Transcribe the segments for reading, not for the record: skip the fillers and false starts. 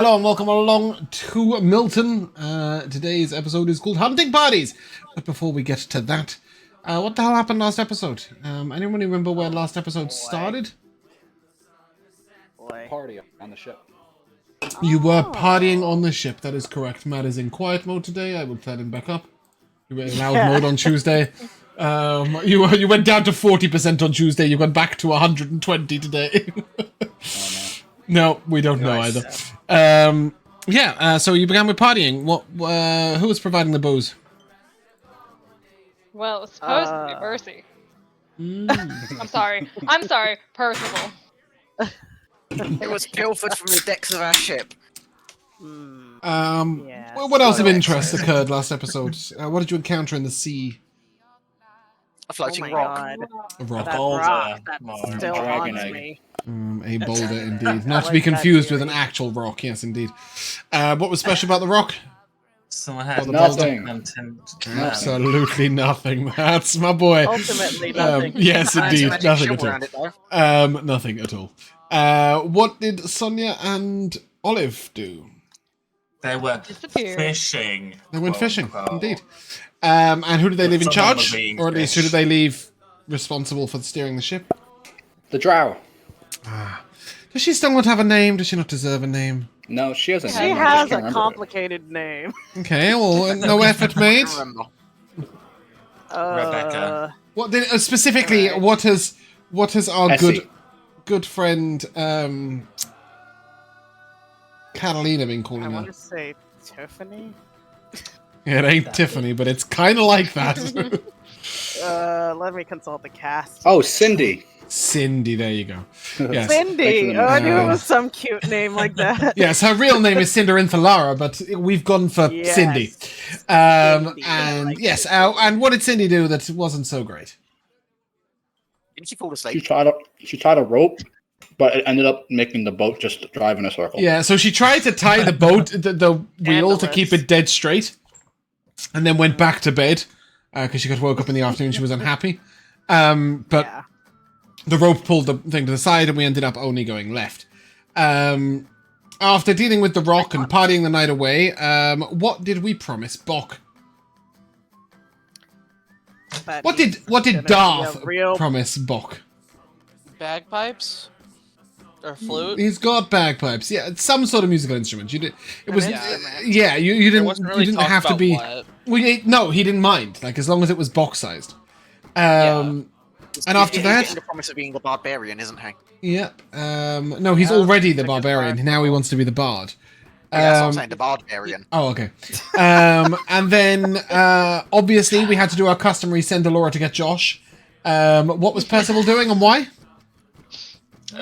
Hello and welcome along to Milton. Today's episode is called Hunting Parties. But before we get to that, what the hell happened last episode? Anyone remember where last episode started? Party on the ship. You were partying on the ship, that is correct. Matt is in quiet mode today. I will turn him back up. You were in loud mode on Tuesday. You went down to 40% on Tuesday. You went back to 120 today. No, we don't know either. So you began with partying. Who was providing the booze? Well, it was supposed to be Mercy. I'm sorry, Percival. It was pilfered from the decks of our ship. What else of interest occurred last episode? What did you encounter in the sea? A floating rock. God. A rock. That rock that still haunts me. A boulder, indeed. Not to be confused with an actual rock. Yes, indeed. What was special about the rock? Someone had nothing. Absolutely nothing. That's my boy. Ultimately nothing. Yes, indeed. Nothing at Around it, though. all. Nothing at all. What did Sonia and Olive do? They were Disappeared. fishing. They went quote, fishing, unquote. indeed. And who did they leave in Someone charge? was being Or at least who did fished. they leave responsible for steering the ship? The drow. Does she still not have a name? Does she not deserve a name? No, she has a She name. I just has can't a remember it. complicated name. Okay, well, no effort made. I remember. Rebecca. What did specifically? Alright. What has our Essie. good friend Katalina been I calling want her? to say Tiffany. It ain't Tiffany, but it's kind of like that. Let me consult the cast. Oh, Cindy. Cindy, there you go. Yes. Cindy. Thanks Oh, I knew for it the- was some cute name like that. Yes, her real name is Cinderintha Lara, but we've gone for Yes. Cindy. Cindy, I And like yes, it. and what did Cindy do that wasn't so great? Didn't she fall She asleep? tied a rope, but it ended up making the boat just drive in a circle. Yeah, so she tried to tie the boat, the wheel to keep it dead straight, and then went back to bed because she got woke up in the afternoon. She was unhappy, but Yeah. the rope pulled the thing to the side, and we ended up only going left. After dealing with the rock and partying the night away, what did we promise Bok? That What he's did gonna be a Darth real promise Bok? Bagpipes? Or flute? He's got bagpipes. Yeah, it's some sort of musical instrument. You did. It was. instrument. Yeah, you There didn't. wasn't You really didn't talk have to about be. what. No, he didn't mind. Like as long as it was box sized. And after that, He's getting the promise of being the barbarian, isn't he? yep. No, he's already the barbarian. Now he wants to be the bard. That's what I'm saying, the barbarian. Oh, okay. And then obviously we had to do our customary send Elora to get Josh. What was Percival doing and why?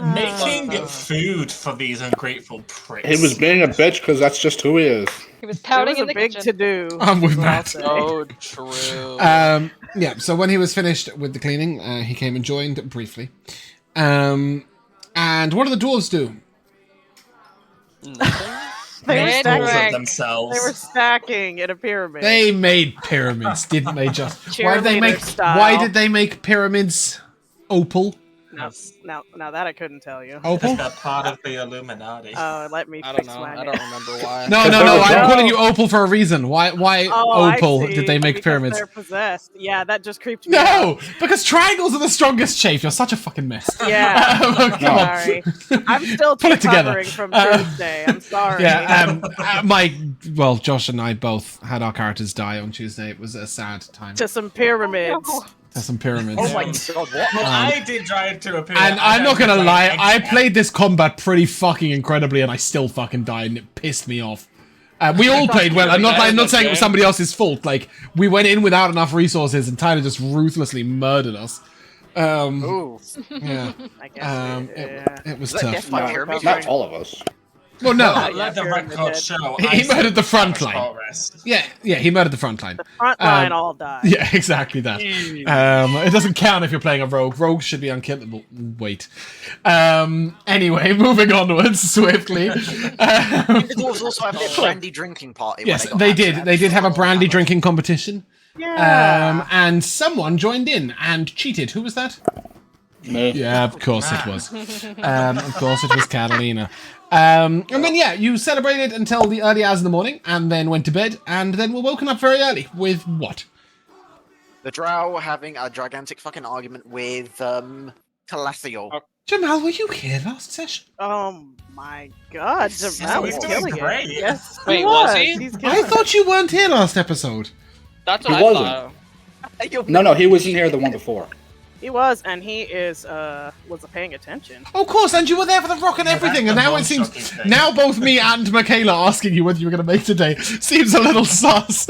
Making food for these ungrateful pricks. He was being a bitch because that's just who he is. He was It pouting was in a the big kitchen. to do. I'm with Matt. Oh, true. Yeah, so when he was finished with the cleaning, he came and joined briefly. And what do the dwarves do? They were Red stacking. rag. themselves. They were stacking in a pyramid. They made pyramids, didn't they? Just why did they Cheerleader make? style. Why did they make pyramids? Opal. Now that I couldn't tell you. Opal. They're part of the Illuminati. Oh, let me I don't fix know. my I name. don't remember why. No. No. I'm calling you Opal for a reason. Why Oh, I Opal see, did they make because pyramids? They're possessed. Yeah, that just creeped me out. No, because triangles are the strongest shape. You're such a fucking mess. Yeah. Come on. Sorry. I'm still Pull it together. recovering from Tuesday. I'm sorry. Yeah, Josh and I both had our characters die on Tuesday. It was a sad time. To some pyramids. There's some pyramids. Oh my god, what? Well, I did try to appear. And I'm not gonna lie, I played this combat pretty fucking incredibly, and I still fucking died, and it pissed me off. We all played well. I'm not saying it was somebody else's fault. Like we went in without enough resources, and Tyler just ruthlessly murdered us. Ooh. Yeah, I guess. it was Is that death tough. by No, pyramid? Not all of us. Well, no, Let the record show. He murdered the front line. Forest. yeah, he murdered the front line. Front line all died. Yeah, exactly that. It doesn't count if you're playing a rogue. Rogues should be unkillable. Wait. Anyway, moving onwards swiftly. The dwarves also have their brandy drinking party. where Yes, got they access did. They did have a brandy drinking competition. Yeah. And someone joined in and cheated. Who was that? Me. Yeah, of course it was. Of course it was Katalina. And then, yeah, you celebrated until the early hours of the morning, and then went to bed, and then were woken up very early with what? The drow were having a gigantic fucking argument with Calathiel. Jamal, were you here last session? Oh my god, Jamal he's is doing killing great. it. Yes, Wait, was he? He's I killing thought you weren't here last episode. That's what He I wasn't. thought. No, he was in here the one before. He was, and he was paying attention. Of course, and you were there for the rock and everything, and now it seems... Now both me and Mikayla asking you whether you were going to make today seems a little sus.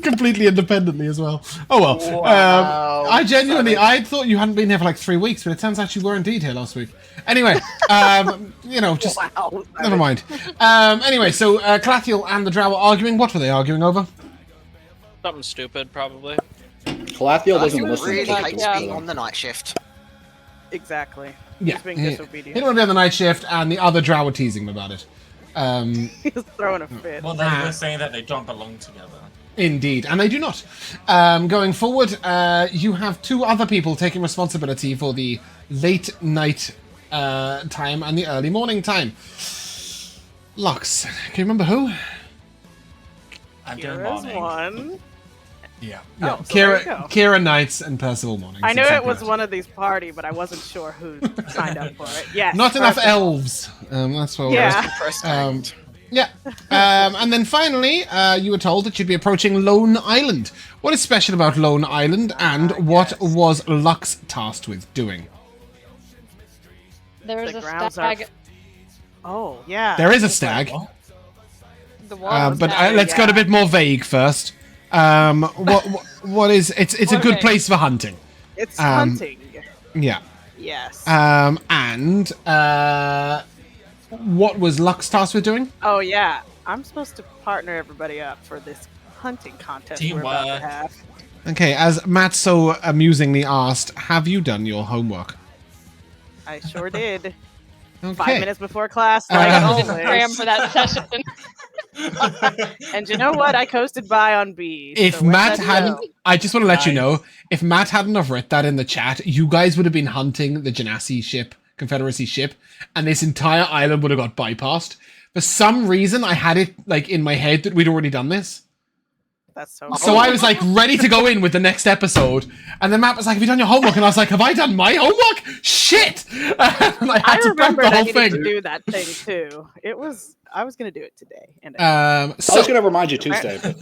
Completely independently as well. Oh well. Wow. I genuinely... I thought you hadn't been here for like 3 weeks, but it turns out you were indeed here last week. Anyway, just... Wow. Never mind. Anyway, so Calathiel and the Drow were arguing. What were they arguing over? Something stupid, probably. Calathiel doesn't listen Really to hates people. being on the night shift. Exactly. Yeah. He's being He disobedient. didn't want to be on the night shift, and the other Drow were teasing him about it. He's throwing a fit. Well, they were saying that they don't belong together. Indeed, and they do not. Going forward, you have 2 other people taking responsibility for the late night time and the early morning time. Lux, can you remember who? I'm doing Kira's morning. one. Yeah. Oh, so there you go. Kira Knights and Percival Mornings. I knew it exactly was right. one of these party, but I wasn't sure who signed up for it. Yes. Not enough Percival. elves. That's what Yeah. Yeah. And then finally, you were told that you'd be approaching Lone Island. What is special about Lone Island, and what was Lux tasked with doing? There's The a grounds are- stag. Oh, yeah. There is a stag, The one but stag. let's go a bit more vague first. What is? It's a good Okay. place for hunting. It's hunting. Yeah. Yes. And what was Lux tasked with doing? Oh, yeah. I'm supposed to partner everybody up for this hunting contest we're about to Teamwork. have. Okay, as Matt so amusingly asked, have you done your homework? I sure did. Okay. 5 minutes before class, like I didn't cram always. for that session. And you know what? I coasted by on B. If so let Matt that hadn't, go. I just want to let you Nice. know, if Matt hadn't have writ that in the chat, you guys would have been hunting the Genasi ship, Confederacy ship, and this entire island would have got bypassed. For some reason, I had it like in my head that we'd already done this. That's so. So I was like ready to go in with the next episode, and then Matt was like, "Have you done your homework?" And I was like, "Have I done my homework? Shit!" And I had I to prep remembered the I whole needed to thing. do that thing too. I was gonna do it today. And I was So, going to remind you Tuesday, but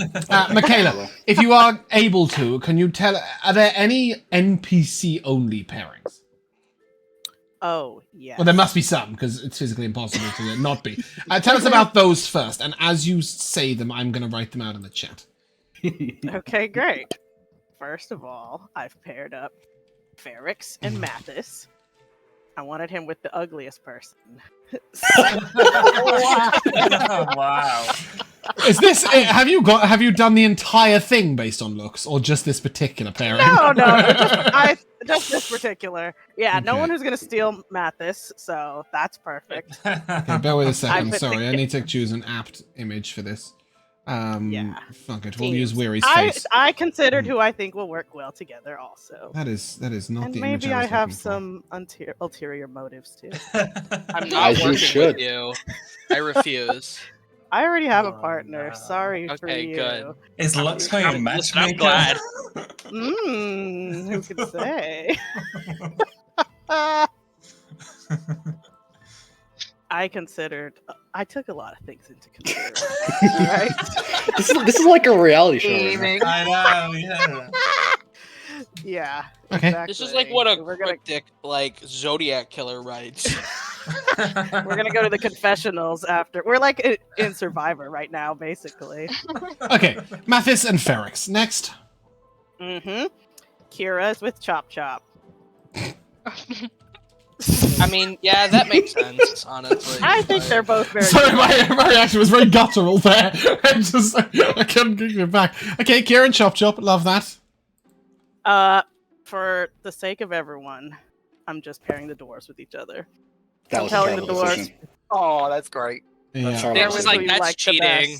Mikayla, if you are able to, can you tell? Are there any NPC only pairings? oh yeah. Well, there must be some because it's physically impossible to not be. Tell us about those first, and as you say them, I'm going to write them out in the chat. Okay, great. First of all, I've paired up Ferrix and Mathis. I wanted him with the ugliest person. Wow. Is this? Have you done the entire thing based on looks, or just this particular pairing? No, just this particular. Yeah, no Okay. one who's gonna steal Mathis, so that's perfect. Okay, bear with a second. put Sorry, the- I need to choose an apt image for this. Yeah. Fuck it. We'll use Teams. Weary's I face. considered who I think will work well together, also. That is not And the image maybe I I was have looking for. some ulterior motives too. I'm not As you working should. with you. I refuse. I already have a Oh, partner. no. Sorry for Okay, you. good. Is Lux going I'm matchmaker? glad. Who could say? I took a lot of things into consideration. Alright? this is like a reality show. Right now. I know, yeah. Yeah. Okay. Exactly. This is like what a So we're gonna quick dick like Zodiac killer writes. we're gonna go to the confessionals after. We're like in Survivor right now, basically. Okay, Mathis and Ferrix. Next. Mm-hmm. Kira's with Chop Chop. I mean, yeah, that makes sense, honestly. I think they're both very Sorry, my reaction was very guttural there. I couldn't give it back. Okay, Kieran, Chop Chop, love that. For the sake of everyone, I'm just pairing the dwarves with each other. That I'm was a telling the terrible dwarves. decision. Oh, that's great. Yeah. Sorry. They That was was like, who you that's like the cheating.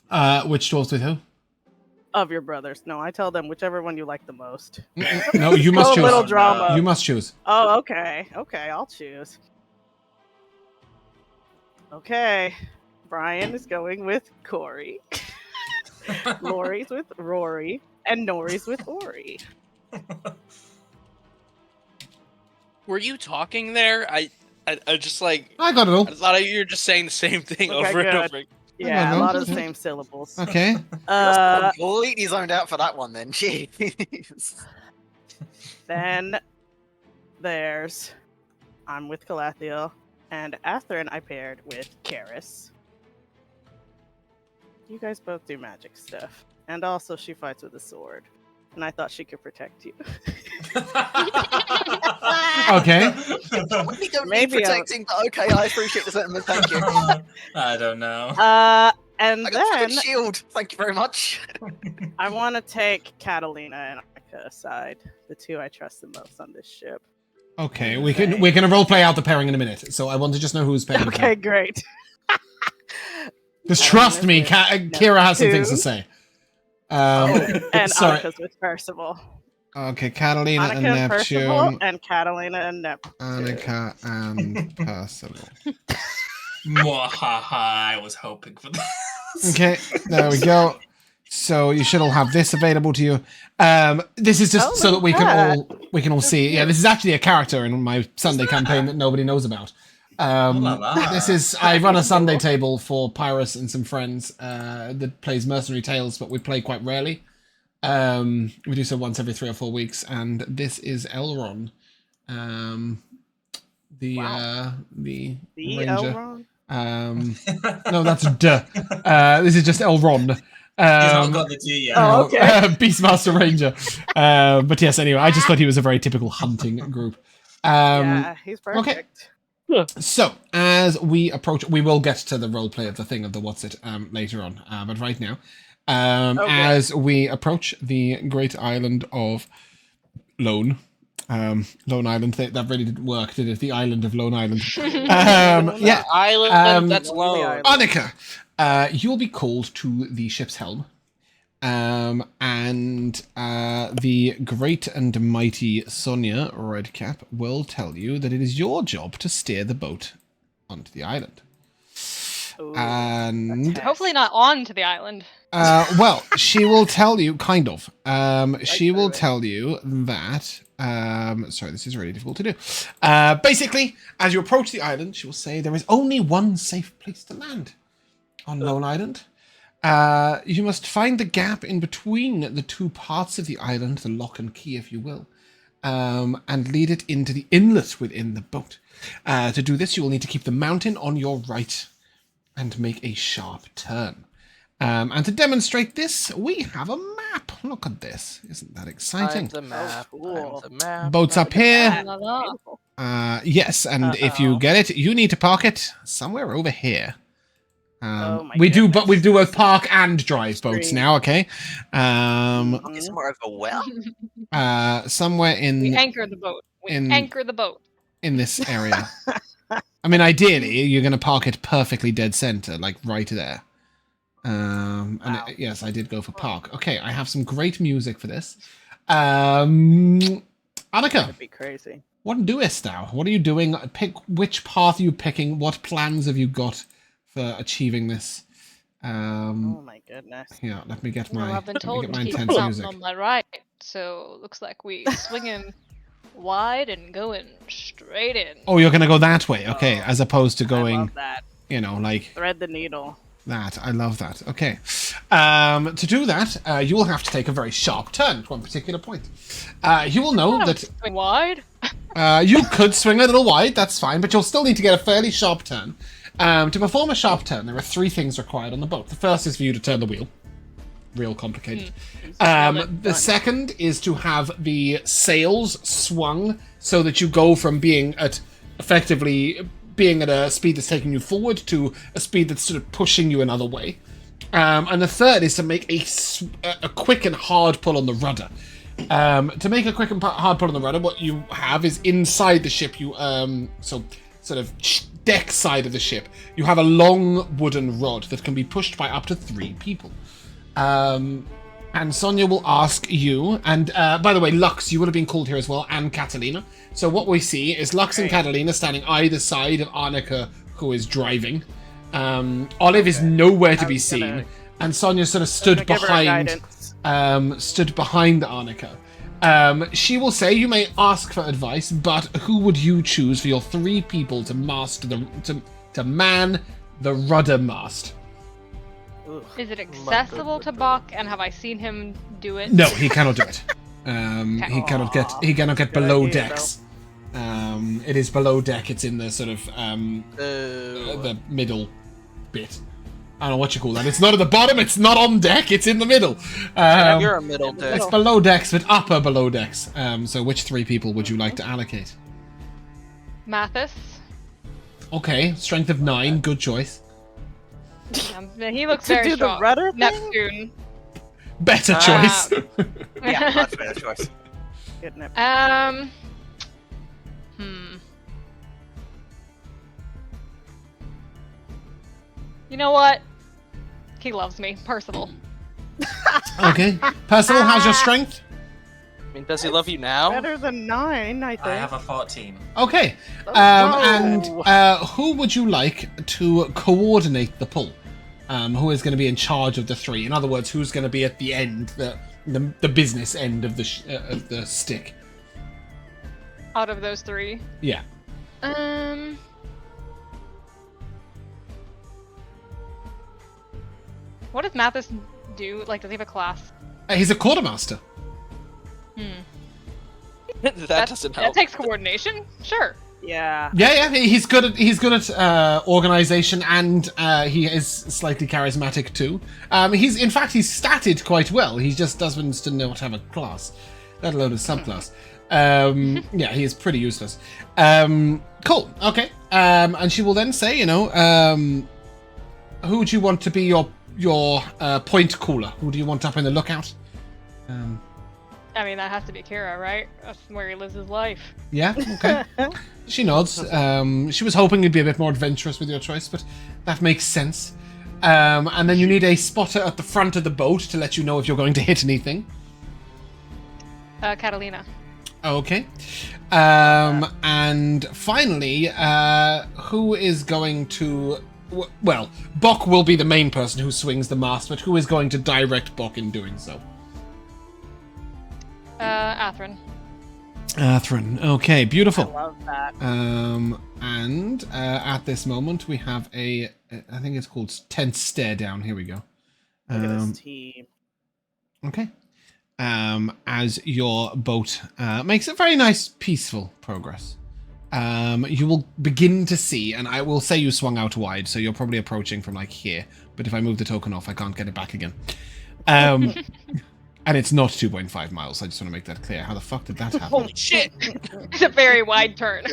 best. Which dwarves with who? of your brothers. No, I tell them whichever one you like the most. No, you must Oh, a choose. little drama. You must choose. Oh, okay. Okay, I'll choose. Okay. Brian is going with Corey. Lori's with Rory. And Nori's with Ori. Were you talking there? I just like I got it all. I thought you were just saying the same thing Okay, over and good. over. Yeah, a know. lot of the same syllables. Okay. Completely zoned out for that one then. Jeez. Then there's I'm with Calathiel, and Athren I paired with Karis. You guys both do magic stuff, and also she fights with a sword, and I thought she could protect you. Okay. We don't Maybe need protecting, but okay, I appreciate the sentiment. Thank you. I don't know. And I got a then fucking shield. Thank you very much. I want to take Katalina and Annika aside, the two I trust the most on this ship. Okay, we're gonna roleplay out the pairing in a minute. So I want to just know who's pairing. Okay, great. Just trust me, Kira has some things to say. And sorry. Annika's with Percival. Okay, Catalina Annika and and Percival, Neptune, and Catalina and Neptune. Annika and Percival. Mwahaha, I was hoping for this. Okay, there we go. So you should all have this available to you. This is just so that we can all see. Yeah, this is actually a character in my Sunday campaign that nobody knows about. This is I run a Sunday table for Pyrus and some friends that plays Mercenary Tales, but we play quite rarely. We do so once every 3 or 4 weeks, and this is Elron, the ranger. Elron? No, that's this is just Elron. He's not got the T yet. Oh, okay. Beastmaster Ranger. But yes, anyway, I just thought he was a very typical hunting group. Yeah, he's perfect. So, as we approach, we will get to the roleplay of the thing of the what's it later on. But right now, as we approach the great island of Lone, Lone Island, that really didn't work, did it? The island of Lone Island. Yeah. Island that's lone. Annika, you'll be called to the ship's helm. And the great and mighty Sonia Redcap will tell you that it is your job to steer the boat onto the island. Ooh, And Hopefully not on to the island. well, she will tell you, kind of. She will through it. tell you that. Sorry, this is really difficult to do. Basically, as you approach the island, she will say there is only one safe place to land on Lone Island. You must find the gap in between the two parts of the island, the lock and key, if you will, and lead it into the inlet within the boat. To do this, you will need to keep the mountain on your right and make a sharp turn. And to demonstrate this, we have a map. Look at this. Isn't that exciting? I'm the map. cool. I'm the map. Boats up here. La, la, la. Yes, and if you get it, you need to park it somewhere over here. Oh my we do, but goodness. we do both park and drive boats Screen. now. Okay. Okay, somewhere over well. Somewhere We in anchor the boat. We in- anchor the boat. this area. I mean, ideally, you're going to park it perfectly dead center, like right there. And yes, I did go for park. Okay, I have some great music for this. Annika, That'd be crazy. what doest thou? What are you doing? Pick which path are you picking? What plans have you got for achieving this? Oh my goodness. Yeah, let me get my Well, I've been let me told get to my keep the intense mountain music. on my right, so looks like we swinging wide and going straight in. Oh, you're gonna go that way, okay? As opposed to I going, love that. you know, like Thread the needle. that. I love that. Okay. To do that, you will have to take a very sharp turn at one particular point. You will know that Swing wide. you could swing a little wide, that's fine, but you'll still need to get a fairly sharp turn. To perform a sharp turn, there are 3 things required on the boat. The first is for you to turn the wheel. Real complicated. The second is to have the sails swung so that you go from being at effectively being at a speed that's taking you forward to a speed that's sort of pushing you another way. And the third is to make a quick and hard pull on the rudder. To make a quick and hard pull on the rudder, what you have is inside the ship, you so sort of deck side of the ship, you have a long wooden rod that can be pushed by up to 3 people. And And Sonia will ask you, and by the way, Lux, you would have been called here as well, and Katalina. So what we see is Lux and Katalina standing either side of Annika, who is driving. Olive is nowhere to be seen, and Sonia sort of stood behind Annika. She will say you may ask for advice, but who would you choose for your 3 people to to man the rudder mast? Is it accessible to Bach, and have I seen him do it? No, he cannot do it. He cannot get below decks. It is below deck. It's in the sort of the middle bit. I don't know what you call that. It's not at the bottom. It's not on deck. It's in the middle. You're a middle deck. It's below decks, but upper below decks. So which 3 people would you like to allocate? Mathis. Okay, strength of 9. Good choice. He looks To very do strong. the rudder thing? Neptune. Better choice. Yeah, much better choice. Good nip. You know what? He loves me. Percival. Okay. Percival, how's your strength? I mean, does he love you now? Better than 9, I think. I have a 14. Okay. Oh. And who would you like to coordinate the pull? Who is going to be in charge of the 3? In other words, who's going to be at the end, the business end of the stick? Out of those 3. Yeah. What does Mathis do? Like, does he have a class? He's a quartermaster. That doesn't help. That takes coordination. Sure. Yeah. Yeah. He's good at organization, and he is slightly charismatic too. He's statted quite well. He just doesn't not have a class, let alone a subclass. Yeah, he is pretty useless. Cool. Okay. And she will then say, who would you want to be your point caller? Who do you want up in the lookout? I mean, that has to be Kira, right? That's where he lives his life. Yeah, okay. She nods. She was hoping you'd be a bit more adventurous with your choice, but that makes sense. And then you need a spotter at the front of the boat to let you know if you're going to hit anything. Katalina. Okay. And finally, who is going to... Well, Bok will be the main person who swings the mast, but who is going to direct Bok in doing so? Athren. Athren. Okay, beautiful. I love that. And at this moment we have I think it's called tense stare down. Here we go. Look at this team. Okay. As your boat makes a very nice, peaceful progress. You will begin to see, and I will say you swung out wide, so you're probably approaching from like here. But if I move the token off, I can't get it back again. And it's not 2.5 miles. I just want to make that clear. How the fuck did that happen? Holy shit! It's a very wide turn.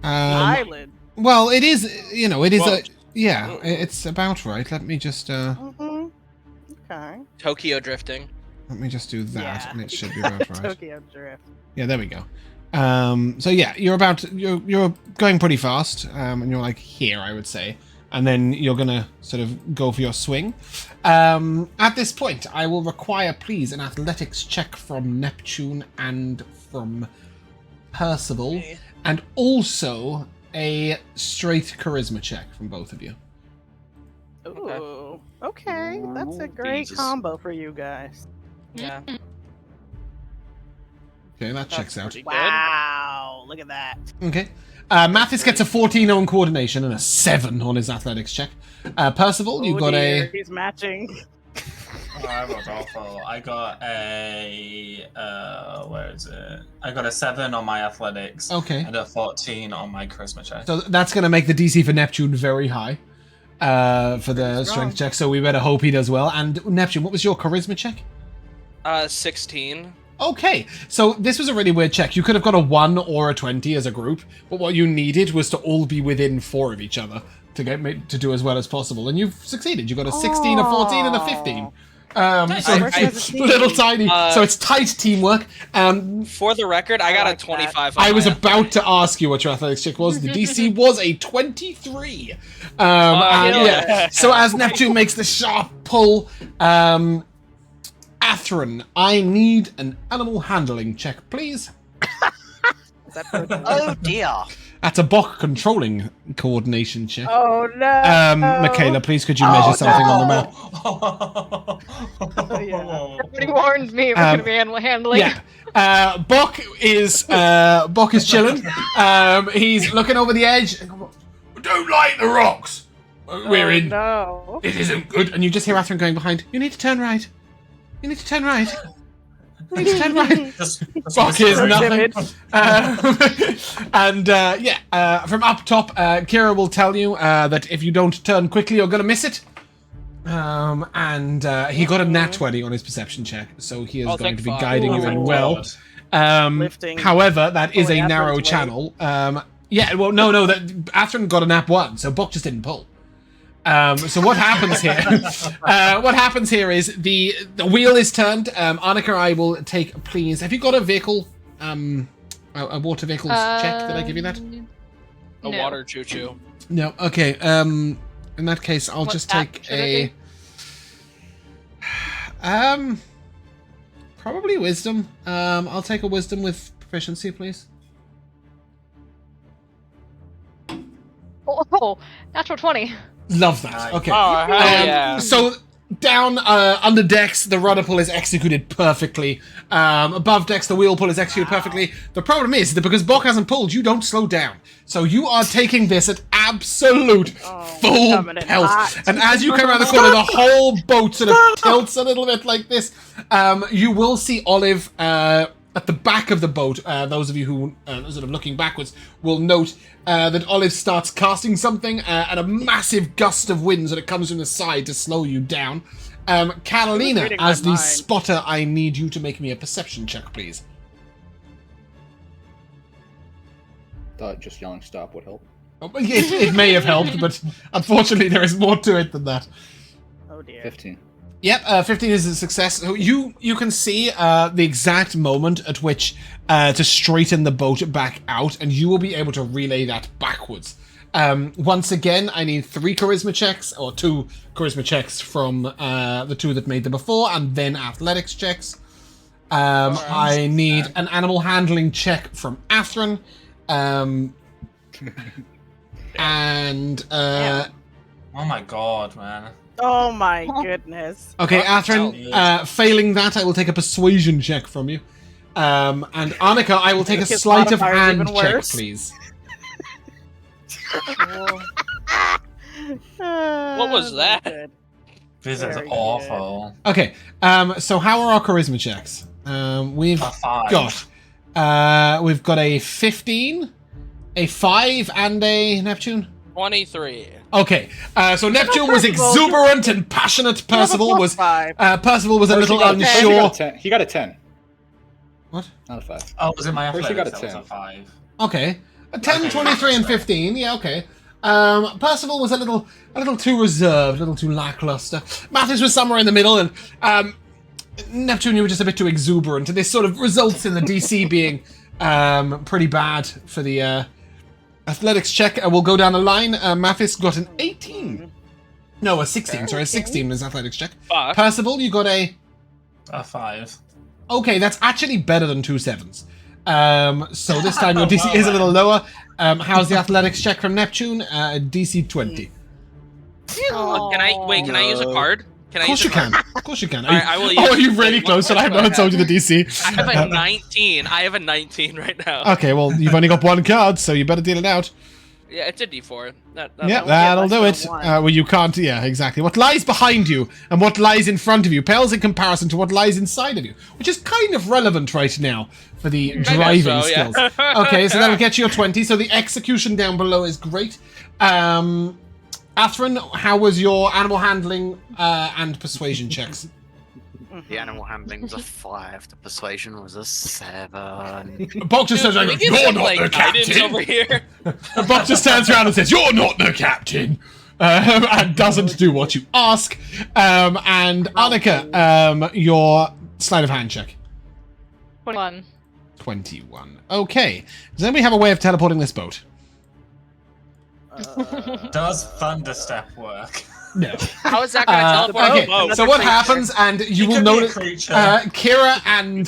Island. Well, it is. It is it's about right. Let me just. Okay. Tokyo drifting. Let me just do that, Yeah. and it should be about right. Tokyo Drift. Yeah, there we go. So yeah, you're going pretty fast, and you're like here, I would say, and then you're gonna sort of go for your swing. At this point, I will require, please, an athletics check from Neptune and from Percival, and also a straight charisma check from both of you. Ooh. Okay. That's a great Jesus. combo for you guys. Yeah. Okay, that checks out. pretty good. Wow. Look at that. Okay. Mathis gets a 14 on coordination and a 7 on his athletics check. Percival, you Oh got dear, He's matching. I rolled awful. I got a where is it? I got a 7 on my athletics. Okay. And a 14 on my charisma check. So that's going to make the DC for Neptune very high for the strength check, so we better hope he does well. And Neptune, what was your charisma check? 16. Okay, so this was a really weird check. You could have got a 1 or a 20 as a group, but what you needed was to all be within 4 of each other to do as well as possible, and you've succeeded. You got a 16, a 14, and a 15. So it's little tiny. So it's tight teamwork. For the record, I got a 25. on I was my about to ask you what your athletics check was. The DC was a 23. And yeah. so as Neptune makes the sharp pull, Athren, I need an animal handling check, please. Is that for- Oh dear. That's a Bok controlling coordination check. Oh no! Michaela, please could you measure something on the map? Oh, yeah. Everybody warned me it was gonna be animal handling. Yeah. Bok is chilling. He's looking over the edge. Don't like the rocks. We're in. No. It isn't good. And you just hear Athren going behind. You need to turn right. You need to turn right. You need to turn right. Bok is nothing. From up top, Kira will tell you that if you don't turn quickly, you're gonna miss it. He got a nat 20 on his perception check, so he is going to be guiding you in well. Lifting. However, that is a Pulling narrow Athren's channel. No, that Athren got a nat 1, so Bok just didn't pull. So what happens here? What happens here is the wheel is turned. Annika, I will take, please. Have you got a vehicle? A water vehicles check? Did I give you that? A water choo-choo. No. Okay. In that case, I'll just take a. Probably wisdom. I'll take a wisdom with proficiency, please. Oh, natural 20. Love that. Okay. Oh, hell yeah. So down under decks, the rudder pull is executed perfectly. Above decks, the wheel pull is executed perfectly. The problem is that because Bok hasn't pulled, you don't slow down. So you are taking this at absolute full coming in pelt. hot. And as you come around the corner, the whole boat sort of tilts a little bit like this. You will see Olive at the back of the boat. Those of you who are sort of looking backwards will note that Olive starts casting something and a massive gust of wind that comes from the side to slow you down. Katalina, reading my as the mind. spotter, I need you to make me a perception check, please. Thought just yelling stop would help. Oh, it may have helped, but unfortunately there is more to it than that. Oh dear. 15. Yep, 15 is a success. So you can see the exact moment at which to straighten the boat back out, and you will be able to relay that backwards. Once again, I need 3 charisma checks, or 2 charisma checks from the 2 that made them before, and then athletics checks. I need an animal handling check from Athren. Oh my god, man. Oh my goodness. Okay, Athren, failing that, I will take a persuasion check from you. And Annika, I will take a His sleight of modifier's hand even check, worse. please. What was that? Good. This is Very awful. Okay, so how are our charisma checks? We've A 5. we've got a 15, a 5, and a Neptune. 23. Okay, so Neptune was exuberant and passionate. Percival was +5. Percival was a little Percy unsure. got a 10. He got a 10. What? Not a 5. Oh, was it my Percy athletics? got a That was 10. a 5. Okay, a 10, 23, and 15. Yeah, okay. Percival was a little too reserved, a little too lackluster. Mathis was somewhere in the middle, and Neptune, you were just a bit too exuberant, and this sort of results in the DC being pretty bad for the athletics check. We'll go down the line. Mathis got an 18. No, a 16. Sorry, a 16 was athletics check. Fuck. Percival, you got a... A 5. Okay, that's actually better than 2 7s. So this time your DC is a little lower. How's the athletics check from Neptune? DC 20. Can I use a card? Can I Of course use you a card? can. Of course you can. Alright, I will Are use- you really wait, close? And I what haven't do I told you the have? DC. I have a 19. I have a 19 right now. Okay, well, you've only got 1 card, so you better deal it out. Yeah, it's a D4. Yeah, that'll do it. Well, you can't. Yeah, exactly. What lies behind you and what lies in front of you pales in comparison to what lies inside of you, which is kind of relevant right now for the driving so, yeah. skills. Okay, so that'll get you a 20. So the execution down below is great. Athren, how was your animal handling and persuasion checks? The animal handling was a 5. The persuasion was a 7. Bok just says, Can we get "You're some, not like, the guidance captain." over here? And Bok just turns around and says, "You're not the captain," and doesn't do what you ask. And Annika, your sleight of hand check. 21. 21. Okay. Does anybody have a way of teleporting this boat? Does Thunderstep work? No. How is that going to teleport okay, the boat? so what happens, and you will could be a notice creature. Kira and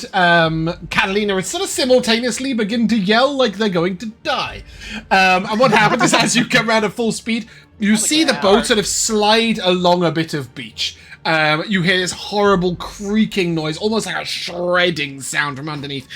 Katalina sort of simultaneously begin to yell like they're going to die. And what happens is as you come around at full speed, you see the boat sort of slide along a bit of beach. You hear this horrible creaking noise, almost like a shredding sound from underneath.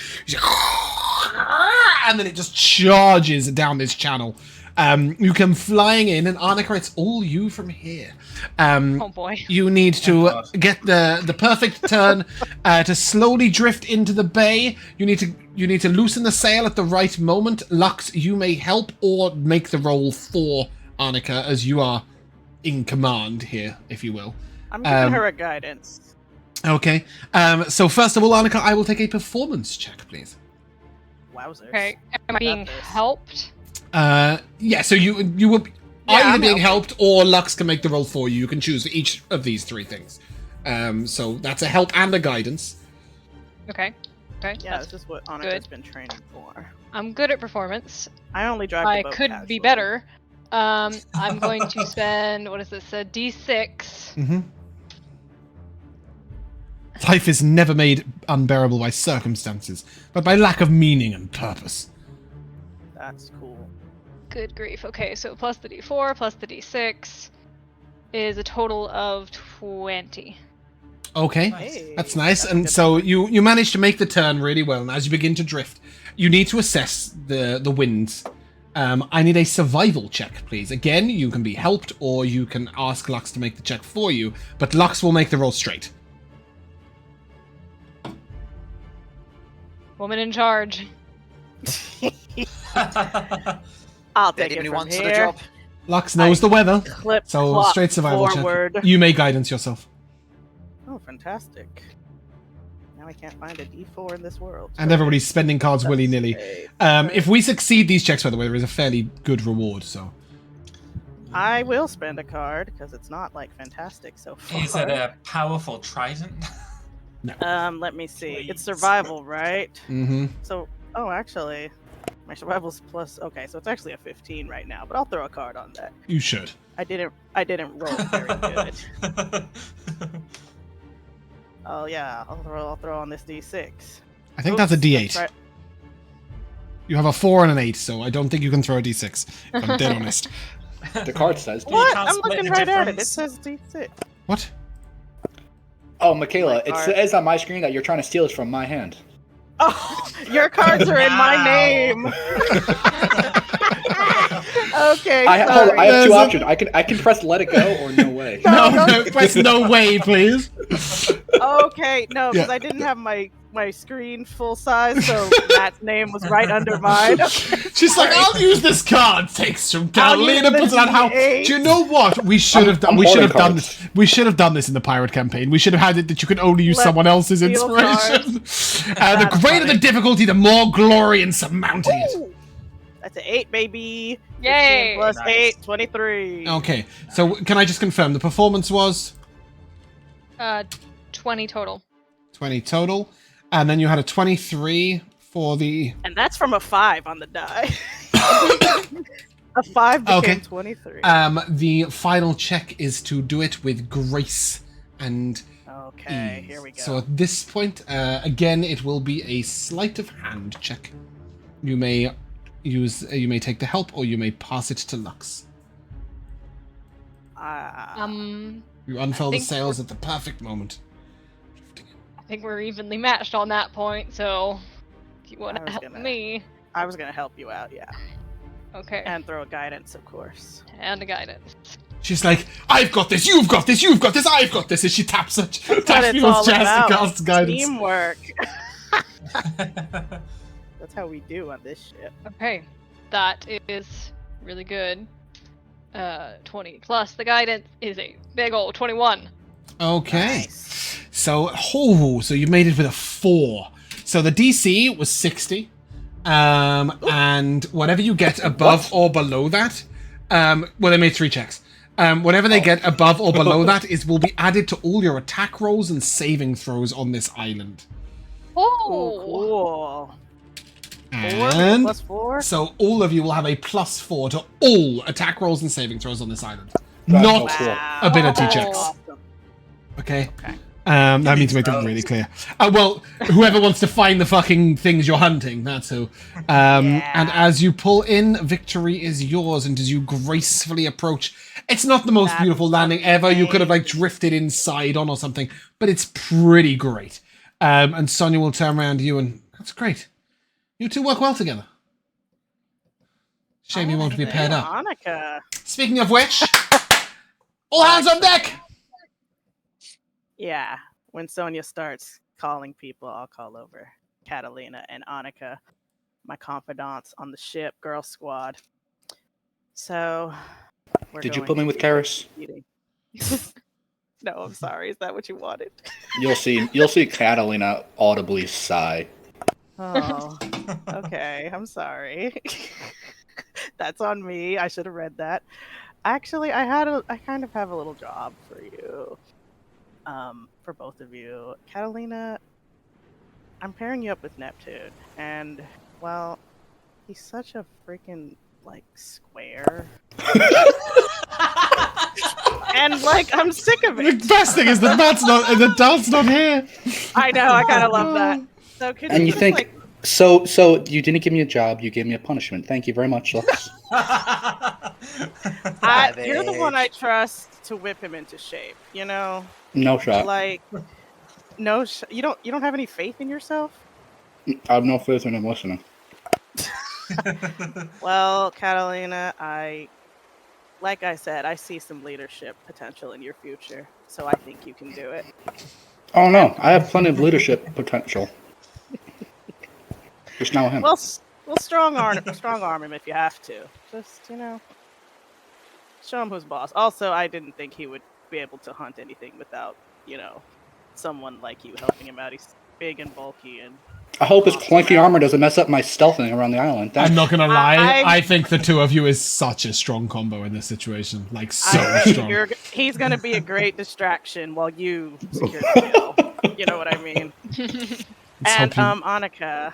And then it just charges down this channel. You come flying in, and Annika, it's all you from here. Oh boy. You need to get the perfect turn to slowly drift into the bay. You need to loosen the sail at the right moment. Lux, you may help or make the roll for Annika, as you are in command here, if you will. I'm giving her a guidance. Okay. So first of all, Annika, I will take a performance check, please. Wowzers. Okay. Am I being helped? Yeah, so you will Yeah, either I'm being helping. helped or Lux can make the roll for you. You can choose each of these three things. So that's a help and a guidance. Okay. Okay. Yeah, That's this is what good. Annika's been training for. I'm good at performance. I only drive I the boat could be casually. better. I'm going to spend, what is this, a D6. Mm-hmm. Life is never made unbearable by circumstances, but by lack of meaning and purpose. That's cool. Good grief. Okay, so plus the D4 plus the D6 is a total of 20. Okay, Hey, that's nice. that's And good. so you manage to make the turn really well, and as you begin to drift, you need to assess the winds. I need a survival check, please. Again, you can be helped, or you can ask Lux to make the check for you, but Lux will make the roll straight. Woman in charge. I'll They take give it me from one for the here. job. Lux knows the weather, Clip, so clop, straight survival forward. check. You may guidance yourself. Oh, fantastic. Now I can't find a D4 in this world. And everybody's spending cards That's willy-nilly. If we succeed these checks, by the way, there is a fairly good reward, so... I will spend a card, because it's not, like, fantastic so far. Is it a powerful trident? Let me see. Please. It's survival, right? Mm-hmm. So, oh, actually, my survival's plus. Okay, so it's actually a 15 right now, but I'll throw a card on that. You should. I didn't roll very good. Oh yeah, I'll throw on this D6. I think that's a D8. That's right. You have a 4 and an 8, so I don't think you can throw a D6. If I'm dead honest. The card says. What? can't I'm split looking the right at it. It difference. says D6. What? Oh, Mikayla, it card. says on my screen that you're trying to steal it from my hand. Oh, your cards are in my Wow. name. Okay, I have sorry. There's two a- options. I can press let it go or no way. No, press no way, please. Okay, no, because Yeah. I didn't have my screen full size, so Matt's name was right under mine. She's like, I'll use this card. Takes from I'll use Katalina, the puts it on how. D8. Do you know what? We should have done. I'm We should have holding done cards. this. We should have done this in the pirate campaign. We should have had it that you could only use Let someone else's steal inspiration. The That's greater the funny. difficulty, the more glory in surmounting it. Ooh, that's an 8, baby. Yay! 15 plus Nice. 8, 23. Okay, so can I just confirm the performance was 20 total. 20 total, and then you had a 23 for the. And that's from a 5 on the die. A 5 became Okay. 23. The final check is to do it with grace and Okay, ease. here we go. So at this point, again, it will be a sleight of hand check. You may you may take the help, or you may pass it to Lux. You unfurl the think sails at the perfect moment. I think we're evenly matched on that point, so if you want I to was help gonna- me. I was gonna help you out, yeah. Okay. And throw a guidance, of course. And a guidance. She's like, I've got this, you've got this, you've got this, I've got this, as she taps What people's it's all chest and about. casts guidance. Teamwork. That's how we do on this ship. Okay. That is really good. 20 plus the guidance is a big old 21. Okay. Nice. So you made it with a 4. So the DC was 60. And whatever you get above or below that, well, they made 3 checks. Whatever they get above or below that will be added to all your attack rolls and saving throws on this island. Oh, Cool. 4 And plus 4? so all of you will have a +4 to all attack rolls and saving throws on this island. not cool. ability Oh. checks. Awesome. Okay. Okay. That means to make that really clear. Well, whoever wants to find the fucking things you're hunting, that's who. And as you pull in, victory is yours. And as you gracefully approach, it's not the most That's beautiful landing ever. You could have like amazing. drifted inside on or something, but it's pretty great. And Sonia will turn around to you and that's great. You two work well together. Shame you won't be paired up. Annika. Speaking of which, all hands on deck! Yeah, when Sonia starts calling people, I'll call over Katalina and Annika, my confidants on the ship, Girl Squad. So, Did you put me with Karis? No, I'm sorry. Is that what you wanted? You'll see Catalina audibly sigh. Oh, okay. I'm sorry. That's on me. I should have read that. Actually, I kind of have a little job for you. For both of you. Katalina, I'm pairing you up with Neptune, and, well, he's such a freaking, like, square. And, like, I'm sick of The it. best thing is that Darth's not here. I know, I kind of love that. So could And you just, think, like, so you didn't give me a job, you gave me a punishment. Thank you very much, Lux. you're the one I trust to whip him into shape, you know? No shot. Like, you don't have any faith in yourself? I have no faith in him listening. Well, Katalina, like I said, I see some leadership potential in your future, so I think you can do it. Oh no, I have plenty of leadership potential. Just now him. Well, strong arm him if you have to. Just, show him who's boss. Also, I didn't think he would be able to hunt anything without, someone like you helping him out. He's big and bulky and. I hope his clunky armor doesn't mess up my stealthing around the island. I'm not gonna lie. I- I think the two of you is such a strong combo in this situation. Like so strong. He's gonna be a great distraction while you secure the kill. You know what I mean? And Annika.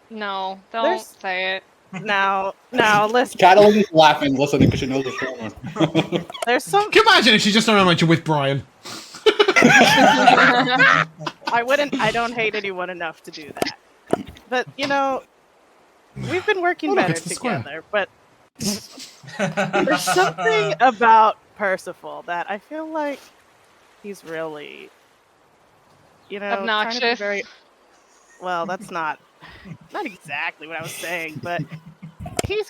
No, don't There's- say it. Now, listen. Catalina's laughing, listening because she knows what's going on. There's some. Can you imagine if she just remembered you with Brian? I don't hate anyone enough to do that. But we've been working Oh, look, better it's the square. together. But there's something about Percival that I feel like he's really, trying to be Obnoxious. very. Well, that's not exactly what I was saying, but he's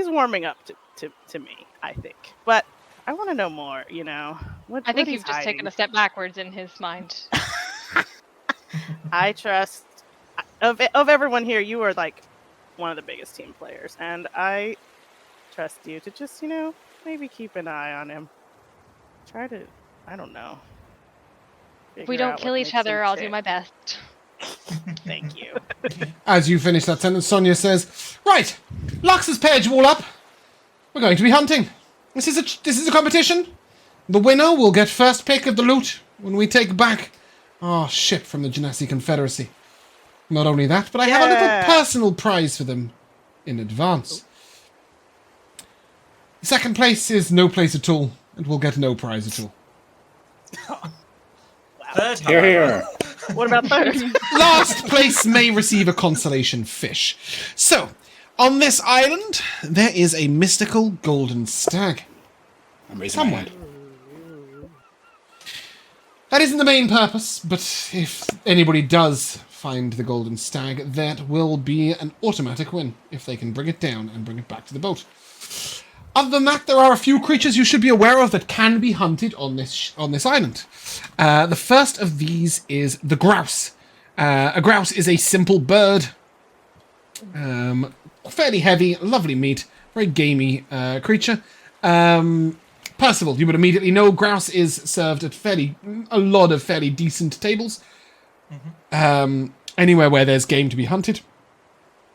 warming up to me, I think. But I want to know more. I think you've just taken a step backwards in his mind. I trust of everyone here, you are like one of the biggest team players, and I trust you to just maybe keep an eye on him. Try to, I don't know. If we figure don't out kill what each makes other, him I'll do tick. my best. Thank you. As you finish that sentence, Sonia says, "Right, Lux has paired you all up. We're going to be hunting. This is a competition. The winner will get first pick of the loot when we take back our ship from the Genasi Confederacy. Not only that, but I have a little personal prize for them in advance. Second place is no place at all, and we'll get no prize at all. Third, Here, here. What about third? Last place may receive a consolation fish. So, on this island, there is a mystical golden stag. I'm raising my Somewhat. hand. That isn't the main purpose, but if anybody does find the golden stag, that will be an automatic win if they can bring it down and bring it back to the boat. Other than that, there are a few creatures you should be aware of that can be hunted on this island. The first of these is the grouse. A grouse is a simple bird. Fairly heavy, lovely meat, very gamey creature. Percival, you would immediately know grouse is served at a lot of fairly decent tables. Anywhere where there's game to be hunted.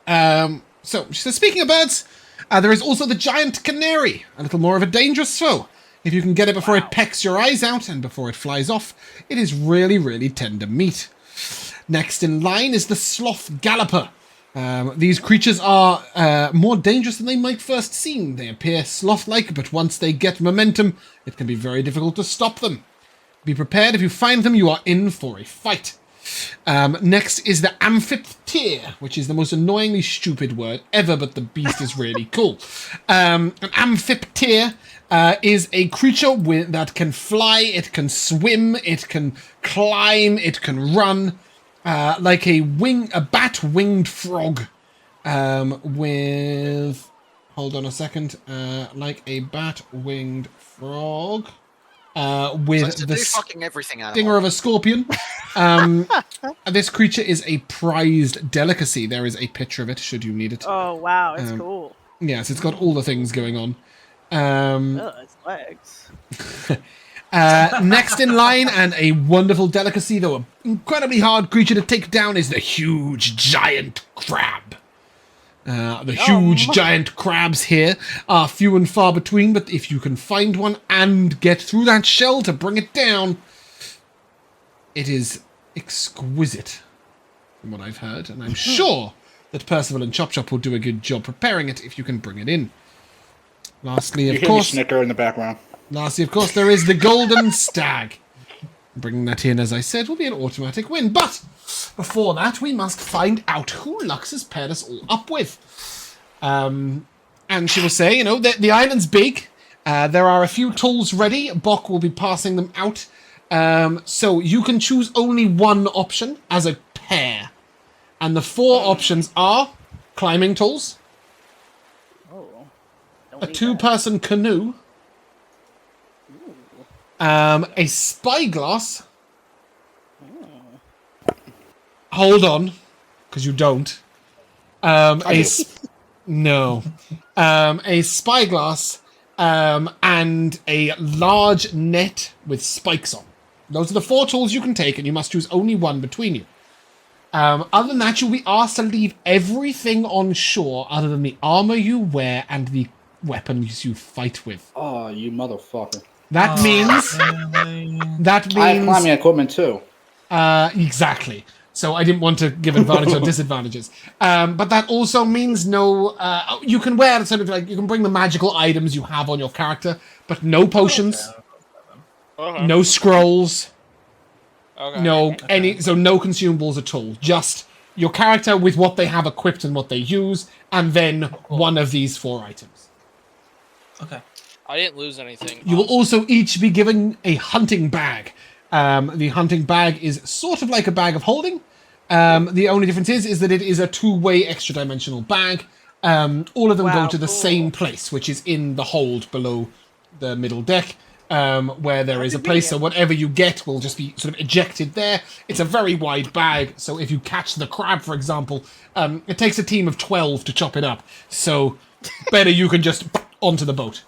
So, she says, speaking of birds, there is also the giant canary, a little more of a dangerous foe. If you can get it before it pecks your eyes out and before it flies off, it is really, really tender meat. Next in line is the sloth galloper. These creatures are more dangerous than they might first seem. They appear sloth-like, but once they get momentum, it can be very difficult to stop them. Be prepared. If you find them, you are in for a fight. Next is the Amphiptyr, which is the most annoyingly stupid word ever, but the beast is really cool. An Amphiptyr is a creature that can fly, it can swim, it can climb, it can run, like a bat-winged frog, with... Hold on a second. Like a bat-winged frog. With So the fucking everything stinger of a scorpion. This creature is a prized delicacy. There is a picture of it, should you need it. Oh wow, it's cool. Yes, it's got all the things going on. Its legs. Next in line, and a wonderful delicacy, though an incredibly hard creature to take down, is the huge giant crab. The huge giant crabs here are few and far between, but if you can find one and get through that shell to bring it down, it is exquisite, from what I've heard, and I'm sure that Percival and Chop Chop will do a good job preparing it if you can bring it in. Lastly, You of hear me course, snicker in the background. there is the Golden Stag. Bringing that in, as I said, will be an automatic win. But before that, we must find out who Lux has paired us all up with. And she will say, the island's big. There are a few tools ready. Bok will be passing them out. So you can choose only one option as a pair. And the 4 options are climbing tools, a 2-person canoe, a spyglass. Hold on, because you don't. A spyglass, and a large net with spikes on. Those are the 4 tools you can take, and you must choose only one between you. Other than that, you'll be asked to leave everything on shore other than the armor you wear and the weapons you fight with. Oh, you motherfucker. That means... I have climbing equipment too. Exactly. So I didn't want to give advantage or disadvantages. But that also means no... you can wear sort of like... You can bring the magical items you have on your character, but no potions, no scrolls, no consumables at all. Just your character with what they have equipped and what they use, and then one of these 4 items. Okay. I didn't lose anything. You will also each be given a hunting bag. The hunting bag is sort of like a bag of holding. The only difference is that it is a 2-way extra-dimensional bag. All of them go to the same place, which is in the hold below the middle deck, where there is a place, so whatever you get will just be sort of ejected there. It's a very wide bag, so if you catch the crab, for example, it takes a team of 12 to chop it up. So better you can just onto the boat.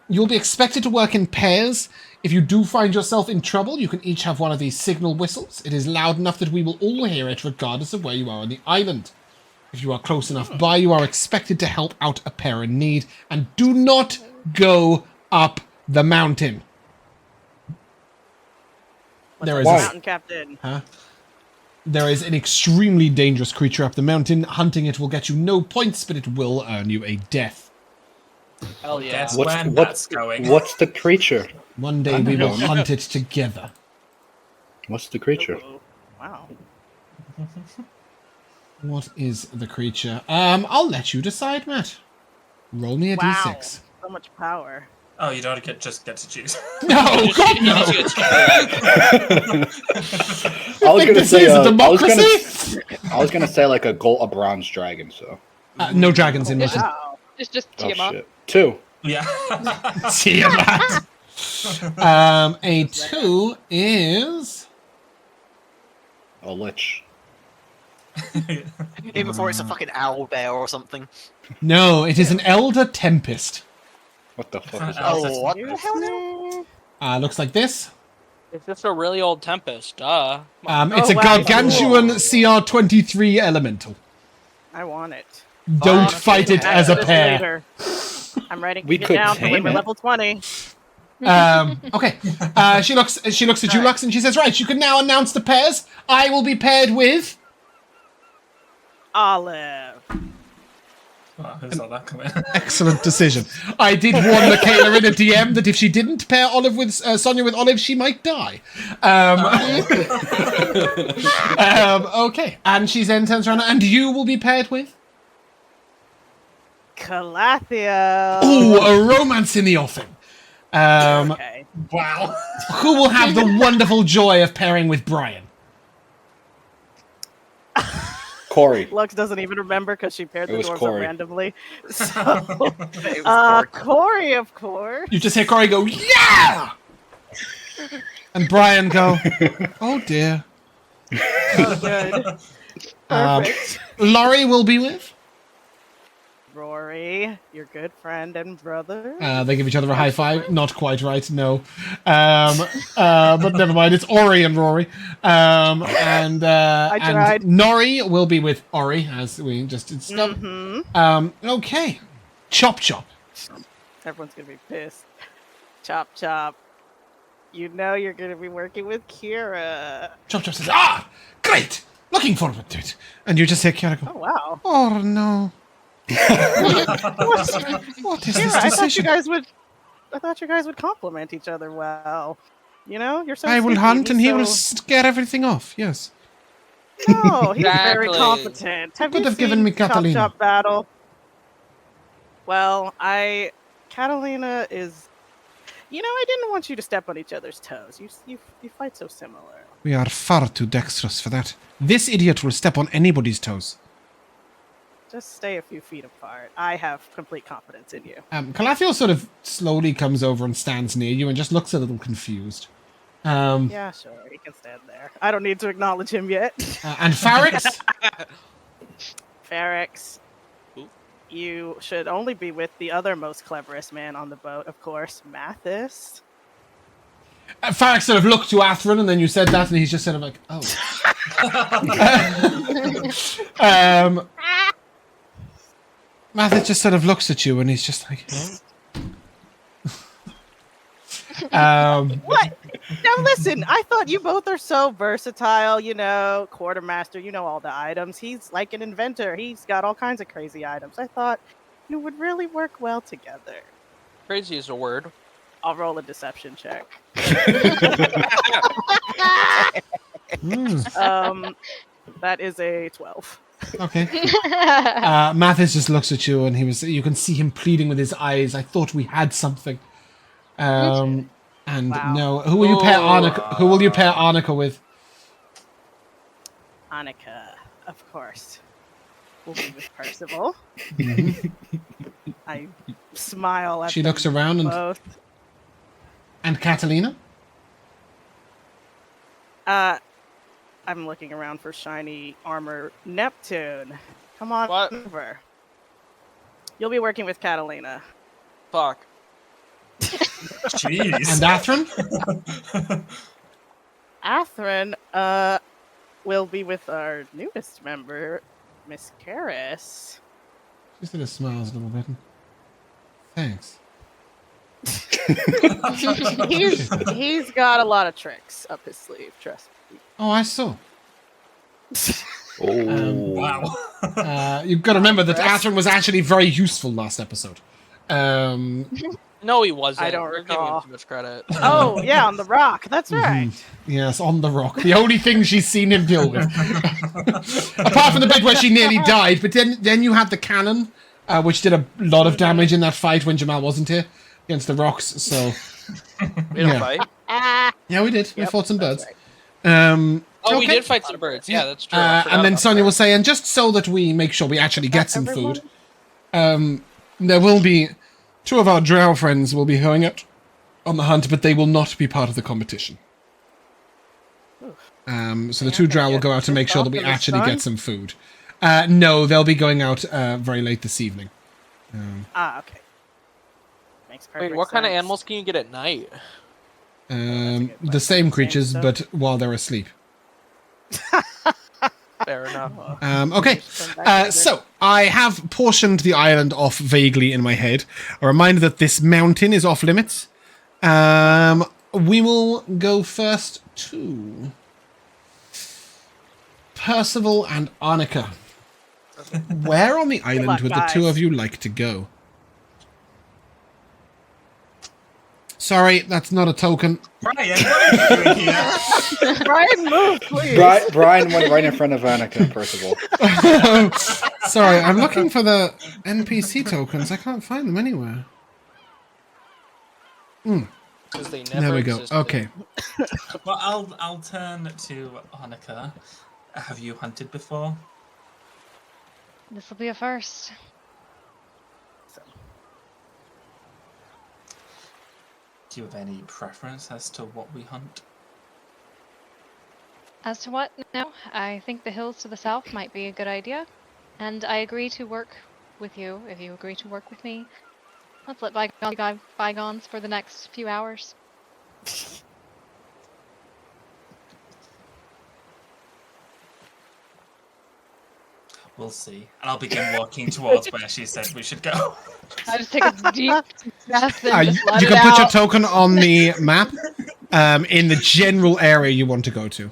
You'll be expected to work in pairs. If you do find yourself in trouble, you can each have one of these signal whistles. It is loud enough that we will all hear it regardless of where you are on the island. If you are close enough by, you are expected to help out a pair in need. And do not go up the mountain. There is mountain captain. There is an extremely dangerous creature up the mountain. Hunting it will get you no points, but it will earn you a death. Hell yeah. What's the creature? One day we will hunt it together. What's the creature? Wow. What is the creature? I'll let you decide, Matt. Roll me a d6. So much power. Oh, you don't just get to choose. No, God, no! I was gonna say a democracy. I was gonna say like a bronze dragon. So no dragons in Miltern. Wow. It's just oh, Tiamat. shit. 2. Yeah. Tiamat. A 2 is A lich. Even before it's a fucking owl bear or something. no. It is an Elder Tempest. What the fuck is that? Oh, what the hell now? Looks like this. It's just a really old Tempest. Duh. It's a gargantuan CR23 elemental. I want it. Don't fight it as a pair. Later. I'm writing We it could down tame when we're it. level 20. Okay. She looks at you, Lux, and she says, "Right, you can now announce the pairs. I will be paired with Olive. Wow, who saw that coming? Excellent decision. I did warn Mikayla in a DM that if she didn't pair Olive with Sonia with Olive, she might die. Okay, and she then turns around, and you will be paired with? Calathia. Ooh, a romance in the offing. Okay. Wow. Who will have the wonderful joy of pairing with Brian? Corey. Lux doesn't even remember because she paired It the was doors Corey. up randomly. So, It was Corey, of course. You just hear Corey go, yeah! And Brian go, oh dear. Oh, good. Perfect. Laurie will be with? Rory, your good friend and brother. They give each other a high five. Not quite right, no. But never mind, it's Ori and Rory. And tried. Nori will be with Ori, as we just did stuff. Okay. Chop Chop. Everyone's gonna be pissed. Chop chop. You know you're gonna be working with Kira. Chop Chop says, great! Looking forward to it. And you just hear Kira go, Oh wow. oh no. What is this Kira, I decision? thought you guys would compliment each other well. You know, you're so. I will sneaky, hunt and he will so- scare everything off, yes. No, he's very Exactly. competent. Have Could you have given seen me Katalina. Chop Chop battle? Well, Katalina is. You know, I didn't want you to step on each other's toes. You fight so similar. We are far too dexterous for that. This idiot will step on anybody's toes. Just stay a few feet apart. I have complete confidence in you. Calathio sort of slowly comes over and stands near you and just looks a little confused. Yeah, sure, he can stand there. I don't need to acknowledge him yet. And Farix? Farix, Ooh. you should only be with the other most cleverest man on the boat, of course, Mathis. Farix sort of looked to Athren and then you said that and he's just sort of like, oh. Mathis just sort of looks at you and he's just like, What? Now listen, I thought you both are so versatile, you know, quartermaster, you know all the items. He's like an inventor. He's got all kinds of crazy items. I thought you would really work well together. Crazy is a word. I'll roll a deception check. That is a 12. okay. Mathis just looks at you and you can see him pleading with his eyes. I thought we had something. And Wow. no, who will you pair Annika? Who will you pair Annika with? Annika, of course. We'll be with Percival. I smile at She them looks around both. and Katalina? I'm looking around for shiny armor. Neptune, come on What? over. You'll be working with Katalina. Fuck. Jeez. And Athren? Athren, will be with our newest member, Miss Karis. She sort of smiles a little bit. He's got a lot of tricks up his sleeve, trust me. Oh, I saw. Oh. Wow. You've got to remember that Athren was actually very useful last episode. No, he wasn't. I don't You're giving him recall. too much credit. Oh, yeah, on the rock. That's right. Yes, on the rock. The only thing she's seen him deal with. Apart from the bit where she nearly died, but then you had the cannon, which did a lot of damage in that fight when Jamal wasn't here against the rocks. So We don't fight. yeah, we did. We Yep, fought some that's birds. right. Oh, we Okay. did fight some birds. Yeah, that's true. I forgot And then about Sonia that. will say, and just so that we make sure we actually get some Everyone? food, there will be 2 of our drow friends will be going out on the hunt, but they will not be part of the competition. So the 2 drow will go out to make sure that we Off in the actually sun? get some food. No, they'll be going out very late this evening. Okay. Makes perfect Wait, what kind of sense. animals can you get at night? The same creatures, stuff? but while they're asleep. Fair enough. Okay, so I have portioned the island off vaguely in my head. A reminder that this mountain is off limits. We will go first to Percival and Annika. Where on the island luck, would the two guys. of you like to go? Sorry, that's not a token. Brian, what are you doing here? Brian, move, please. Brian went right in front of Annika and Percival. Sorry, I'm looking for the NPC tokens. I can't find them anywhere. Because they never There we go. existed. Okay. Well, I'll turn to Annika. Have you hunted before? This will be a first. Do you have any preference as to what we hunt? As to what? No, I think the hills to the south might be a good idea. And I agree to work with you if you agree to work with me. Let's let bygones be bygones for the next few hours. We'll see. And I'll begin walking towards where she said we should go. I just take a deep breath and just let You it can put your out. token on the map in the general area you want to go to.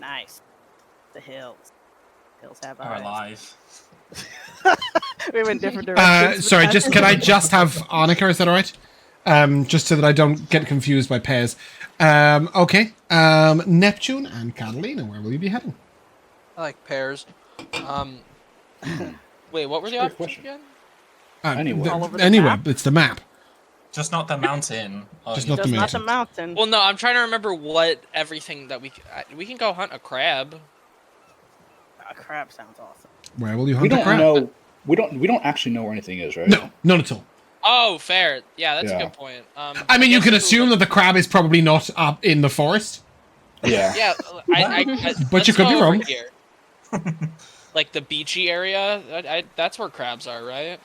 Nice. The hills. Hills have Are eyes. alive. We went different directions. Sorry, can I just have Annika? Is that all right? Just so that I don't get confused by pairs. Okay. Neptune and Katalina, where will you be heading? I like pairs. Wait, what were the Good options question. again? Anywhere. All over the Anywhere. map? It's the map. Just not the mountain. Just not Just the not the mountain. mountain. Well, no, I'm trying to remember what everything that we can go hunt a crab. A crab sounds awesome. Where will you We hunt the don't crab? know. We don't actually know where anything is, right? No, none at all. Oh, fair. Yeah, that's a Yeah. good point. I mean, you guess can if we assume look- that the crab is probably not up in the forest. Yeah. Yeah, But you let's could be go over wrong. Here. Like the beachy area, that's where crabs are, right?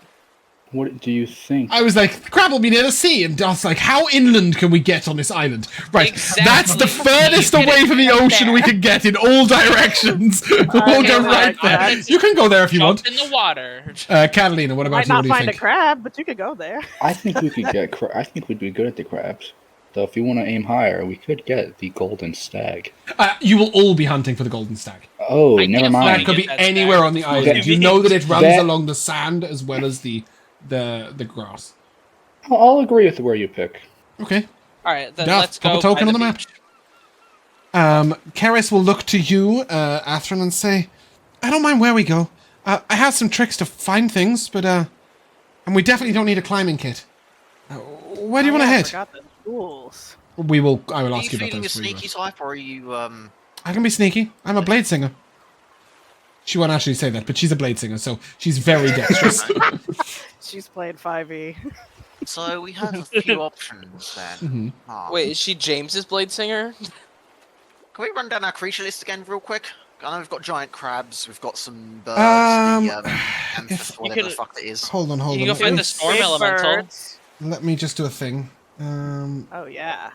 What do you think? I was like, the crab will be near the sea, and Darth's like, how inland can we get on this island? Right, Exactly. that's the furthest You get away it from the right ocean we there. can get in all directions. We'll Okay, go well, right there. that's- You can go there if you want. Jump in the water. Catalina, what about Might you? What not do you find a think? crab, but you could go there. I think we could get. I think we'd be good at the crabs. So if you want to aim higher, we could get the golden stag. You will all be hunting for the golden stag. Oh, I never can't That mind. could be Get that anywhere stag. on the What do island. you You know mean? that it runs That- along the sand as well as the grass. I'll agree with where you pick. Okay. All right, then Darth, let's go. pop a token by on the map. beach. Karis will look to you, Athren, and say, I don't mind where we go. I have some tricks to find things, but, and we definitely don't need a climbing kit. Where do you want to I head? forgot the tools. I will Are you ask you about feeling a those. sneaky type, or are you I can be sneaky. I'm a blade singer. She won't actually say that, but she's a blade singer, so she's very dexterous. She's played 5e. So we have a few options then. Wait, is she James's blade singer? Can we run down our creature list again real quick? I know we've got giant crabs, we've got some birds, if- whatever the could- fuck it is. Hold on. You Let can go find me- the storm Big elemental. birds. Let me just do a thing. Oh, yeah.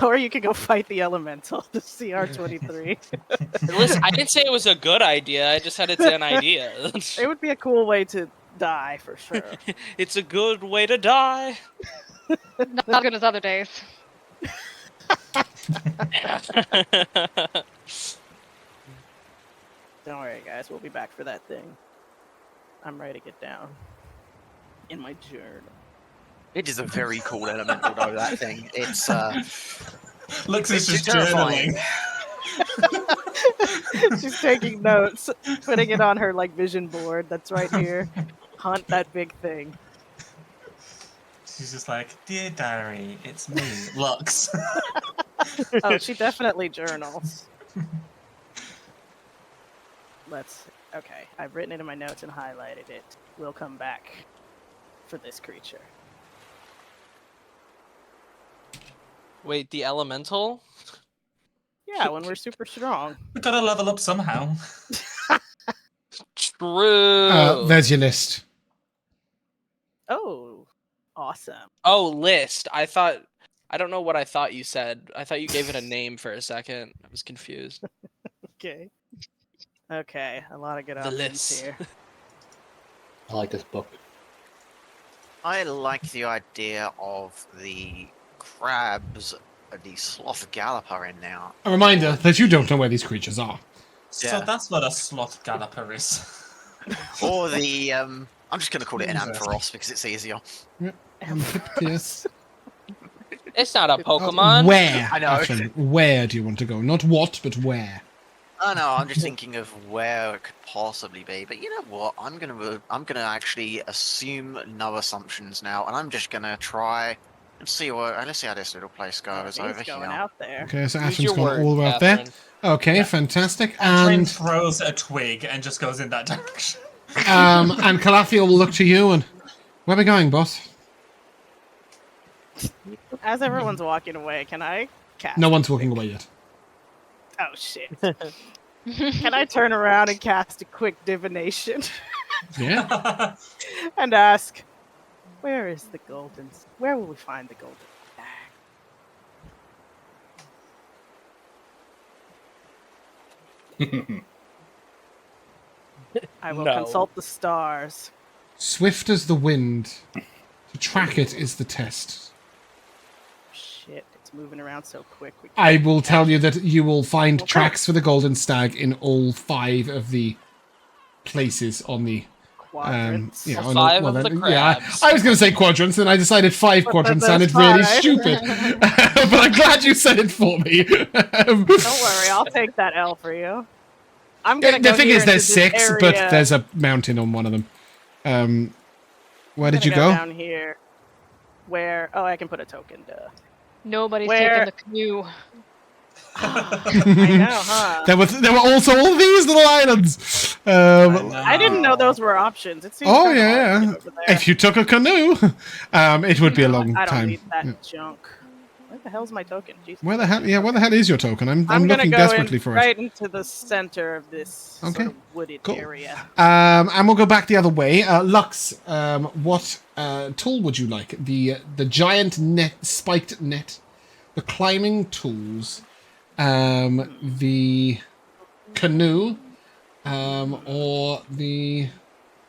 Or you could go fight the elemental, the CR23. Listen, I didn't say it was a good idea. I just said it's an idea. It would be a cool way to die, for sure. It's a good way to die. Not as good as other days. Don't worry, guys. We'll be back for that thing. I'm ready to get down. In my journal. It is a very cool elemental though, that thing. It's Looks It's is just terrifying. journaling. She's taking notes, putting it on her like vision board that's right here. Hunt that big thing. She's just like, dear diary, it's me, Lux. Oh, she definitely journals. Okay, I've written it in my notes and highlighted it. We'll come back for this creature. Wait, the elemental? Yeah, when we're super strong. We gotta level up somehow. True. there's your list. Oh, awesome. Oh, list. I don't know what I thought you said. I thought you gave it a name for a second. I was confused. Okay. Okay, a lot of good The options list. here. I like this book. I like the idea of the crabs, the sloth galloper in now. A reminder that you don't know where these creatures are. So Yeah. that's what a sloth galloper is. Or the, I'm just going to call it an Jesus. Ampharos because it's easier. Amphibious. It's not a Pokemon. Where? I know. Athren, where do you want to go? Not what, but where. I know, I'm just thinking of where it could possibly be, but you know what? I'm gonna actually assume no assumptions now, and I'm just gonna try and see let's see how this little place goes He's over going here. out there. Okay, so Use Athren's your gone word, all the way out there. Athren. Okay, fantastic. Athren And throws a twig and just goes in that direction. and Calafia will look to you and where are we going, boss? As everyone's walking away, can I cast? No one's walking away yet. Oh shit! Can I turn around and cast a quick divination Yeah. and ask, where is the golden? Where will we find the golden stag? I will No. consult the stars. Swift as the wind. To track it is the test. Shit, it's moving around so quick. I will tell you that you will find Okay. tracks for the golden stag in all 5 of the places on the Quadrants. yeah, All on 5 well, of the yeah, crabs. I was going to say quadrants, and I decided 5 quadrants sounded that's really fine. stupid. But I'm glad you said it for me. Don't worry, I'll take that L for you. I'm gonna The go thing here is, into there's this 6, but area. there's a mountain on one of them. Where I'm did you gonna go? Down here. Where? Oh, I can put a token. Duh. Nobody's Where- taking the canoe. I know, huh? There were also all these little islands. I didn't know those were options. It seems Oh kinda hard to yeah, get yeah. over there. If you took a canoe, it would be a long I don't time. need that Yeah. junk. Where the hell's my token? Jesus. Where the hell? Yeah, where the hell is your token? I'm I'm gonna looking go desperately in for right into the center of this Okay, sort of wooded cool. area. it. And we'll go back the other way. Lux, what tool would you like? The giant net, spiked net, the climbing tools, the canoe, or the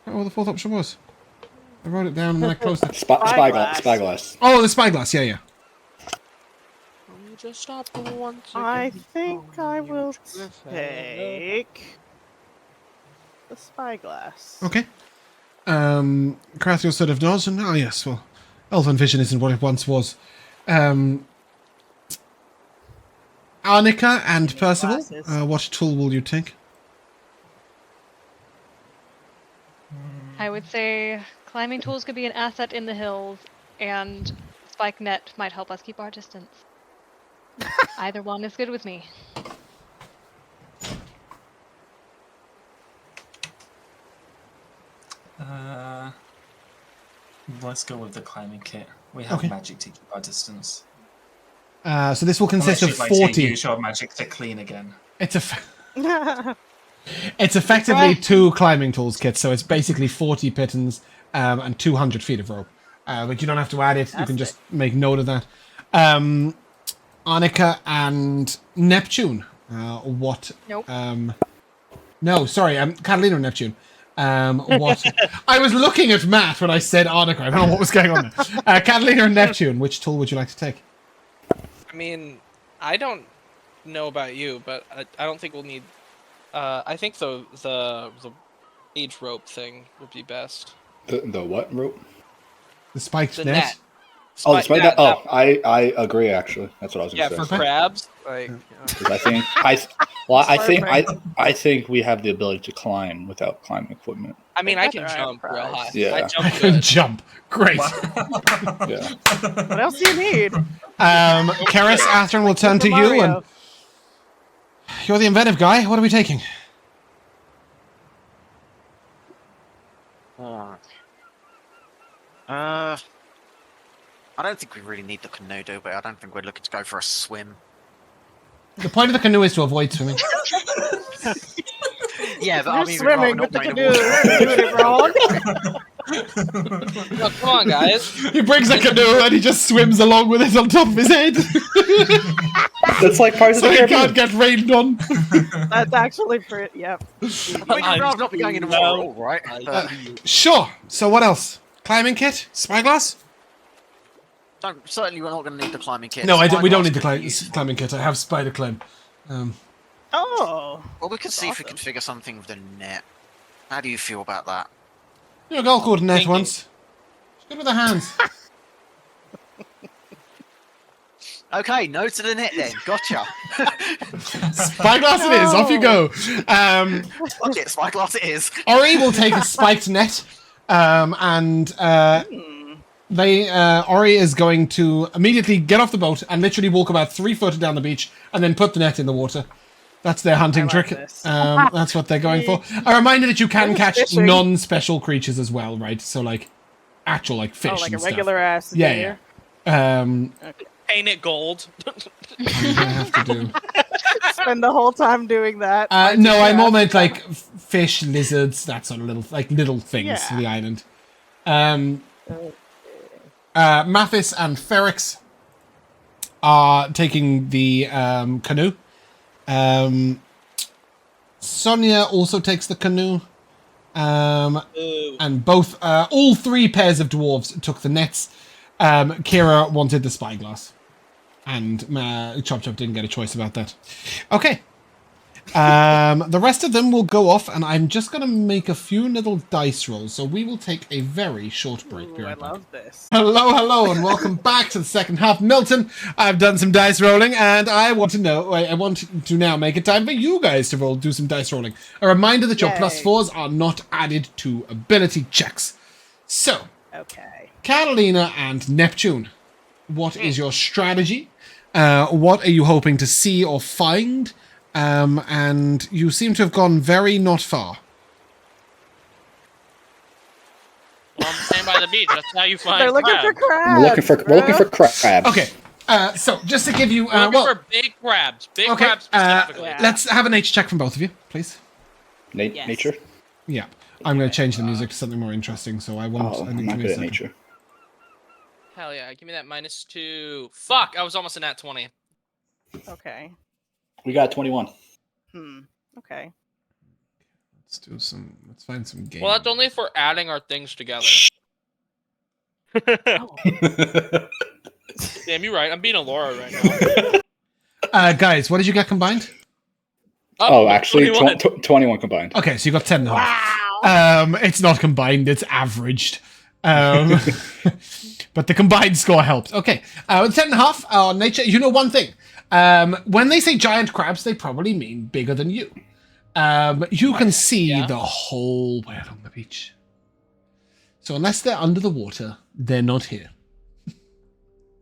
what the 4th option was? I wrote it down and then I closed it. Spyglass. Spyglass. Oh, the spyglass. Yeah, yeah. Just stop for one second. I think I will take the spyglass. Okay. Crathiel sort of nods and yes, well, elven vision isn't what it once was. Annika and Percival, Glasses. what tool will you take? I would say climbing tools could be an asset in the hills, and spike net might help us keep our distance. Either one is good with me. Let's go with the climbing kit. We have Okay. magic to keep our distance. So this will consist Unless of you'd like to 40. use your magic to clean again. It's it's effectively 2 climbing tools kits, so it's basically 40 pittons and 200 feet of rope. But you don't have to add it. You can just make note of that. Annika and Neptune. What? Nope. No, sorry. Katalina and Neptune. What? I was looking at Matt when I said Annika. I don't know what was going on there. Katalina and Neptune. Which tool would you like to take? I mean, I don't know about you, but I don't think we'll need. I think the age rope thing would be best. The what rope? The spiked The net. net. Oh, the Spike- spider. that- Oh, that- I agree. Actually, that's what I was yeah, going to for say. crabs. Like, 'Cause I think we have the ability to climb without climbing equipment. I mean, I That's can alright, jump real prize. high. Yeah. I I jump can good. jump. Great. Yeah. What else do you need? Karis, Athren will turn to Super you, and Mario. you're the inventive guy. What are we taking? I don't think we really need the canoe, do we? I don't think we're looking to go for a swim. The point of the canoe is to avoid swimming. Yeah, but You're I mean, we'd rather swimming not with the be in canoe. the You're doing it wrong. No, come on, guys. He brings a canoe and he just swims along with it on top of his head, That's like Pirates so of he the can't Caribbean. get rained on. That's actually pretty. Yep. water. We'd rather not be going in the water at all, right? But, Sure. So what else? Climbing kit? Spyglass? Certainly, we're not going to need the climbing kit. No, we don't need the Spyglass could be useful. climbing kit. I have spider climb. Oh. Well, we could see if we awesome. could figure something with the net. How do you feel about that? You know, golf called net Thinking. once. It's good with the hands. Okay, no to the net then. Gotcha. Spyglass it is. Off you go. Okay, spyglass it is. Ori will take a spiked net, and Ori is going to immediately get off the boat and literally walk about 3 foot down the beach, and then put the net in the water. That's their hunting like trick. this. That's what they're going for. A reminder that you can They're catch fishing. non-special creatures as well, right? So like actual like fish. Oh, like a and stuff. regular ass. Yeah, deer? yeah. Paint it gold. I'm gonna have to do. Spend the whole time doing that. No, I more meant like fish, lizards, that sort of little things for Yeah. the island. Mathis and Ferrix are taking the canoe. Sonia also takes the canoe. And both, all 3 pairs of dwarves took the nets. Kira wanted the spyglass. And Chop Chop didn't get a choice about that. Okay. The rest of them will go off, and I'm just going to make a few little dice rolls. So we will take a very short break. Be Ooh, I right back. love this. Hello, and welcome back to the second half. Milton, I've done some dice rolling, and I want to now make it time for you guys to do some dice rolling. A reminder that your Yay. +4s are not added to ability checks. So, Okay. Katalina and Neptune, what is your strategy? What are you hoping to see or find? And you seem to have gone very not far. Well, I'm staying by the beach. That's how you find They're looking for crabs. crabs. We're looking for crabs. Okay, so just to give you... We're looking for big crabs. Big okay, crabs specifically. Yeah. let's have a nature check from both of you, please. Yes. Nature? Yeah, I'm going to change the music to something more interesting, so I won't... Oh, I I'm need not to good a at second. nature. Hell yeah, give me that -2. Fuck, I was almost in that 20. Okay. We got 21. Okay. Let's find some games. Well, that's only if we're adding our things together. Damn, you're right. I'm being Elora right now. Guys, what did you get combined? Oh, actually, 21. 21 combined. Okay, so you got 10 and a half. Wow. It's not combined, it's averaged. But the combined score helps. Okay, with 10 and a half on nature, you know one thing. When they say giant crabs, they probably mean bigger than you. You can see the whole way along the beach. So unless they're under the water, they're not here.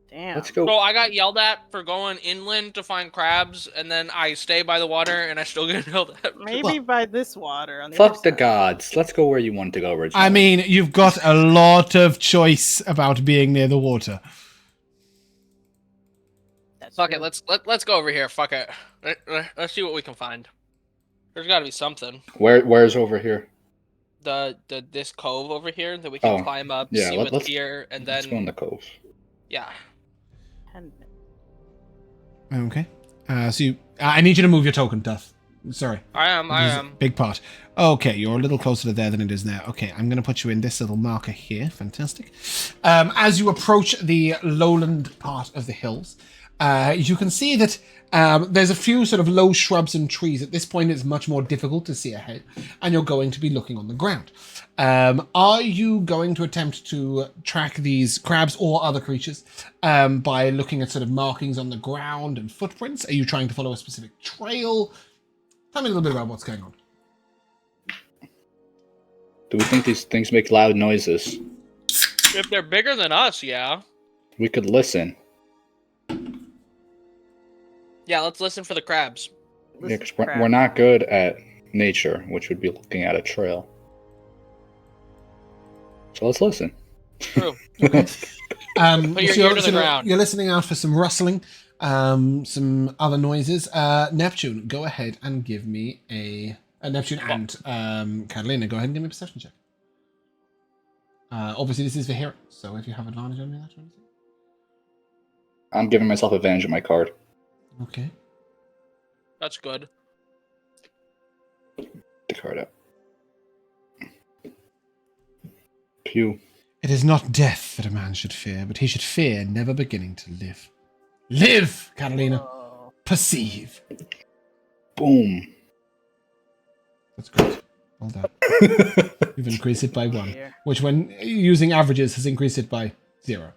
Damn. Let's go. Bro, I got yelled at for going inland to find crabs, and then I stay by the water, and I still get yelled at. Maybe by this water on the Fuck other the side. gods. Let's go where you wanted to go originally. I mean, you've got a lot of choice about being near the water. That's Fuck true. it, let's go over here. Fuck it. Let's see what we can find. There's got to be something. Where's over here? This cove over here that we can Oh, climb up, yeah, see let's- what's here, and Let's go in then the cove. yeah. 10 minutes. Okay. So I need you to move your token, Darth. Sorry. I This is a am. big part. Okay, you're a little closer to there than it is now. Okay, I'm going to put you in this little marker here. Fantastic. As you approach the lowland part of the hills, you can see that there's a few sort of low shrubs and trees. At this point, it's much more difficult to see ahead, and you're going to be looking on the ground. Are you going to attempt to track these crabs or other creatures by looking at sort of markings on the ground and footprints? Are you trying to follow a specific trail? Tell me a little bit about what's going on. Do we think these things make loud noises? If they're bigger than us, yeah. We could listen. Yeah, let's listen for the crabs. Yeah, 'cause we're not good at nature, which would be looking at a trail. So let's listen. True. Put your ear to the ground. You're listening out for some rustling, some other noises. Neptune, go ahead and give me a Neptune and Katalina, go ahead and give me a perception check. Obviously, this is for hearing, so if you have advantage on me, that's right. I'm giving myself advantage of my card. Okay. That's good. The card out. Pew. It is not death that a man should fear, but he should fear never beginning to live. Live, Katalina. Whoa. Perceive. Boom. That's great. Well done. You've increased it by 1, Here. which when using averages has increased it by 0.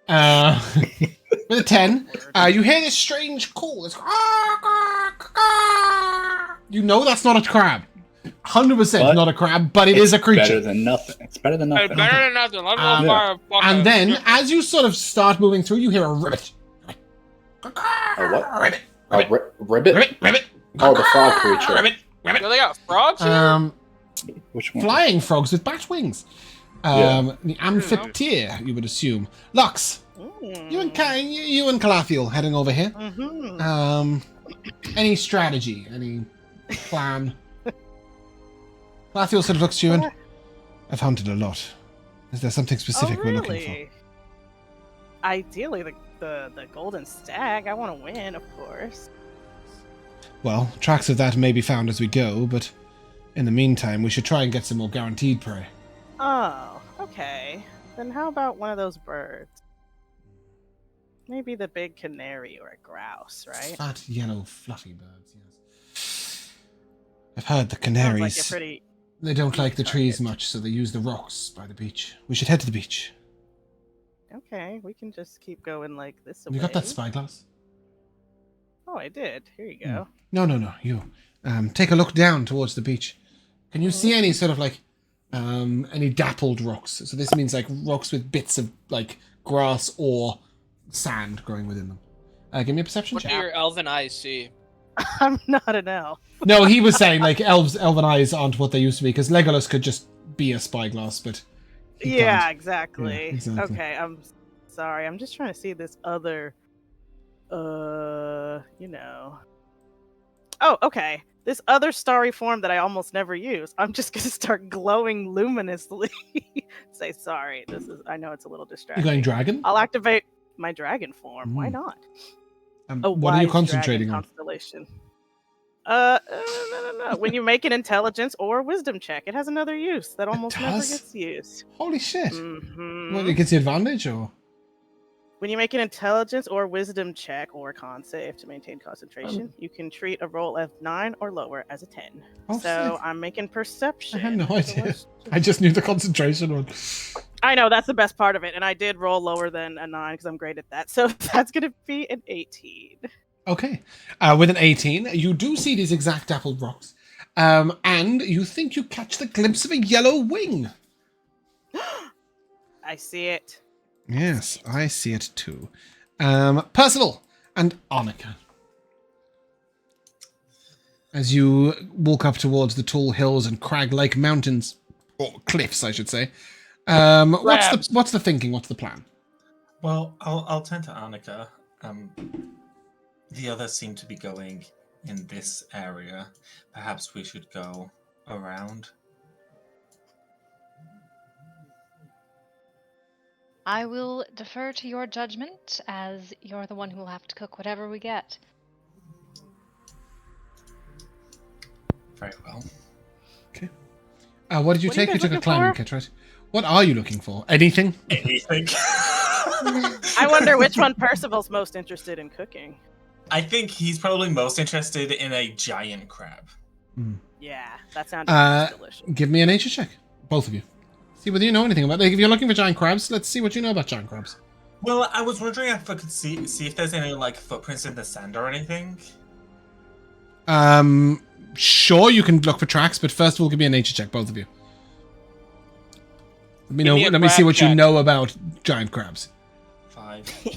With a 10, you hear this strange call. It's you know that's not a crab. 100% But not a crab, but it is a creature. Better than nothing. It's better than nothing. Better than nothing. Let's go fire a fucking And then, ship. as you sort of start moving through, you hear a ribbit. A what? Ribbit. Ribbit? Ribbit. Ribbit. Oh, the frog creature. Ribbit. Yo, they got frogs here? Which one? Flying frogs with bat wings. The amphitheater, you would assume. Lux, you and Calathiel heading over here. Any strategy? Any plan? Calathiel sort of looks to you and I've hunted a lot. Is there something specific we're looking for? Ideally, the golden stag. I want to win, of course. Well, tracks of that may be found as we go, but in the meantime, we should try and get some more guaranteed prey. Oh, okay. Then how about one of those birds? Maybe the big canary or a grouse, right? Fat, yellow, fluffy birds, yes. I've heard the Sounds canaries. like a pretty... They don't like the trees target. much, so they use the rocks by the beach. We should head to the beach. Okay, we can just keep going like this away. You got that spyglass? Oh, I did. Here you go. No, you. Take a look down towards the beach. Can you see any sort of like, any dappled rocks? So this means like rocks with bits of like grass or sand growing within them. Give me a perception What do check. your elven eyes see? I'm not an elf. No, he was saying like elven eyes aren't what they used to be because Legolas could just be a spyglass, but he Yeah, can't. exactly. Yeah, exactly. Okay, I'm sorry. I'm just trying to see this other, you know. Oh, okay. This other starry form that I almost never use. I'm just gonna start glowing luminously. Say sorry. I know it's a little You distracting. going dragon? I'll activate my dragon form. Why not? What are you Wise concentrating dragon on? Constellation. No. When you make an intelligence or wisdom check, it has another use that almost never does? gets used. Holy shit! Mhm. What, it gets the advantage or? When you make an intelligence or wisdom check or con save to maintain concentration, you can treat a roll of 9 or lower as a 10. Oh, So sick. I'm making perception. I had no So idea. let's I just knew the concentration one. I know, that's the best part of it. And I did roll lower than a 9 because I'm great at that. So that's going to be an 18. Okay. With an 18, you do see these exact dappled rocks. And you think you catch the glimpse of a yellow wing. I see it. Yes, I see it too. Percival and Annika. As you walk up towards the tall hills and crag-like mountains, or cliffs, I should say. What's the thinking? What's the plan? Well, I'll turn to Annika. The others seem to be going in this area. Perhaps we should go around. I will defer to your judgment, as you're the one who will have to cook whatever we get. Very well. Okay. What did you What are you take? You guys took a looking climbing for? kit, right? What are you looking for? Anything? Anything. I wonder which one Percival's most interested in cooking. I think he's probably most interested in a giant crab. Yeah, that sounded delicious. Give me a nature check, both of you. See whether you know anything about it. If you're looking for giant crabs, let's see what you know about giant crabs. Well, I was wondering if I could see if there's any like footprints in the sand or anything. Sure, you can look for tracks, but first of all, give me a nature check, both of you. Let me see what you know about giant crabs. 5.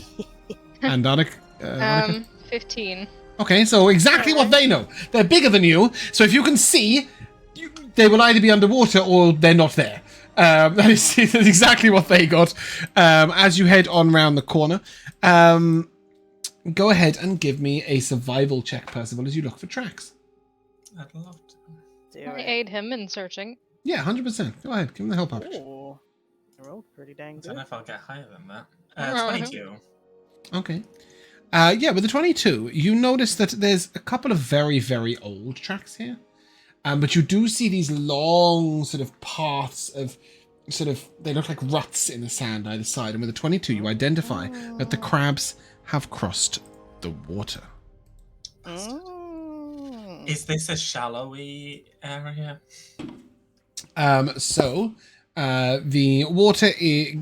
And Annika? 15. Okay, so exactly what they know. They're bigger than you, so if you can see, they will either be underwater or they're not there. That is exactly what they got. As you head on round the corner, go ahead and give me a survival check, Percival, as you look for tracks. I'd love to. Do I it. aid him in searching. Yeah, 100%. Go ahead, give him the help out. Ooh, I rolled pretty dang I don't know good. if I'll get higher than that. 22. Okay. With the 22, you notice that there's a couple of very, very old tracks here. But you do see these long sort of paths of they look like ruts in the sand either side, and with a 22 you identify that the crabs have crossed the water. Is this a shallowy area? The water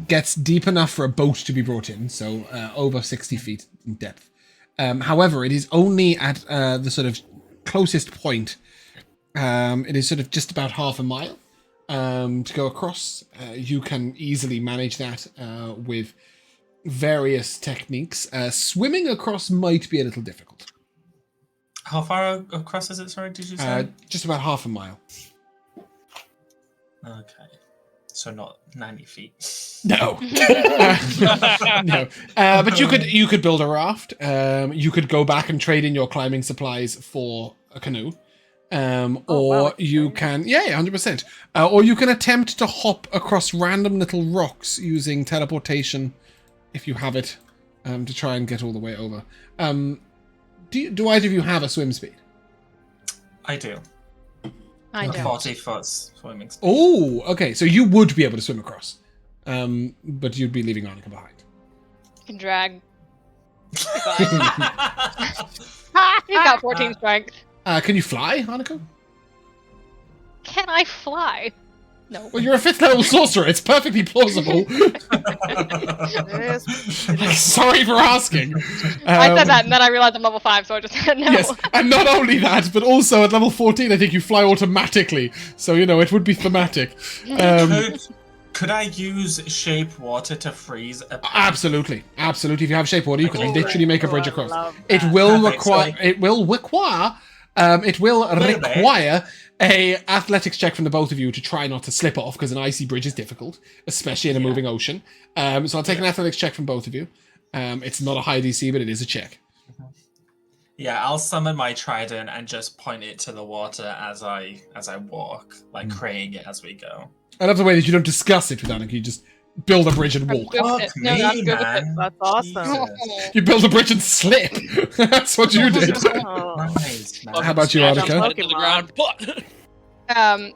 gets deep enough for a boat to be brought in, so over 60 feet in depth. However, it is only at the sort of closest point. It is sort of just about half a mile to go across. You can easily manage that with various techniques. Swimming across might be a little difficult. How far across is it, sorry, did you say? Just about half a mile. Okay. So not 90 feet. No. No. But you could build a raft. You could go back and trade in your climbing supplies for a canoe. Or you can... Yeah, 100%. Or you can attempt to hop across random little rocks using teleportation, if you have it, to try and get all the way over. Do either of you have a swim speed? I do. I don't. 40-foot swimming speed. Oh, okay. So you would be able to swim across. But you'd be leaving Annika behind. You can drag. You've got 14 strength. Can you fly, Annika? Can I fly? No. Well, you're a 5th level sorcerer. It's perfectly plausible. Sorry for asking. I said that, and then I realized I'm level 5, so I just said no. Yes, and not only that, but also at level 14, I think you fly automatically. So, it would be thematic. Could I use shape water to freeze a... Absolutely. Absolutely. If you have shape water, you can literally make a bridge across. It Perfect, will require a athletics check from the both of you to try not to slip off, because an icy bridge is difficult, especially in a moving ocean. So I'll take an athletics check from both of you. It's not a high DC, but it is a check. Yeah, I'll summon my trident and just point it to the water as I walk, like creating it as we go. I love the way that you don't discuss it with Annika. You just build a bridge and walk. Fuck No, me, that's good with man. That's awesome. Jesus. You build a bridge and slip. That's what you did. Oh. Nice, man. How about you, Smash Annika? into the ground, but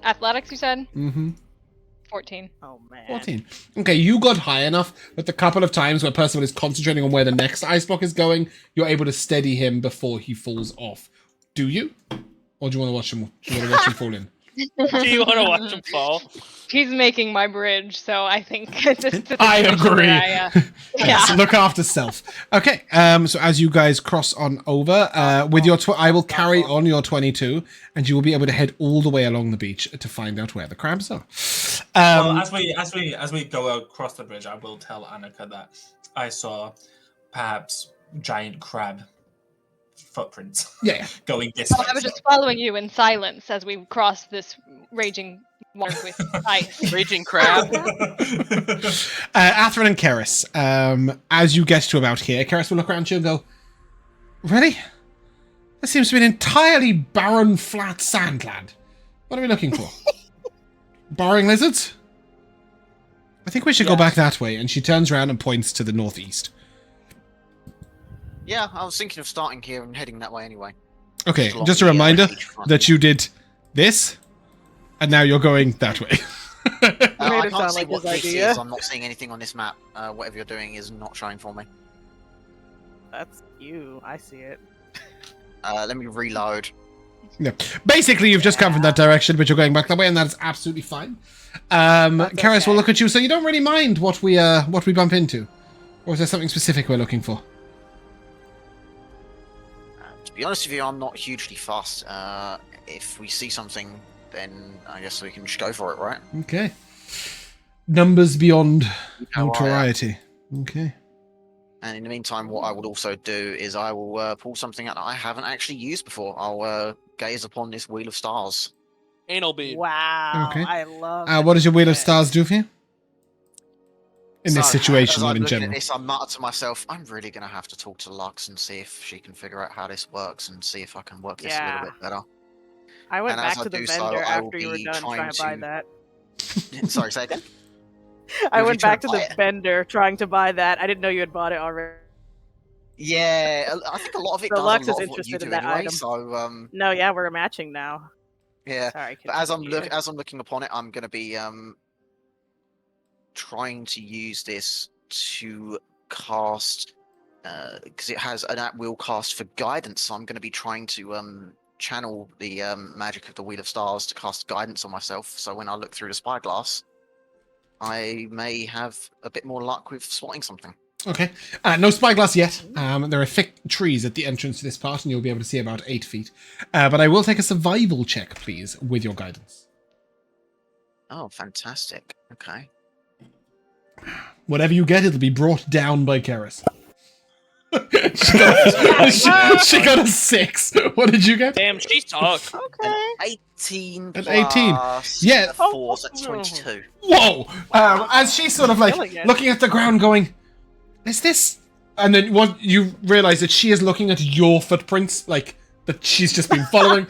Athletics, you said? Mm-hmm. 14. Oh man. 14. Okay, you got high enough that the couple of times where Percival is concentrating on where the next ice block is going, you're able to steady him before he falls off. Do you? Or do you want to watch him fall in? do you want to watch him fall? He's making my bridge, so I think I agree. Yeah. Look after self. Okay, so as you guys cross on over, with your I will carry on your 22, and you will be able to head all the way along the beach to find out where the crabs are. Well, as we go across the bridge, I will tell Annika that I saw perhaps giant crab footprints. Yeah. Going this Well, way. I was just following you in silence as we crossed this raging water with ice. Raging crab. Athren and Keris, as you get to about here, Keris will look around you and go, "Really? This seems to be an entirely barren, flat sandland. What are we looking for? Burrowing lizards? I think we should go back that way." And she turns around and points to the northeast. Yeah, I was thinking of starting here and heading that way anyway. Okay, Along just a the, reminder beachfront. that you did this, and now you're going that way. Made I it can't sound see like what his this idea. is. I'm not seeing anything on this map. Whatever you're doing is not showing for me. That's you. I see it. Let me reload. Yeah. Basically, you've just come from that direction, but you're going back that way, and that's absolutely fine. Keris will look at you, so you don't really mind what we bump into, or is there something specific we're looking for? To be honest with you, I'm not hugely fussed. If we see something, then I guess we can just go for it, right? Okay. Numbers beyond How are ya? notoriety. Okay. And in the meantime, what I would also do is I will pull something out that I haven't actually used before. I'll gaze upon this wheel of stars. Anal bead. Wow. Okay. I love What does your Wheel of it. Stars do for you? In this So, situation, as not I'm in looking general. At this, I mutter to myself, I'm really going to have to talk to Lux and see if she can figure out how this works and see if I can work this a little bit better. I went And as back I to the do so, vendor I will after you were be done trying to buy trying that. Sorry, say again? I Did went you try back to to buy the it? vendor trying to buy that. I didn't know you had bought it already. Yeah, I think a lot of it So does Lux a lot is of what you interested do in that anyway, item. so, No, yeah, we're matching now. yeah. Sorry. But as I'm continue. looking upon it, I'm going to be trying to use this to cast, because it has an at-will cast for guidance, so I'm going to be trying to channel the magic of the Wheel of Stars to cast guidance on myself, so when I look through the spyglass, I may have a bit more luck with spotting something. Okay. No spyglass yet. There are thick trees at the entrance to this part, and you'll be able to see about 8 feet. But I will take a survival check, please, with your guidance. Oh, fantastic. Okay. Whatever you get, it'll be brought down by Karis. she got a 6. What did you get? Damn, she sucks. Okay. 18 An plus 18. Yeah. 4, so that's 22. Whoa! As she's sort of like looking at the ground going, is this... And then what you realize that she is looking at your footprints, like, that she's just been following.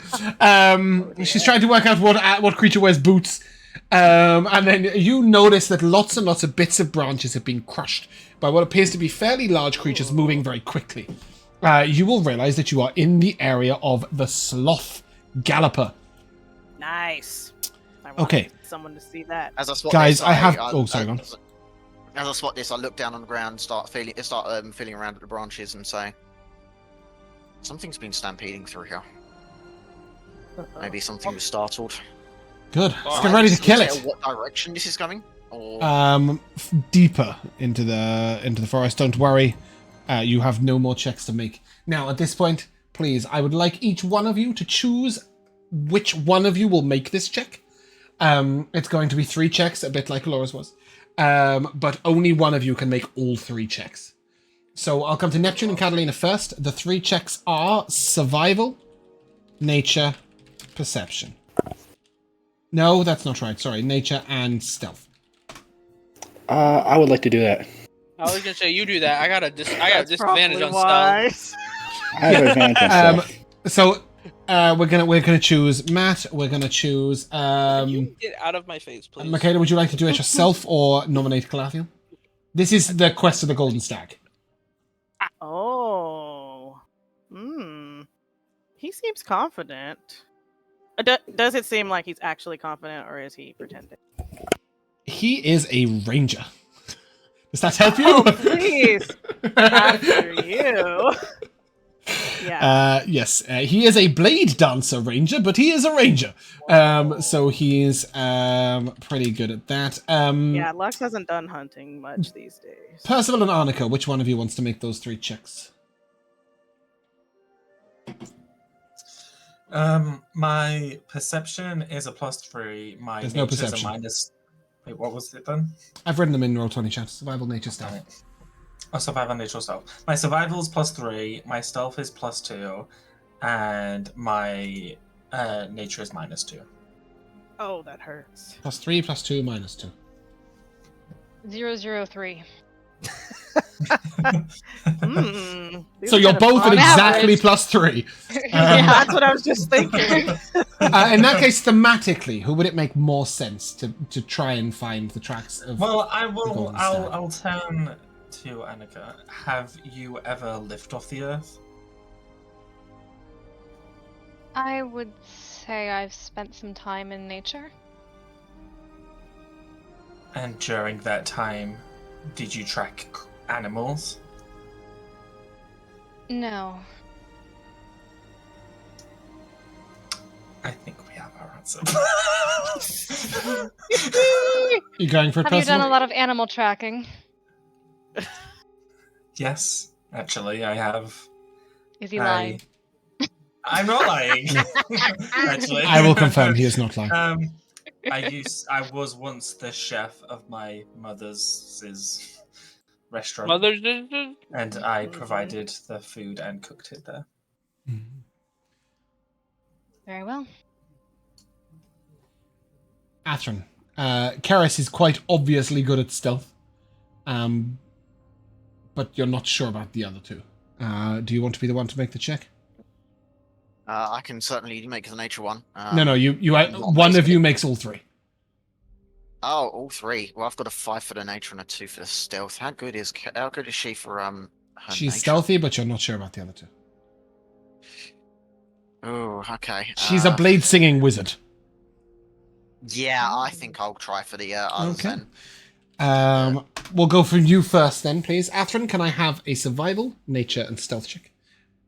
She's trying to work out what creature wears boots. And then you notice that lots and lots of bits of branches have been crushed by what appears to be fairly large creatures moving very quickly. You will realize that you are in the area of the Sloth Galloper. Nice. I want Okay. someone to see that. As I spot Guys, this, I have... Oh, sorry, go on. As I spot this, I look down on the ground, start feeling around at the branches, and say, "Something's been stampeding through here. Maybe something was startled." Good. Let's get ready to kill Can you it. tell what direction this is coming? Or... Deeper into the forest. Don't worry. You have no more checks to make. Now, at this point, please, I would like each one of you to choose which one of you will make this check. It's going to be 3 checks, a bit like Elora's was. But only one of you can make all 3 checks. So I'll come to Neptune and Katalina first. The 3 checks are survival, nature, perception. No, that's not right. Sorry, nature and stealth. I would like to do that. I was gonna say you do that. I got disadvantage Probably on stealth. wise. I have advantage on stuff. So we're gonna choose Matt. We're gonna choose You get out of my face, please. Mikayla, would you like to do it yourself or nominate Calathiel? This is the quest of the Golden Stag. Oh. He seems confident. Does it seem like he's actually confident, or is he pretending? He is a ranger. Does that help you? Oh, please. After you. Yeah. Yes, he is a blade dancer ranger, but he is a ranger. So he is pretty good at that. Yeah, Lux hasn't done hunting much these days. Percival and Annika, which one of you wants to make those 3 checks? My perception is a +3. My There's no nature's perception. a minus. Wait, what was it then? I've written them in Roll20 chat. Survival, nature, stealth. Right. Oh, survival, nature, stealth. My survival is +3. My stealth is +2, and my nature is -2. Oh, that hurts. +3, +2, -2. 003. So you're both at exactly +3. That's what I was just thinking. In that case, thematically, who would it make more sense to try and find the tracks of? Well, I the will. Golden Stag? I'll turn to Annika. Have you ever lived off the earth? I would say I've spent some time in nature. And during that time, did you track animals? No. I think we have our answer. You going for Have you Percival? done a lot of animal tracking? Yes, actually, I have. Is he lying? I'm not lying. Actually, I will confirm he is not lying. I was once the chef of my mother's restaurant, and I provided the food and cooked it there. Very well. Athren. Karis is quite obviously good at stealth. But you're not sure about the other 2. Do you want to be the one to make the check? I can certainly make the nature one. No, one of you makes all 3. Oh, all 3. Well, I've got a 5 for the nature and a 2 for the stealth. How good is she for her She's nature? stealthy, but you're not sure about the other 2. Oh, okay. She's a blade singing wizard. Yeah, I think I'll try for the others Okay. then. We'll go from you first then, please. Athren, can I have a survival, nature, and stealth check?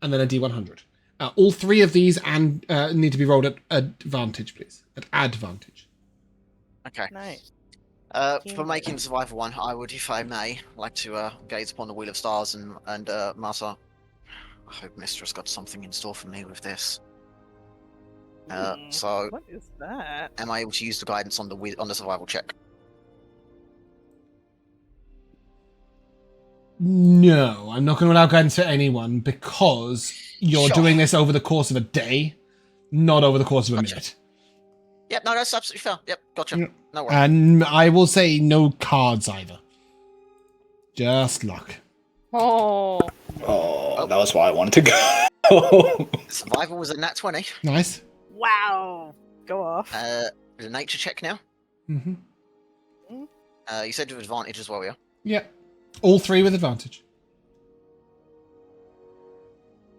And then a D100. All three of these and need to be rolled at advantage, please. At advantage. Okay. Nice. For making survival one, I would, if I may, like to gaze upon the Wheel of Stars and Masa. I hope Mistress got something in store for me with this. So, What is that? am I able to use the guidance on the survival check? No, I'm not going to allow guidance for anyone because you're doing this over the course of a day, not over the course of a minute. Yep, no, that's absolutely fair. Yep, gotcha. No worries. And I will say no cards either. Just luck. Oh. Oh, that was why I wanted to go. Survival was a nat 20. Nice. Wow. Go off. The nature check now. Mm-hmm. You said with advantage as well, yeah? Yeah. All three with advantage.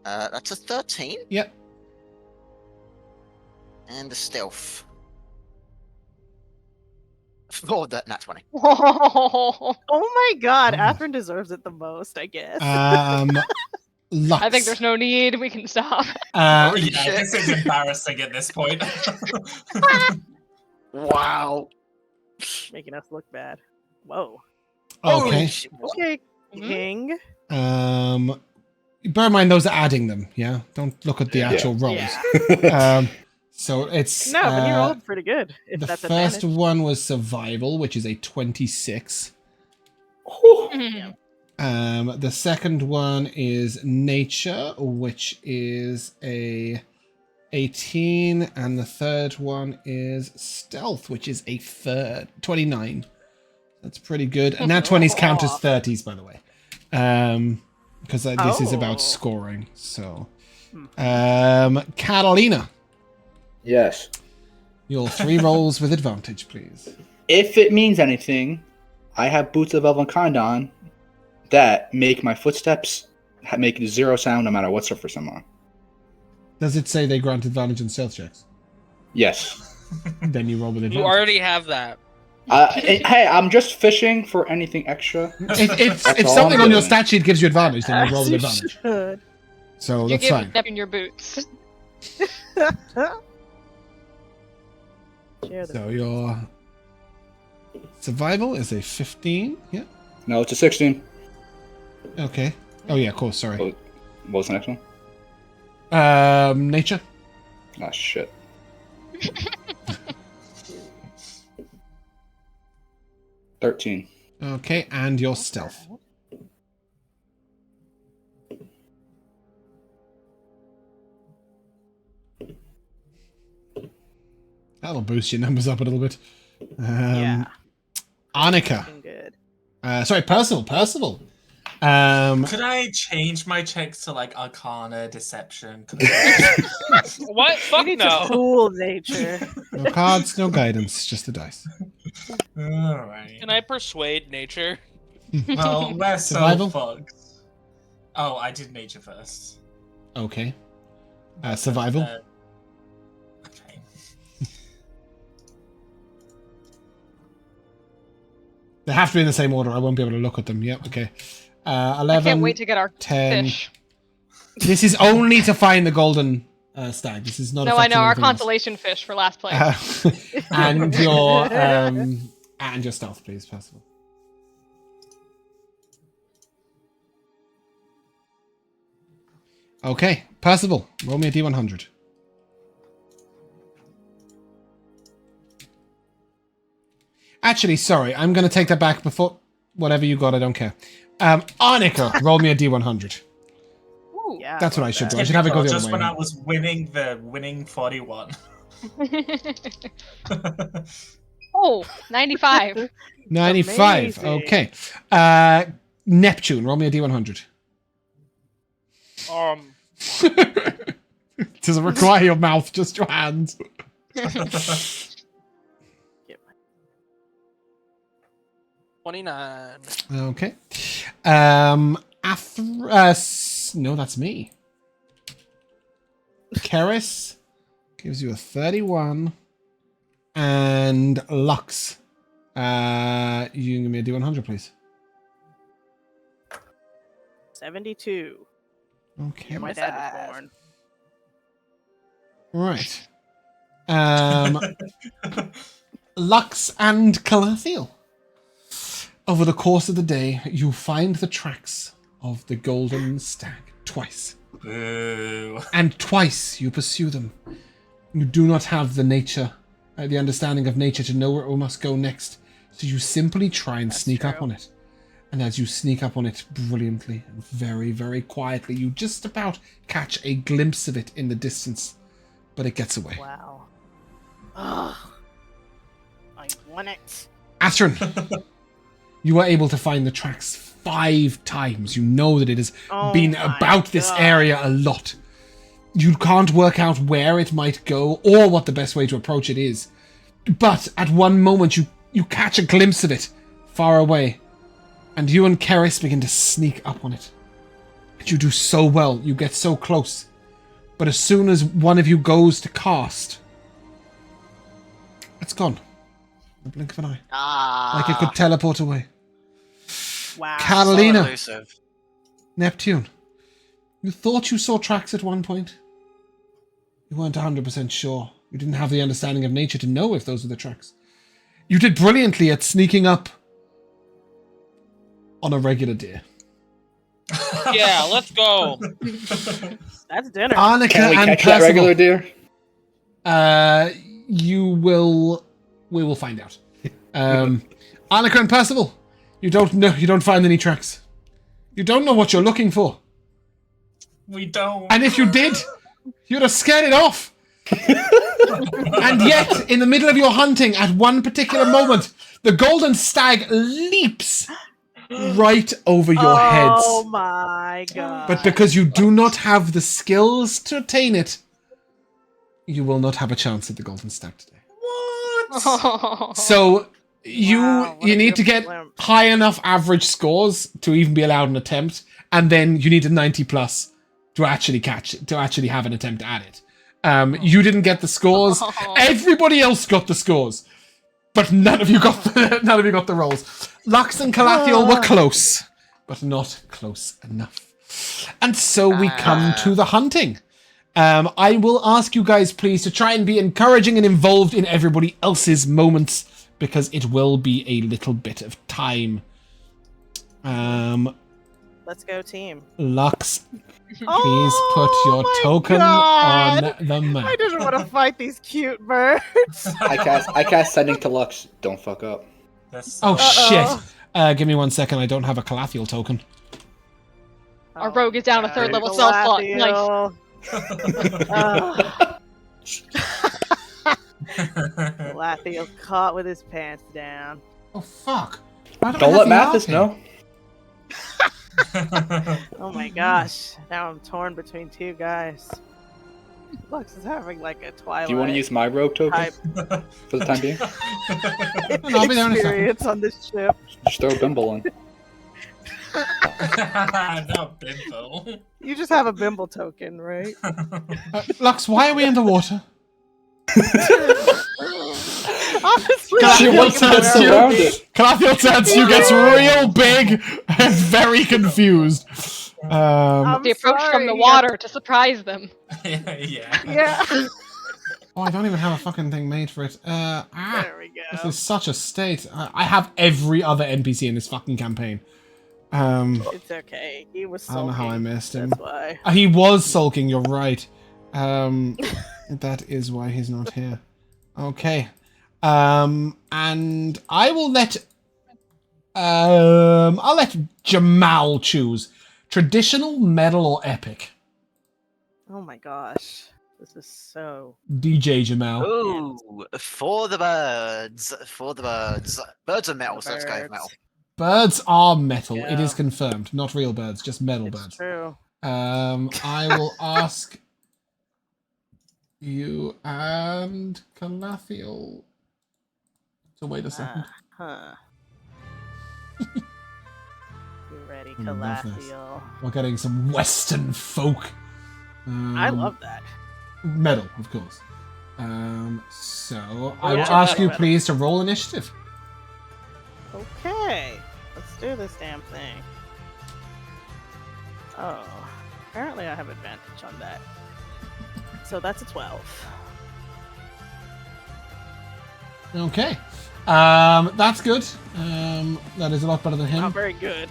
That's a 13. Yep. And a stealth. For that nat 20. Oh my god, Athren deserves it the most, I guess. Lux. I think there's no need. We can stop. Yeah, this is embarrassing at this point. Wow. Making us look bad. Whoa. Okay. Okay, King. Bear in mind those are adding them, yeah? Don't look at the actual rolls. Yeah. So it's... No, but you rolled pretty good. If the that's first advantage. one was survival, which is a 26. The second one is nature, which is a 18, and the third one is stealth, which is a 29. That's pretty good. And now 20s count as 30s, by the way, because this is about scoring. So, Katalina. Yes. Your 3 rolls with advantage, please. If it means anything, I have Boots of Elvenkind on that make my footsteps make 0 sound no matter what surface I'm on. Does it say they grant advantage on stealth checks? Yes. Then you roll with advantage. You already have that. Hey, I'm just fishing for anything extra. If something on your stat sheet gives you advantage, then you roll with advantage. Should. So You that's fine. give Neptune your boots. So your survival is a 15. Yeah. No, it's a 16. Okay. Oh yeah, of course. Sorry. What was the next one? Nature. Ah, shit. $13. Okay, and your stealth. That'll boost your numbers up a little bit. Yeah. Annika. Looking good. Sorry, Percival. Could I change my checks to like Arcana, Deception? What? You Fuck need no. to fool nature. No cards, no guidance, just the dice. Alright. Can I persuade nature? Well, we're so Survival? fucked. Oh, I did nature first. Okay. Survival. Okay. They have to be in the same order. I won't be able to look at them. Yep. Okay. 11. I can't wait to get our 10. fish. This is only to find the golden stag. This is not. No, I know our affecting anything else. consolation fish for last place. And your stealth, please, Percival. Okay, Percival, roll me a D100. Actually, sorry, I'm going to take that back before whatever you got. I don't care. Annika, roll me a D100. Ooh. Yeah. That's what I should do. I should have it go the Just other when I way. was winning the winning 41. Oh, 95. 95. Amazing. Okay. Neptune, roll me a D100. Doesn't require your mouth, just your hands. 29. Okay. No, that's me. Keris gives you a 31. And Lux You can give me a D100, please. 72. Okay. Where my dad was born. Right. Lux and Calathiel. Over the course of the day, you find the tracks of the golden stag twice. Boo. And twice you pursue them. You do not have the nature, the understanding of nature to know where it must go next. So you simply try and sneak up on it. And as you sneak up on it brilliantly and very, very quietly, you just about catch a glimpse of it in the distance. But it gets away. Wow. Ugh. I want it. Athren, you are able to find the tracks 5 times. You know that it has been about this area a lot. You can't work out where it might go or what the best way to approach it is. But at one moment you catch a glimpse of it far away. And you and Keris begin to sneak up on it. And you do so well. You get so close. But as soon as one of you goes to cast, it's gone. In the blink of an eye. Like it could teleport away. Wow. Katalina. So Neptune. You thought you saw tracks at one point. You weren't 100% sure. You didn't have the understanding of nature to know if those were the tracks. You did brilliantly at sneaking up on a regular deer. Yeah, let's go. That's dinner. Annika Can we and catch that Percival. regular deer? We will find out. Annika and Percival, you don't find any tracks. You don't know what you're looking for. We don't. And if you did, you'd have scared it off. And yet, in the middle of your hunting, at one particular moment, the golden stag leaps right over your heads. Oh my god. But because you do not have the skills to attain it, you will not have a chance at the golden stag today. What? So you Wow, what a need to get beautiful limp. high enough average scores to even be allowed an attempt, and then you need a 90 plus to actually catch it, to actually have an attempt at it. You didn't get the scores. Everybody else got the scores, but none of you got the rolls. Lux and Calathiel were close, but not close enough. And so we come to the hunting. I will ask you guys, please, to try and be encouraging and involved in everybody else's moments, because it will be a little bit of time. Let's go, team. Lux, please put your my token God. on the map. I just want to fight these cute birds. I cast sending to Lux. Don't fuck up. That's Oh, Uh-oh. shit. Give me 1 second. I don't have a Calathiel token. Our rogue is down a third level spell slot. Nice. Lathiel's caught with his pants down. Oh, fuck. Why do I Don't have let the Mathis arcane? know. Oh my gosh. Now I'm torn between two guys. Lux is having like a Twilight. Do you want to use my rogue token type for the time being? I'll be there in a second. experience on this ship. Just throw a bimble in. no bimbo. You just have a Bimble token, right? Lux, why are we in the water? Honestly, She Calathiel wants to turns get to around you. it. Calathiel turns to you, gets real big, and very confused. I'm The approach from the sorry. water to surprise them. Yeah. Yeah. Oh, I don't even have a fucking thing made for it. There we This go. is such a state. I have every other NPC in this fucking campaign. It's okay. He was I don't know how I sulking, missed him. That's why. He was sulking, you're right. That is why he's not here. Okay. And I will let I'll let Jamal choose. Traditional, metal, or epic? Oh my gosh. This is so... DJ Jamal. Ooh, for the birds. For the birds. Birds are metal, so let's go with Birds. metal. Birds are metal. It Yeah. is confirmed. Not real birds, just metal It's birds. true. I will ask you and Calathiel to wait a second. Huh. You ready, I love this. Calathiel? We're getting some Western folk. I love that. Metal, of course. So I will Yeah, ask you metal. please to roll initiative. do this damn thing. Oh, apparently I have advantage on that. So that's a 12. Okay. That's good. That is a lot better than him. Not very good.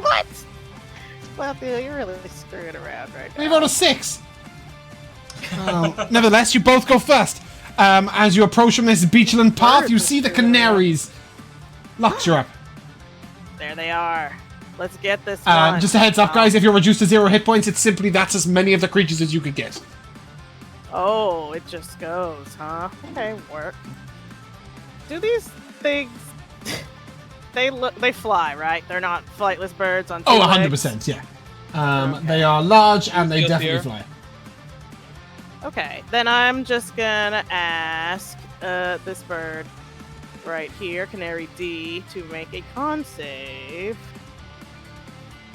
What? Well, dude, you're really screwing around right now. We rolled a 6. Nevertheless, you both go first. As you approach from this beachland path, you see the canaries. Lux, you're up. There they are. Let's get this one. Just a heads up, guys. If you're reduced to 0 hit points, it's simply that's as many of the creatures as you could get. Oh, it just goes, huh? Okay, work. Do these things... They fly, right? They're not flightless birds on two legs? 100%, yeah. They are large and they definitely fly. Okay, then I'm just gonna ask this bird right here, Canary D, to make a con save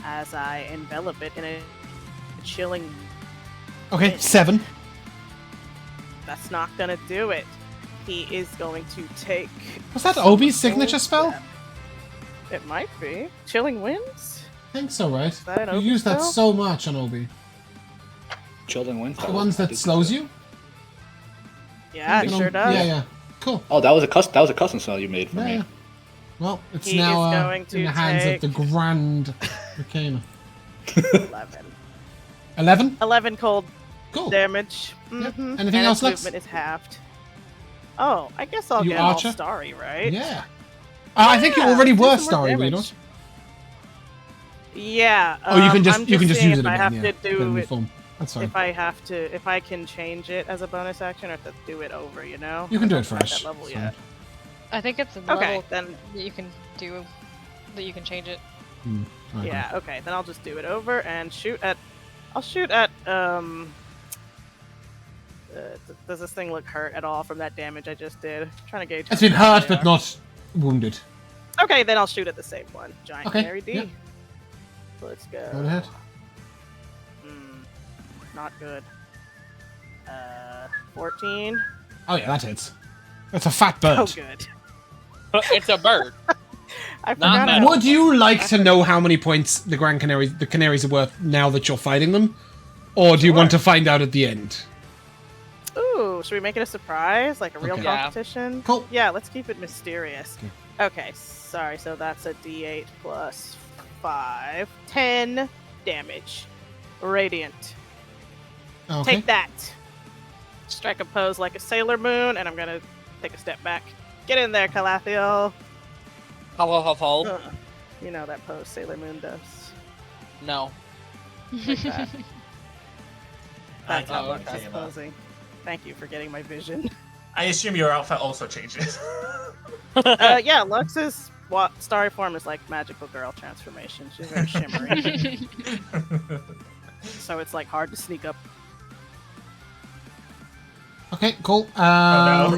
as I envelop it in a chilling... Okay, 7. That's not gonna do it. He is going to take... Was that Obi's signature spell? It might be. Chilling Winds? I think so, right? Is that an You Obi use that spell? so much on Obi. Chilling Winds. The ones that slows you? Yeah, it sure does. Yeah, yeah. Cool. Oh, that was a custom spell you made for Yeah, me. yeah. Well, it's He now is going to in the hands take- of the Grand Mikayla. 11. 11? 11 cold Cool. damage. Yep. Mhm. Anything and else, its Lex? movement is halved. Oh, I guess I'll You get archer? all starry, right? Yeah. I think you already do were some more starry, were you damage. not? Yeah. Oh, you can just I'm use seeing it if I again. have Yeah. to Get a do new it. form. That's fine. If I can change it as a bonus action, or to do it over, you know. You can do I'm it not at fresh. that level It's yet. I think it's a Okay, level then. that you can do, that you can change it. Okay. Yeah. Okay, then I'll just do it over and shoot at. I'll shoot at. Does this thing look hurt at all from that damage I just did? I'm trying to gauge. It's how been hurt hurt, they but are. not wounded. Okay, then I'll shoot at the same one. Giant Okay, Canary D. yeah. Let's go. Go ahead. Not good. 14. Oh yeah, that hits. That's a fat bird. Oh, good. It's a bird. I Not forgot. metal. about Would you like to know how many points the canaries are worth now that you're fighting them, or do you want to find out at the end? Ooh, should we make it a surprise, like a real Okay. Yeah. competition? Cool. Yeah, let's keep it mysterious. Okay, sorry. So that's a D8 plus 5, 10 damage, radiant. Okay. Take that. Strike a pose like a Sailor Moon, and I'm gonna take a step back. Get in there, Calathiel. Hello. You know that pose Sailor Moon does. No. Like that. That's how Okay, that's Mikayla. posing. Thank you for getting my vision. I assume your outfit also changes. Yeah, Lux's starry form is like magical girl transformation. She's very shimmery, so it's like hard to sneak up. Okay, cool. Oh,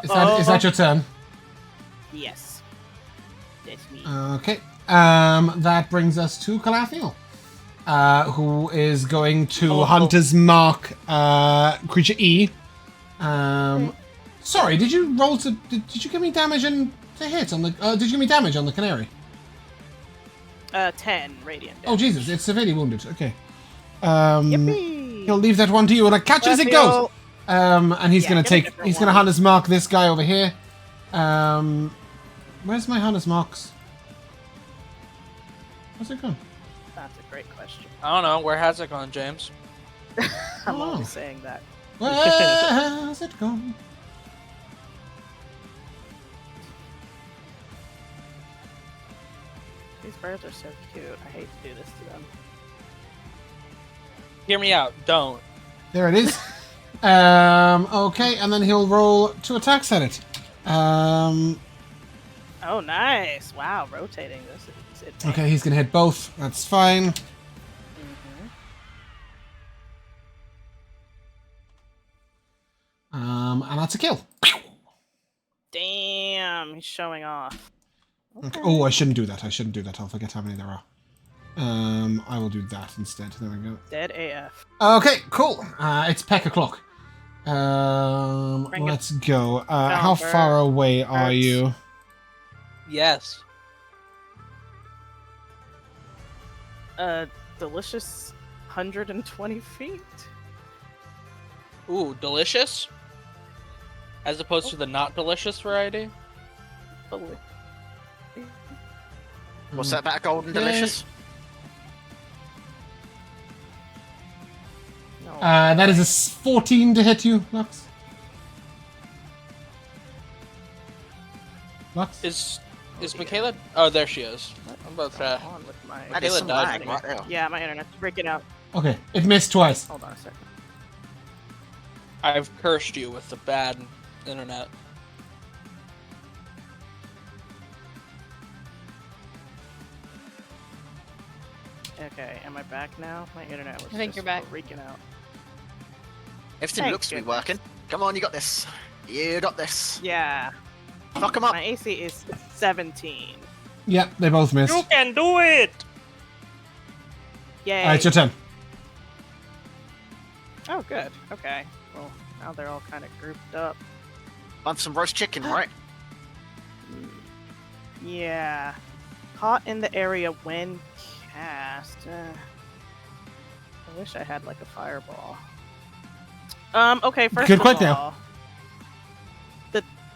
Is that your turn? Yes. That's me. Okay. That brings us to Calathiel, who is going to Hunter's Mark creature E. Sorry, did you roll to? Did you give me damage and to hit on the? Did you give me damage on the canary? 10 radiant. Oh Jesus, it's severely wounded. Okay. Yippee! He'll leave that one to you, and I catch it as it goes. And he's Yeah, gonna get a take. different He's gonna one. Hunter's Mark this guy over here. Where's my Hunter's Marks? Where's it gone? That's a great question. I don't know. Where has it gone, James? I'm Oh. always saying that. Where's it gone? These birds are so cute. I hate to do this to them. Hear me out. Don't. There it is. Okay, and then he'll roll 2 attacks at it. Oh, nice! Wow, rotating this is advanced. Okay, he's gonna hit both. That's fine. And that's a kill. Damn, he's showing off. Okay. Oh, I shouldn't do that. I'll forget how many there are. I will do that instead. There we go. Dead AF. Okay, cool. It's peck o'clock. Bring it Let's go. How down, far away are birds. you? Yes. Delicious 120 feet. Ooh, delicious? As opposed to the not delicious variety? What's that about golden Okay. delicious? No. That is a 14 to hit you, Lux. Lux? Is Mikayla? Oh, there she is. I'm about to. on with my... That is Mikayla some died. lag right there. Yeah, my internet's freaking out. Okay, it missed twice. Hold on a second. I've cursed you with the bad internet. Okay, am I back now? My internet was I think just you're back. freaking out. Everything Thank looks to be goodness. working. Come on, you got this. You got this. Yeah, Fuck them up. my AC is 17. Yeah, they both missed. You can do it! Yay. It's your turn. Oh, good. Okay. Well, now they're all kind of grouped up. Want some roast chicken, right? Yeah. Caught in the area when cast. I wish I had like a fireball. Okay, first Good of point now. all,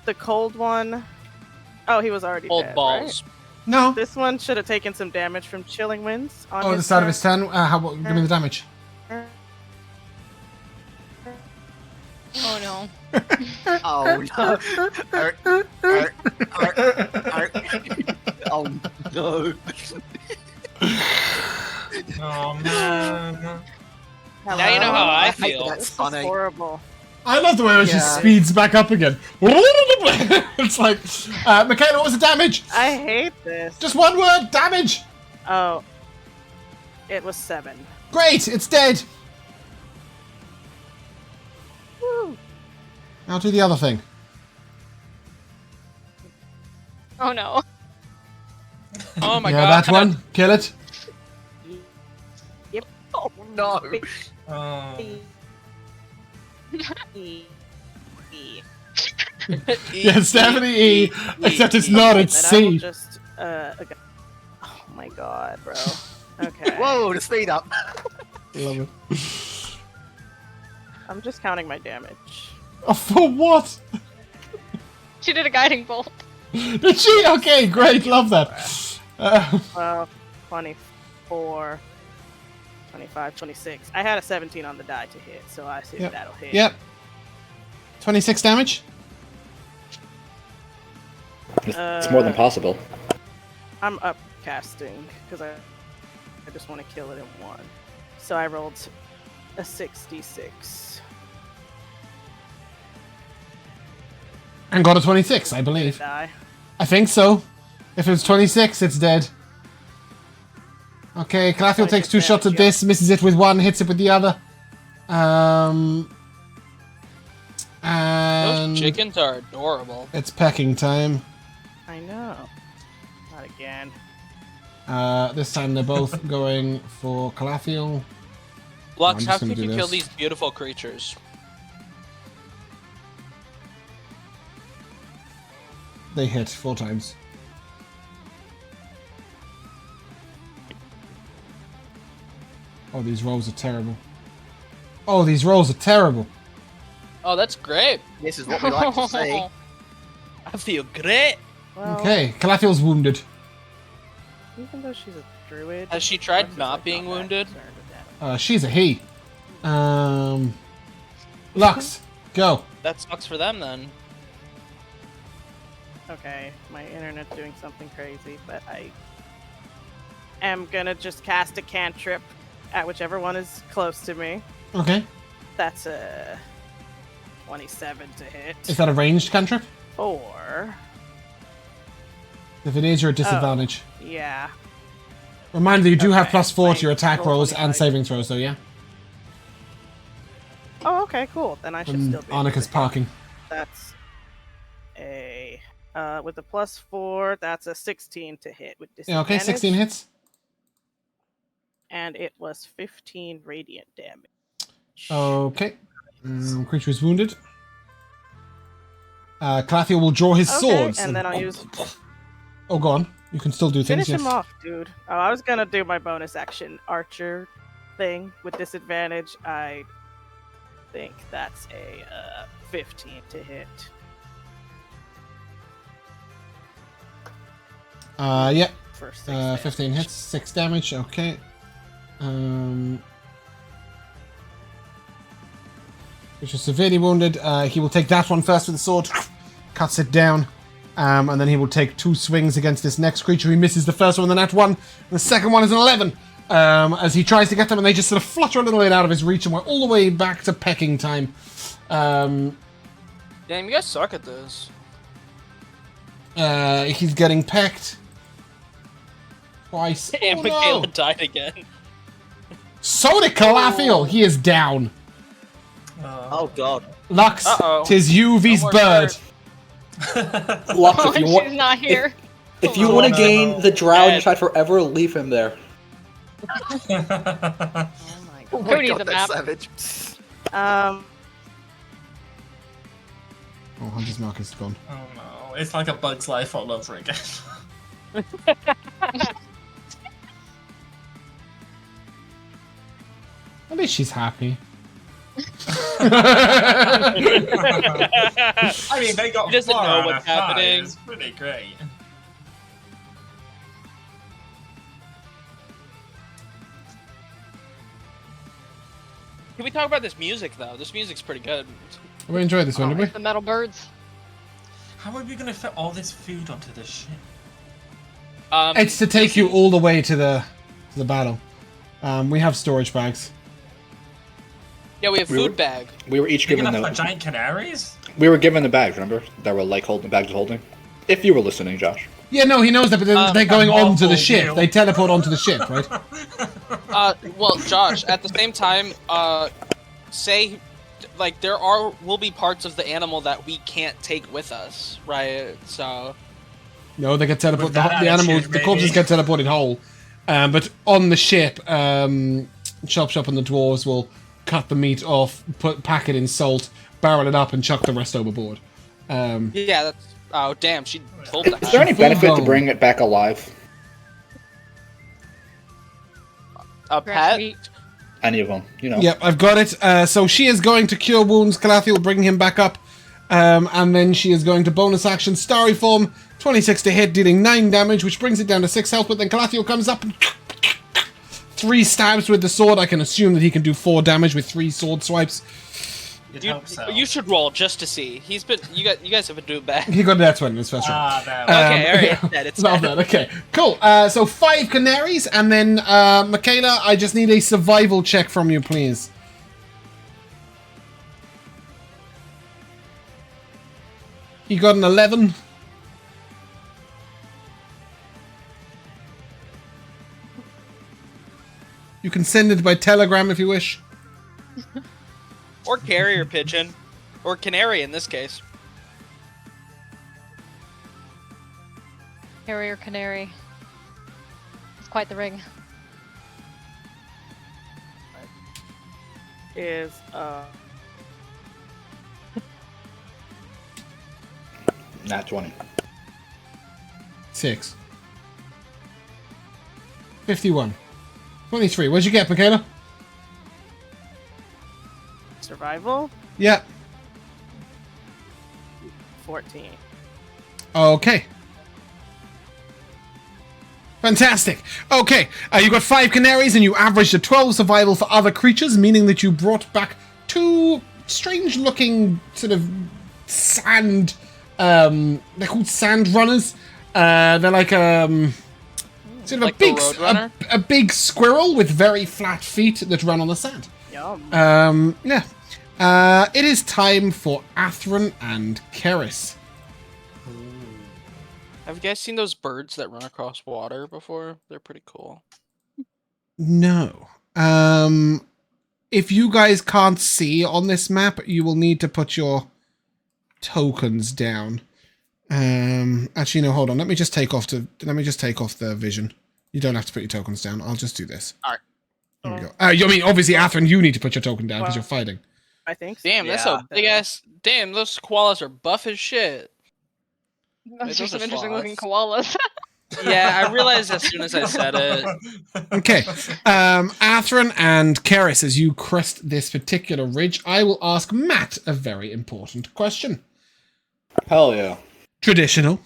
the cold one. Oh, he was already Old dead, balls. No. Right? This one should have taken some damage from chilling winds. On Oh, his the start of turn. his turn. Give me the damage. Oh no. Oh no. Oh no. Oh man. Now you know how I I think feel. that's This is funny. horrible. I love the way it just Yeah. speeds back up again. It's like, Mikayla, what was the damage? I hate this. Just one word, damage. Oh, it was 7. Great, it's dead. Woo. Now do the other thing. Oh no. Oh my Yeah, god. that one. Kill it. Yep. Oh no. Oh. Yeah, Stephanie E. Except it's not, it's Then I will C. just, okay. Oh my god, bro. Okay. Whoa, the speed up. Love it. I'm just counting my damage. Oh, for what? She did a guiding bolt. Did she? Okay, great. Love that. 24, 25, 26. I had a 17 on the die to hit, so I assume Yep. that'll hit. Yep. 26 damage. It's more than possible. I'm upcasting because I just want to kill it in one. So I rolled a 66. And got a 26, I believe. Die. I think so. If it was 26, it's dead. Okay, Calathiel takes 2 shots at this, misses it with one, hits it with the other. And Those chickens are adorable. it's pecking time. I know. Not again. This time they're both going for Calathiel. Lux, I'm how just gonna could do you kill this. these beautiful creatures? They hit 4 times. Oh, these rolls are terrible. Oh, these rolls are terrible. Oh, that's great. This is what we like to see. I feel great. Well, Okay, Calathiel's wounded. even though she's a druid. Has she tried Lux is, not like, being that wounded? concerned with that. She's a he. Lux, go. That sucks for them then. Okay, my internet's doing something crazy, but I am gonna just cast a cantrip at whichever one is close to me. Okay. That's a 27 to hit. Is that a ranged cantrip? Or If it is, you're at disadvantage. yeah. Reminder, you do have Okay, +4 to your attack roll rolls and 25. saving throws, though, yeah? Oh, okay, cool. Then I should And still be. able Annika's to hit. parking. That's a with the +4. That's a 16 to hit with Yeah, okay, disadvantage. 16 hits. And it was 15 radiant damage. Okay. Creature is wounded. Calathiel will draw his Okay, swords. and then I'll use. Oh, go on. You can still do things. Finish him off, dude. Oh, I was gonna do my bonus action archer thing with disadvantage. I think that's a 15 to hit. Yeah. For 15 hits, 6 damage. Okay. Which is severely wounded. He will take that one first with the sword, cuts it down, and then he will take 2 swings against this next creature. He misses the first one, then that one. The second one is an 11. As he tries to get them, and they just sort of flutter a little bit out of his reach, and we're all the way back to pecking time. Damn, you guys suck at this. He's getting pecked twice. Damn, Oh, Mikayla no. died again. So did Calafio. He is down. Oh god. Lux, Uh-oh. tis Yuvi's bird. Lux, Oh, if you and want, she's not here. if you Oh, want to no. gain the drow Dead. inside forever, leave him there. Oh my god. Who my needs God, a that's map? savage. Oh, Hunter's Mark is gone. Oh no, it's like a Bug's Life all over again. At least she's happy. I mean, they got He doesn't far know out what's of 5. happening. It's pretty great. Can we talk about this music though? This music's pretty good. We enjoyed this one, did we? The metal birds. How are we gonna fit all this food onto this ship? It's to take you all the way to the battle. We have storage bags. Yeah, we have food bag. We were each Big given enough for the. giant canaries? We were given the bags, remember? That were like holding the bags of holding. If you were listening, Josh. Yeah, no, he knows that, but they're going I'm onto the awful, ship. you. They teleport onto the ship, right? Well, Josh, at the same time, say, like, will be parts of the animal that we can't take with us, right? So. No, they get teleported. With that The animals, attitude, the corpses maybe. get teleported whole. But on the ship, Chop and the dwarves will cut the meat off, pack it in salt, barrel it up, and chuck the rest overboard. Yeah, that's. Oh, damn, she told that. Is there any Full benefit to blown. bringing it back alive? A Fresh pet? meat. Any of them, you know. Yep, I've got it. So she is going to cure wounds. Calathi will bring him back up. And then she is going to bonus action Starry Form, 26 to hit, dealing 9 damage, which brings it down to 6 health. But then Calathio comes up and 3 stabs with the sword. I can assume that he can do 4 damage with 3 sword swipes. You'd hope so. You should roll just to see. He's been. You guys have been doing bad. He got that one in his first round. Ah, there. Okay, alright, yeah. it's dead, it's Love dead. that. Okay, cool. So 5 canaries, and then Mikayla, I just need a survival check from you, please. He got an 11. You can send it by telegram if you wish. Or carrier pigeon. Or canary in this case. Carrier canary. It's quite the ring. Is Nat 20. 6. 51. 23. What'd you get, Mikayla? survival? Yeah. 14. Okay. Fantastic. Okay, you got 5 canaries and you averaged a 12 survival for other creatures, meaning that you brought back 2 strange-looking sort of sand. They're called sand runners. They're like sort of Like a the big Roadrunner? a big squirrel with very flat feet that run on the sand. Yum. Yeah. It is time for Athren and Keris. Have you guys seen those birds that run across water before? They're pretty cool. No. If you guys can't see on this map, you will need to put your tokens down. Actually, no, hold on. Let me just take off the vision. You don't have to put your tokens down. I'll just do this. Alright. There we go. I mean, obviously, Athren, you need to put your token down because Well- you're fighting. I think so. Damn, that's Yeah. a big ass. Damn, those koalas are buff as shit. Those are those some are interesting looking sloths. koalas. Yeah, I realized as soon as I said it. Okay. Athren and Keris, as you crest this particular ridge, I will ask Matt a very important question. Hell yeah. Traditional,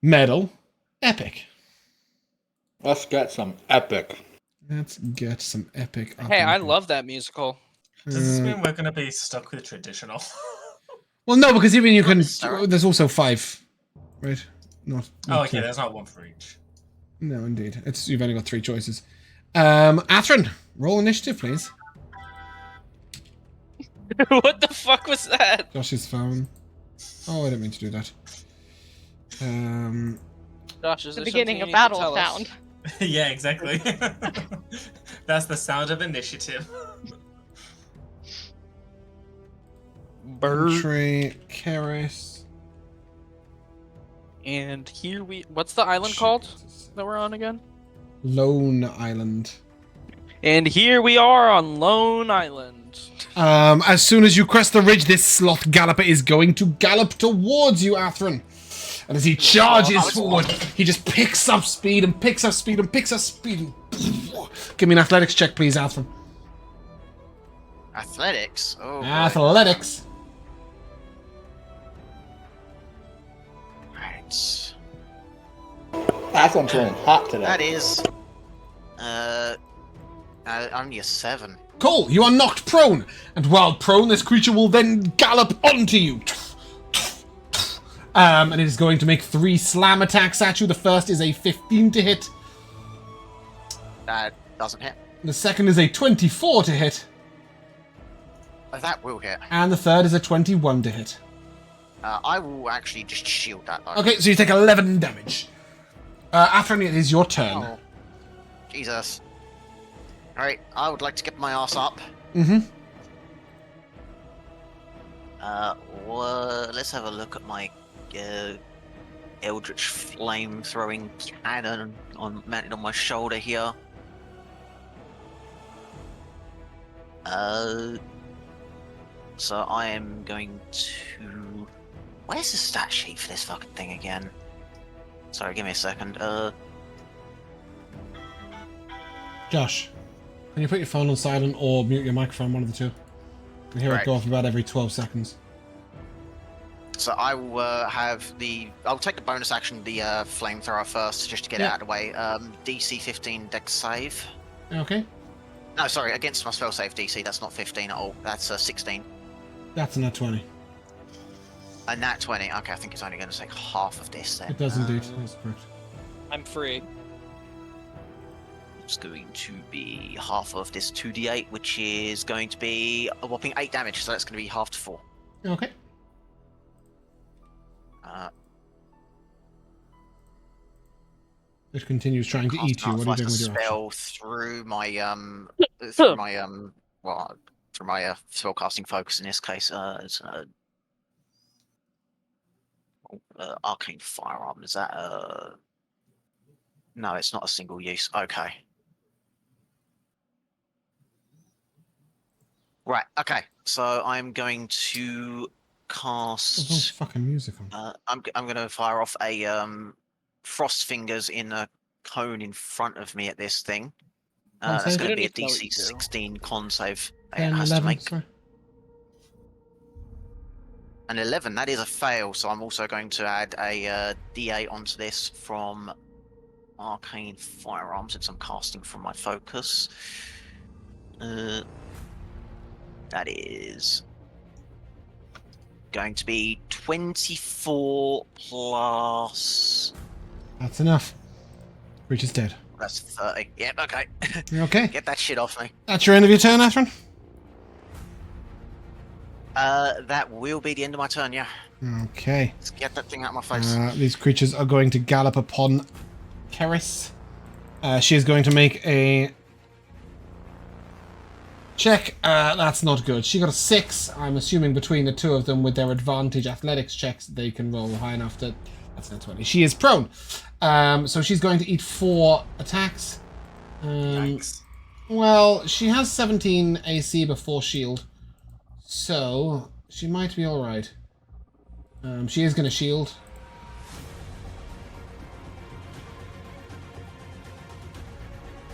medal, epic. Let's get some epic. Let's get some epic. Hey, I love that musical. Does this mean we're gonna be stuck with traditional? Well, no, because even you can. There's also 5, right? Not Oh, okay. 2. There's not one for each. No, indeed. You've only got 3 choices. Athren, roll initiative, please. What the fuck was that? Josh's phone. Oh, I didn't mean to do that. Josh, is The there beginning something of you need to battle tell us? sound. Yeah, exactly. That's the sound of initiative. Entry, Keris. And here what's the island called that we're on again? Lone Island. And here we are on Lone Island. As soon as you crest the ridge, this sloth galloper is going to gallop towards you, Athren. And as he charges forward, he just picks up speed and picks up speed and picks up speed. Give me an athletics check, please, Athren. Athletics? Oh, Athletics. Right. Athlen's running hot today. That is... only a 7. Cool, you are knocked prone. And while prone, this creature will then gallop onto you. And it is going to make 3 slam attacks at you. The first is a 15 to hit. That doesn't hit. The second is a 24 to hit. Oh, that will hit. And the third is a 21 to hit. I will actually just shield that, though. Okay, so you take 11 damage. Athren, it is your turn. Oh. Jesus. Alright, I would like to get my ass up. Mm-hmm. Well, let's have a look at my Eldritch Flame throwing cannon mounted on my shoulder here. So I am going to... Where's the stat sheet for this fucking thing again? Sorry, give me a second. Josh, can you put your phone on silent or mute your microphone, one of the two? I hear it go off about every 12 seconds. So I will have the... I'll take the bonus action, the flamethrower first, just to get it out of the way. DC 15 dex save. Okay. No, sorry, against my spell save DC, that's not 15 at all. That's 16. That's a nat 20. A nat 20. Okay, I think it's only going to take half of this then. It does indeed. That's correct. I'm free. It's going to be half of this 2d8, which is going to be a whopping 8 damage, so that's going to be half to 4. Okay. It continues trying to eat you. What are you doing with your spell action? through my spellcasting focus in this case. It's arcane firearm. Is that No, it's not a single use. Okay. Right. Okay. So I'm going to cast. There's no fucking music on. I'm going to fire off a frost fingers in a cone in front of me at this thing. That's going to be a DC 16 con save. It has 11, to make sorry. an 11. That is a fail. So I'm also going to add a D8 onto this from arcane firearm since I'm casting from my focus. That is going to be 24 plus. That's enough. Creature's dead. That's 30. Yep, okay. You okay? Get that shit off me. That's your end of your turn, Athren? That will be the end of my turn, yeah. Okay. Let's get that thing out of my face. These creatures are going to gallop upon Keris. She is going to make a check. That's not good. She got a 6. I'm assuming between the two of them, with their advantage athletics checks, they can roll high enough to... That's not 20. She is prone. So she's going to eat 4 attacks. Yikes. Well, she has 17 AC before shield. So she might be alright. She is going to shield.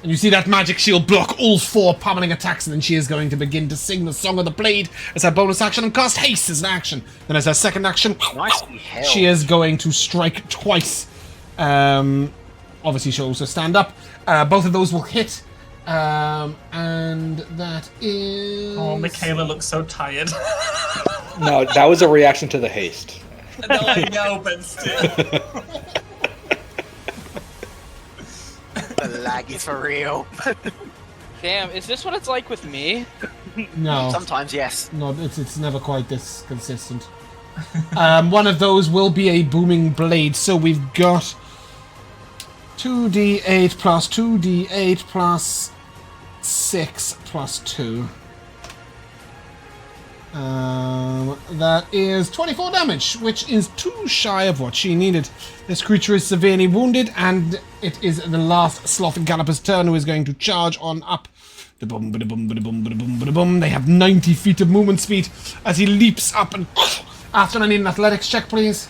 And you see that magic shield block all 4 pummeling attacks, and then she is going to begin to sing the Song of the Blade as her bonus action and cast Haste as an action. Then as her second action, she is going to strike twice. Obviously, she'll also stand up. Both of those will hit. And that is... Oh, Mikayla looks so tired. No, that was a reaction to the haste. No, I know, but still. The lag is for real. Damn, is this what it's like with me? No. Sometimes, yes. No, it's never quite this consistent. One of those will be a booming blade, so we've got 2d8 plus 2d8 plus 6 plus 2. That is 24 damage, which is too shy of what she needed. This creature is severely wounded, and it is the last Sloth Galloper's turn, who is going to charge on up. They have 90 feet of movement speed as he leaps up and... Athren, I need an athletics check, please.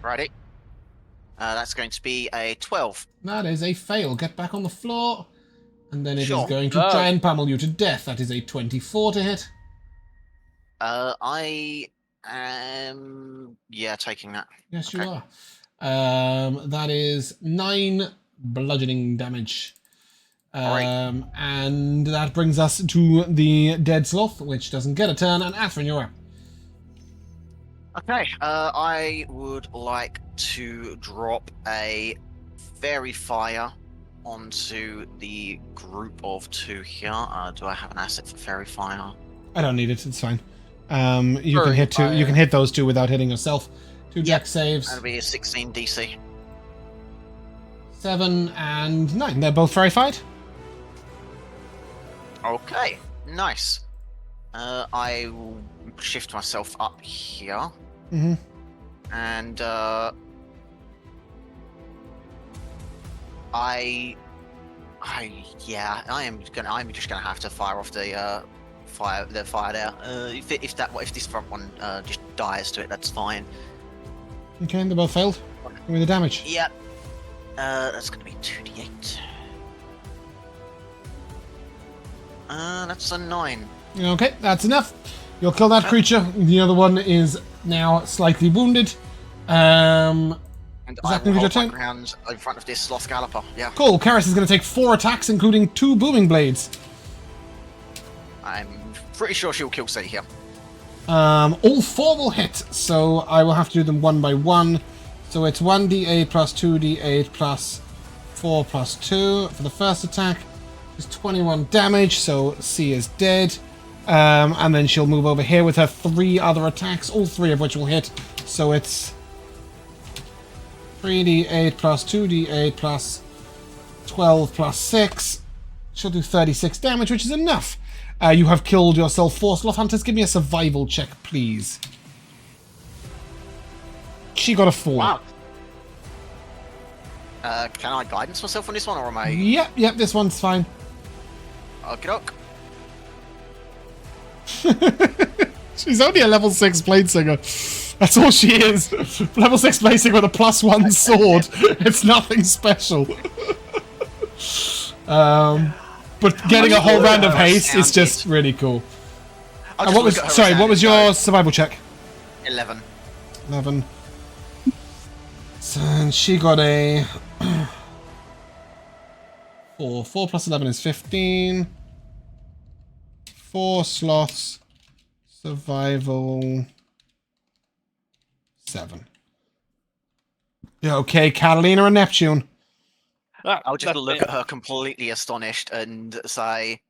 Righty. That's going to be a 12. That is a fail. Get back on the floor. And then it Sure. is going to try and pummel you to death. That is a 24 to hit. I am... Yeah, taking that. Yes, Okay. you are. That is 9 bludgeoning damage. Alright. And that brings us to the dead sloth, which doesn't get a turn. And Athren, you're up. Okay, I would like to drop a Fairy Fire onto the group of 2 here. Do I have an asset for Fairy Fire? I don't need it. It's fine. You can Fairy hit 2. Fire. You can hit those 2 without hitting yourself. 2 deck saves. That'll be a 16 DC. 7 and 9. They're both verified. Okay, nice. I will shift myself up here. Mm-hmm. And I'm just gonna have to fire off the fire there. If this front one just dies to it, that's fine. Okay, they both failed. Give me the damage. Yep. That's gonna be 2d8. That's a 9. Okay, that's enough. You'll kill that creature. The other one is now slightly wounded. And Is I that will gonna be your hold my turn? ground in front of this Sloth Galloper. Yeah. Cool. Karis is going to take 4 attacks, including 2 booming blades. I'm pretty sure she'll kill C here. All 4 will hit, so I will have to do them one by one. So it's 1d8 plus 2d8 plus 4 plus 2 for the first attack. It's 21 damage, so C is dead. And then she'll move over here with her 3 other attacks, all 3 of which will hit. So it's 3d8 plus 2d8 plus 12 plus 6. She'll do 36 damage, which is enough. You have killed yourself 4 sloth hunters. Give me a survival check, please. She got a 4. Wow. Can I guidance myself on this one, or am I... Yep, this one's fine. Okey-doke. She's only a level 6 blade singer. That's all she is. Level 6 blade singer with a +1 sword. It's nothing special. But getting a whole round of haste is just really cool. And what was your survival check? 11. 11. So, and she got a 4. 4 plus 11 is 15. 4 sloths. Survival 7. Yeah, okay, Katalina and Neptune. I'll just look at her completely astonished and say,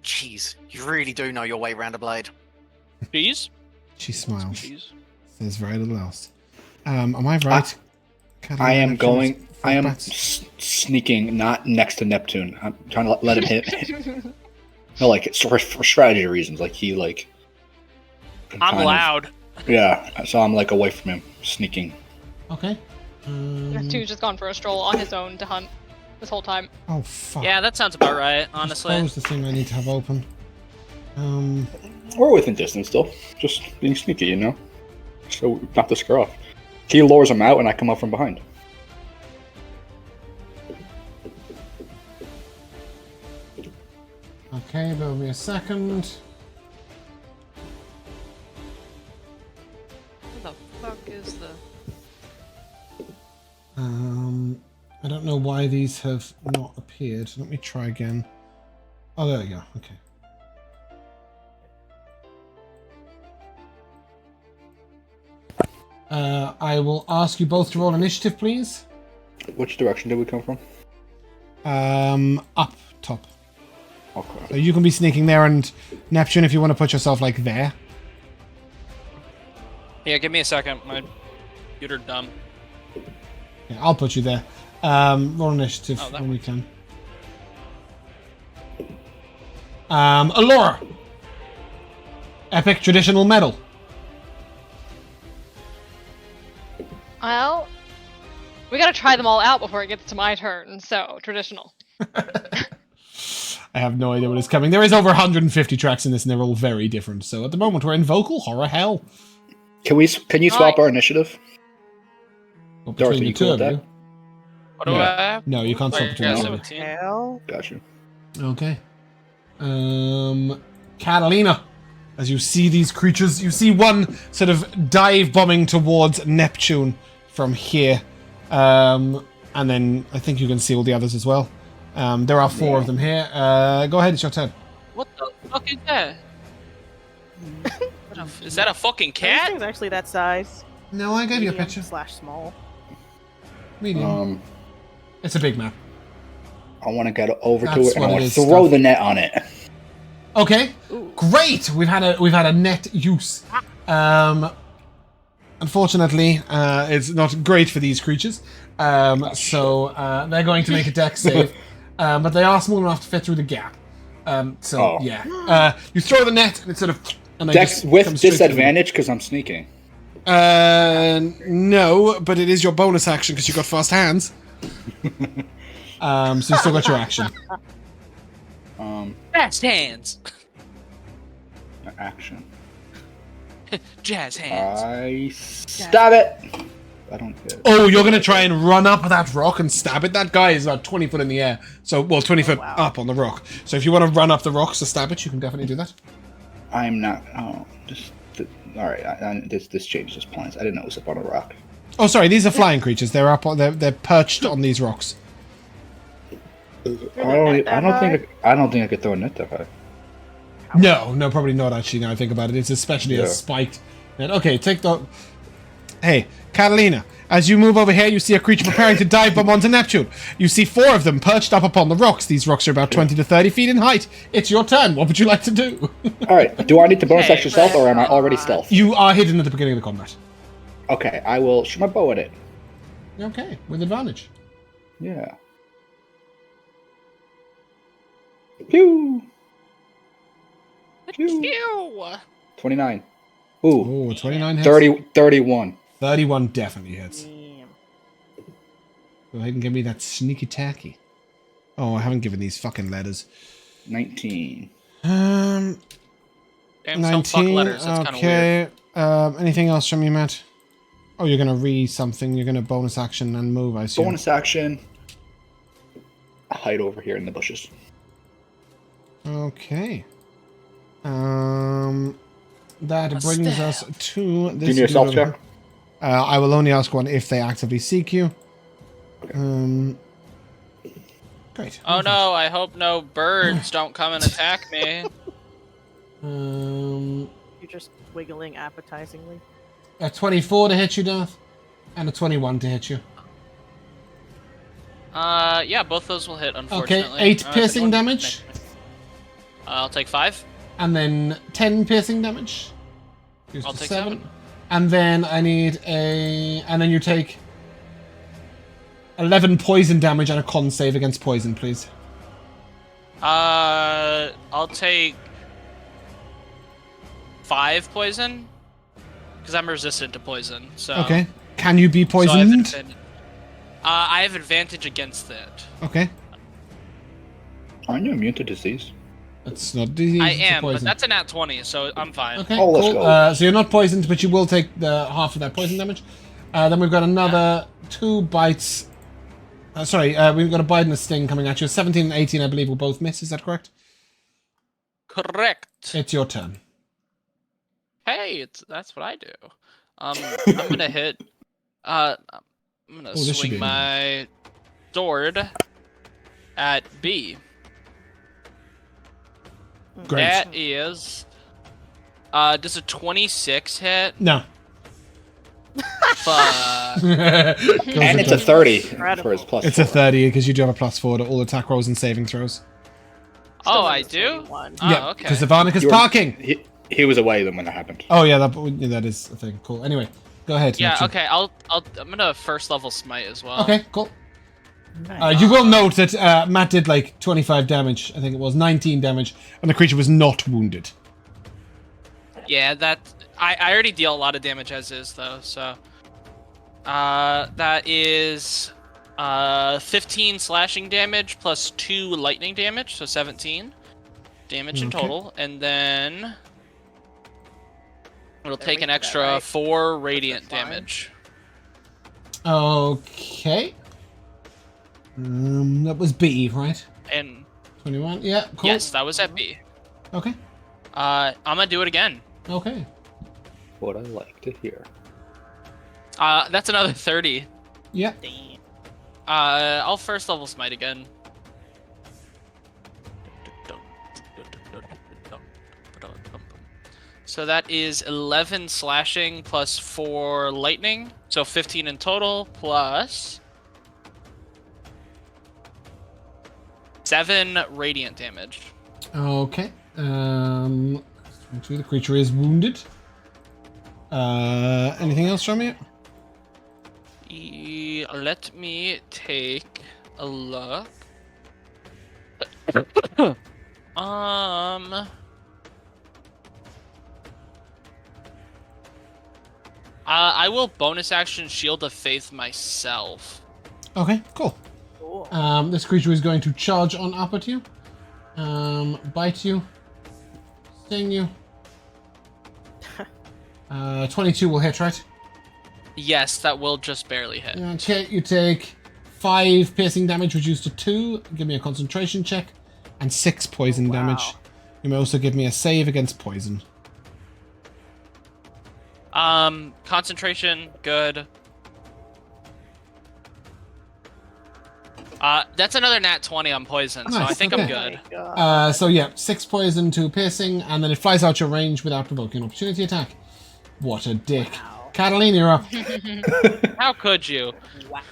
"Jeez, you really do know your way around a blade." Cheese? She smiles. Cheese. There's very little else. Am I right? Katalina, I am Neptune's going. full I am bats? sneaking, not next to Neptune. I'm trying to let him hit. No, like it's for strategy reasons. Like he like. I'm loud. Yeah, so I'm like away from him, sneaking. Okay. Neptune's just gone for a stroll on his own to hunt this whole time. Oh fuck. Yeah, that sounds about right, honestly. Close the thing I need to have open. We're within distance still, just being sneaky, you know. So not to scare off. He lures him out, and I come up from behind. Okay, bear with me a second. Where the fuck is the... I don't know why these have not appeared. Let me try again. Oh, there we go. Okay. I will ask you both to roll initiative, please. Which direction did we come from? Up top. Okay. So you can be sneaking there, and Neptune, if you want to put yourself like there. Yeah, give me a second. My computer dumb. Yeah, I'll put you there. Roll initiative when we can. Elora. Epic traditional medal. Well, we gotta try them all out before it gets to my turn, so traditional. I have no idea what is coming. There is over 150 tracks in this, and they're all very different. So at the moment, we're in vocal horror hell. Can you swap our initiative? Well, Darth, between are you the two cool of with you. What do I have? No, you can't swap between the two of you. Hell. Got you. Okay. Katalina. As you see these creatures, you see one sort of dive bombing towards Neptune from here. And then I think you can see all the others as well. There are 4 of them here. Go ahead, it's your turn. What the fuck is that? Is that a fucking This cat? thing's actually that size. No, I gave you a Medium picture. / small. Medium. It's a big map. I want to get over to That's it and I what want it to is, throw stuff. the net on it. Okay, great. We've had a net use. Unfortunately, it's not great for these creatures. So they're going to make a dex save, but they are small enough to fit through the gap. Yeah. You throw the net, and it sort of and they Dex just with come straight disadvantage because I'm sneaking. No, but it is your bonus action because you got fast hands. So you still got your action. Fast hands. Action. Jazz hands. I stab it. I don't hit. Oh, you're gonna try and run up that rock and stab it? That guy is about 20 foot in the air. So, well, 20 foot up on the rock. So if you want to run up the rocks to stab it, you can definitely do that. I'm not. Oh, all right. This changes plans. I didn't know it was up on a rock. Oh, sorry. These are flying creatures. They're up. They're perched on these rocks. I don't think I could throw a net that high. No, probably not. Actually, now I think about it, it's especially a spiked net. Okay, take the. Hey, Katalina. As you move over here, you see a creature preparing to dive bomb onto Neptune. You see 4 of them perched up upon the rocks. These rocks are about 20 to 30 feet in height. It's your turn. What would you like to do? All right. Do I need to bonus action stealth, or am I already stealth? You are hidden at the beginning of the combat. Okay, I will shoot my bow at it. Okay, with advantage. Yeah. Pew. Pew. 29. Ooh. Oh, 29 hits. 31. 31 definitely hits. Go ahead and give me that sneaky tacky. Oh, I haven't given these fucking letters. 19. Damn, some fuck 19. letters. That's kind of Okay. weird. Anything else from you, Matt? Oh, you're gonna re something. You're gonna bonus action and move, I assume. Bonus action. Hide over here in the bushes. Okay. That brings us to this. Do you need a stealth dude over check? here. I will only ask one if they actively seek you. Great. Oh no! I hope no birds don't come and attack me. You're just wiggling appetizingly. A 24 to hit you, Darth, and a 21 to hit you. Yeah, both those will hit. Unfortunately. Okay, 8 piercing damage. I'll take 5. And then 10 piercing damage. Goes I'll to take 7. And then I need a... And then you take 11 poison damage and a con save against poison, please. I'll take 5 poison. Because I'm resistant to poison, so... Okay. Can you be So I have poisoned? I have advantage against it. Okay. Aren't you immune to disease? It's not disease, I it's a am, but poison. that's a nat 20, so I'm fine. Okay, Oh, let's cool. go. So you're not poisoned, but you will take the half of that poison damage. Then we've got another 2 bites. We've got a bite and a sting coming at you. 17 and 18, I believe, will both miss. Is that correct? Correct. It's your turn. Hey, that's what I do. I'm gonna hit. I'm gonna swing my sword at B. Great. That is. Does a 26 hit? No. Fuck. And it's a 30 for his plus. It's a 30 because you do have a +4 to all attack rolls and saving throws. Oh, I do? Yeah, Okay. because Ivanica's parking. He was away when that happened. Oh yeah, that is a thing. Cool. Anyway, go ahead. Yeah. Neptune. Okay. I'm gonna first level smite as well. Okay. Cool. You will note that Matt did like 25 damage. I think it was 19 damage, and the creature was not wounded. Yeah. I already deal a lot of damage as is though. So. That is 15 slashing damage plus 2 lightning damage, so 17 damage in total, and then it'll take an extra 4 radiant damage. Okay. That was B, right? And 21. Yeah. Cool. yes, that was at B. Okay. I'm gonna do it again. Okay. What I like to hear. That's another 30. Yeah. I'll first level smite again. So that is 11 slashing plus 4 lightning, so 15 in total, plus 7 radiant damage. Okay. The creature is wounded. Anything else from you? Let me take a look. I will bonus action Shield of Faith myself. Okay, cool. This creature is going to charge on up at you. Bite you. Sting you. 22 will hit, right? Yes, that will just barely hit. Okay, you take 5 piercing damage reduced to 2. Give me a concentration check. And 6 poison damage. You may also give me a save against poison. Concentration, good. That's another nat 20 on poison, so Nice, I think okay. I'm good. So yeah, 6 poison, 2 piercing, and then it flies out your range without provoking an opportunity attack. What a dick. Catalina, you're up. How could you?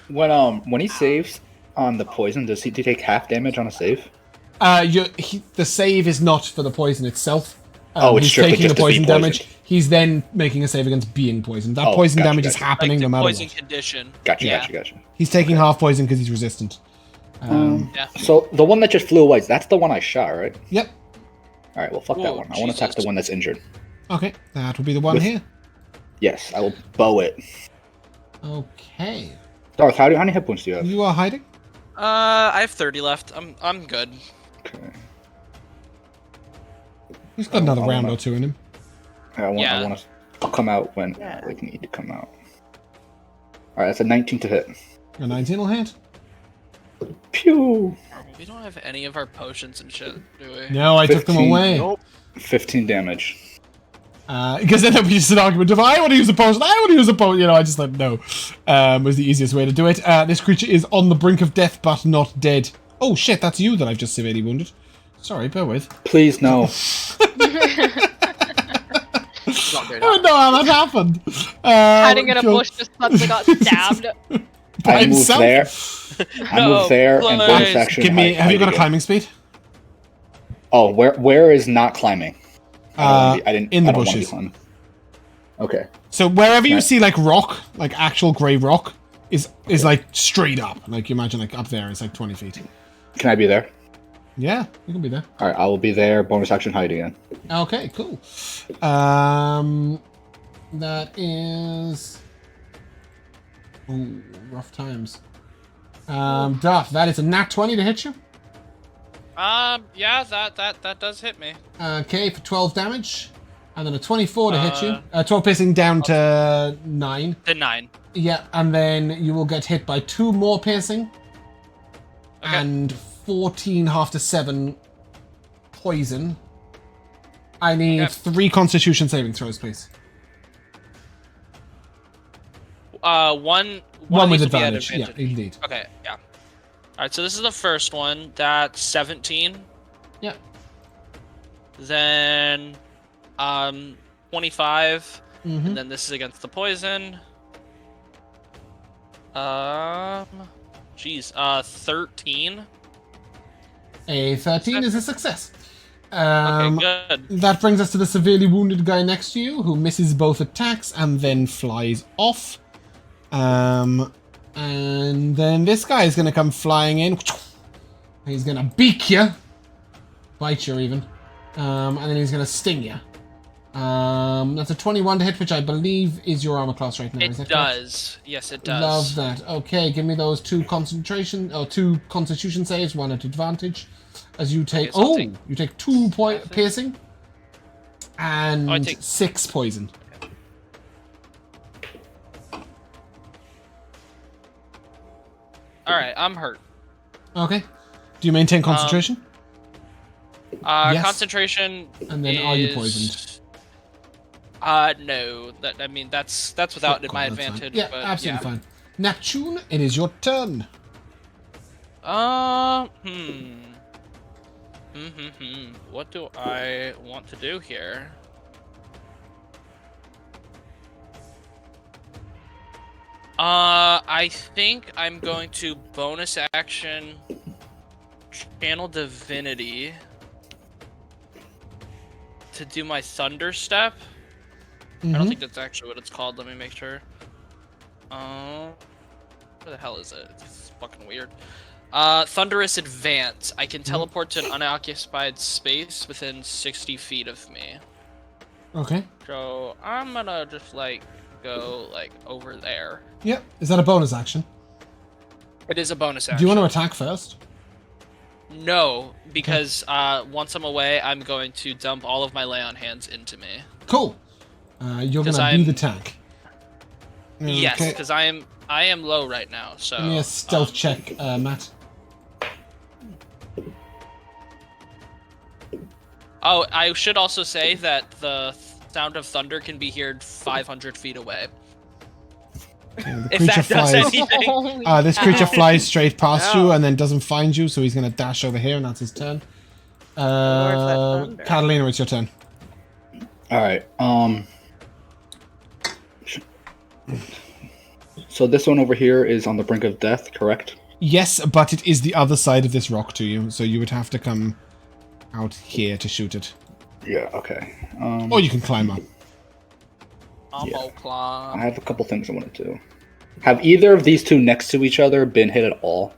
When he saves on the poison, does he take half damage on a save? The save is not for the poison itself. It's he's strictly taking the just to be poison damage. poisoned. He's then making a save against being poisoned. That poison damage is happening Like no the matter poison what. condition. Gotcha. He's taking half poison because he's resistant. Yeah. So the one that just flew away, that's the one I shot, right? Yep. Alright, well, fuck that one. I want to attack the one that's injured. Okay, that will be the one here. Yes, I will bow it. Okay. Darth, how many hit points do you have? You are hiding? I have 30 left. I'm good. Okay. He's got another round or two in him. I want to come out when I need to come out. Alright, that's a 19 to hit. A 19 will hit. Pew! We don't have any of our potions and shit, do we? No, I took them away. Nope. 15 damage. Because then there'd be just an argument of I want to use a potion, I want to use a potion. You know, I just like no. Was the easiest way to do it. This creature is on the brink of death, but not dead. Oh shit, that's you that I've just severely wounded. Sorry, bear with. Please no. I don't know how that happened. Hiding in a bush just suddenly got stabbed. I moved there. I moved there and bonus action. Give me. Have you got a climbing speed? Oh, where is not climbing? In the bushes. Okay. So wherever you see like rock, like actual grey rock, is like straight up. Like you imagine like up there, it's like 20 feet. Can I be there? Yeah, you can be there. Alright, I will be there. Bonus action hide again. Okay, cool. That is... Ooh, rough times. Darth, that is a nat 20 to hit you. Yeah, that does hit me. Okay, for 12 damage. And then a 24 to hit you. 12 piercing down to 9. To 9. Yeah, and then you will get hit by 2 more piercing. Okay. And 14 half to 7 poison. I need 3 Constitution saving throws, please. One with needs to be at advantage. Yeah, indeed. Okay, yeah. Alright, so this is the first one. That's 17. Yeah. Then 25. Mm-hmm. And then this is against the poison. 13. A 13 is a success. Okay, good. That brings us to the severely wounded guy next to you, who misses both attacks and then flies off. And then this guy is going to come flying in. He's going to beak you. Bite you, even. And then he's going to sting you. That's a 21 to hit, which I believe is your armor class right now. It does. Yes, it does. Love that. Okay, give me those 2 2 Constitution saves, 1 at advantage. As you take... you take 2 piercing. And I take 6 poison. Alright, I'm hurt. Okay. Do you maintain concentration? Yes. Concentration. And then are you poisoned? No. That's without my advantage. Yeah, but, absolutely fine. Neptune, it is your turn. What do I want to do here? I think I'm going to bonus action Channel Divinity to do my Thunder Step. I don't think that's actually what it's called. Let me make sure. Where the hell is it? It's fucking weird. Thunderous Advance. I can teleport to an unoccupied space within 60 feet of me. Okay. So I'm gonna just go over there. Yep. Is that a bonus action? It is a bonus action. Do you want to attack first? No, because once I'm away, I'm going to dump all of my lay on hands into me. Cool. You're gonna be the tank. Okay. Yes, because I am low right now. So give me a stealth check, Matt. Oh, I should also say that the sound of thunder can be heard 500 feet away. If that does anything. This creature flies straight past you and then doesn't find you, so he's going to dash over here, and that's his turn. Katalina, it's your turn. Alright, so this one over here is on the brink of death, correct? Yes, but it is the other side of this rock to you, so you would have to come out here to shoot it. Yeah, okay. Or you can climb up. I have a couple things I want to do. Have either of these two next to each other been hit at all?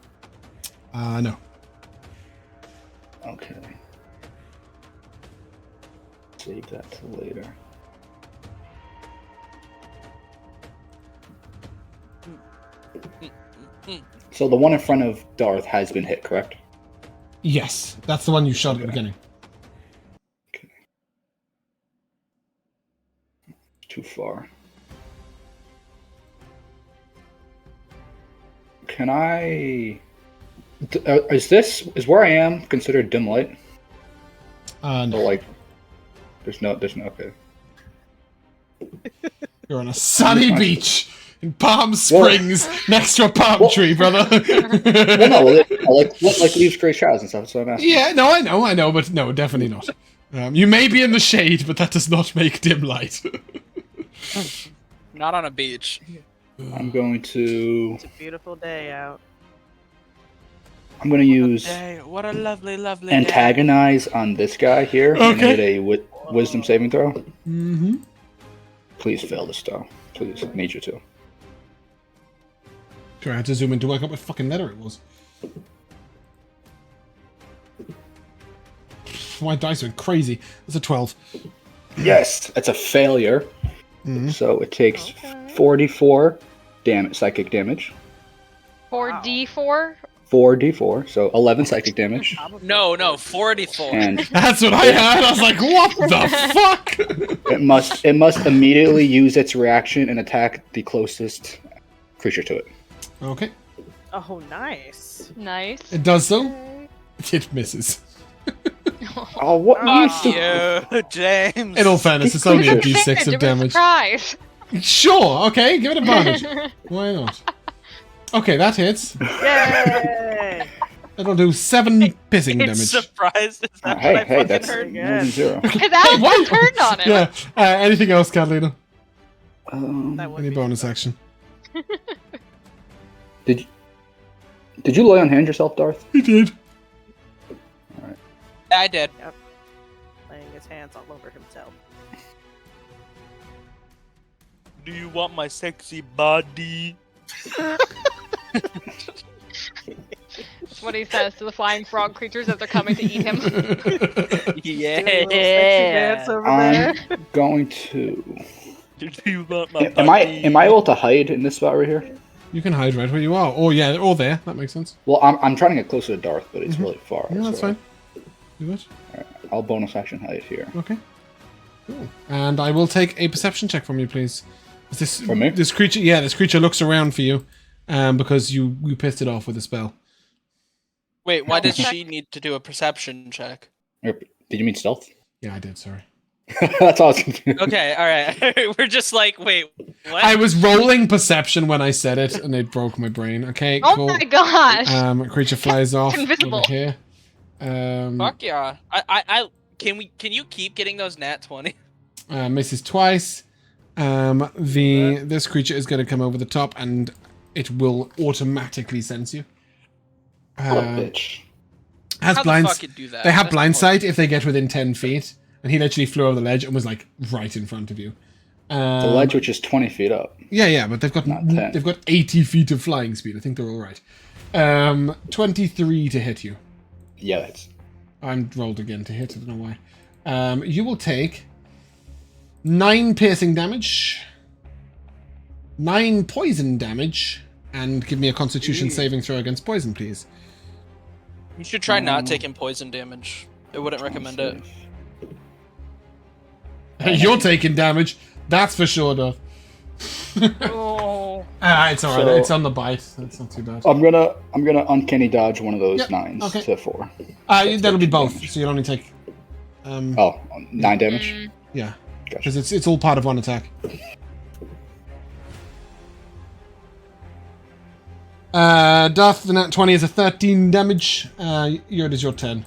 No. Okay. Save that till later. So the one in front of Darth has been hit, correct? Yes, that's the one you shot at the beginning. Okay. Too far. Can I... Is where I am considered dim light? No. Or there's no, okay. You're on a sunny beach in Palm Springs next to a palm tree, brother. Like leaves gray shadows and stuff, so I'm asking. Yeah, no, I know, but no, definitely not. You may be in the shade, but that does not make dim light. Not on a beach. I'm going to... It's a beautiful day out. I'm going to use... What a lovely, lovely Antagonize on this guy here. Okay. And get a wisdom saving throw. Mm-hmm. Please fail this, though. Please, need you to. Sure, I had to zoom in to work out what fucking letter it was. My dice went crazy. It's a 12. Yes, it's a failure. Mm-hmm. So it takes 44 psychic damage. 4d4? 4d4, so 11 psychic damage. No, 44. And that's what I had. I was like, what the fuck? It must immediately use its reaction and attack the closest creature to it. Okay. Oh, nice. Nice. It does so. It misses. Oh, what? You Fuck stupid- you, James. In all fairness, it's only a Creatures. d6 of Give it a damage. surprise. Sure, okay, give it advantage. Why not? Okay, that hits. Yay! That'll do 7 pissing damage. Surprised. Is that Hey, what I hey, fucking that's heard? more than 0. Hey, that why- was turned on him. Yeah. Anything else, Katalina? That would Any be bonus action? Did you lay on hand yourself, Darth? He did. Yeah, I did. laying his hands all over himself. Do you want my sexy body? That's what he says to the flying frog creatures as they're coming to eat him. Doing a little sexy dance over there. I'm going to. Do you want my Am I able to hide in this spot right here? You can hide right where you are. Oh yeah, or there. That makes sense. Well, I'm trying to get closer to Darth, but it's really far. Yeah, that's so fine. Do it. I'll bonus action hide here. Okay. Cool. And I will take a perception check from you, please. From me? This creature, yeah, this creature looks around for you, because you pissed it off with a spell. Wait, why does she need to do a perception check? Did you mean stealth? Yeah, I did. Sorry. That's all I was confused. Okay, alright. We're just like, wait, what? I was rolling perception when I said it, and it broke my brain. Okay, Oh cool. my gosh! Creature flies off Invisible. over here. Fuck yeah. Can you keep getting those nat 20? Misses twice. This creature is going to come over the top, and it will automatically sense you. What a bitch. Has How blind. the fuck it do that? They have That's blind the sight if they get within 10 feet, and he literally flew over the ledge and was like right in front of you. The ledge, which is 20 feet up. Yeah, but they've got Not 10. they've got 80 feet of flying speed. I think they're all right. 23 to hit you. Yeah, that's. I'm rolled again to hit. I don't know why. You will take 9 piercing damage, 9 poison damage, and give me a Constitution saving throw against poison, please. You should try not taking poison damage. I wouldn't recommend it. You're taking damage. That's for sure, though. Oh. It's alright. So- It's on the bite. That's not too bad. I'm gonna uncanny dodge one of those Yep, 9s okay. to 4. That'll be both. damage. So you'll only take. Oh, 9 damage. Yeah, Gotcha. because it's all part of one attack. Darth, the nat 20 is a 13 damage. It is your turn.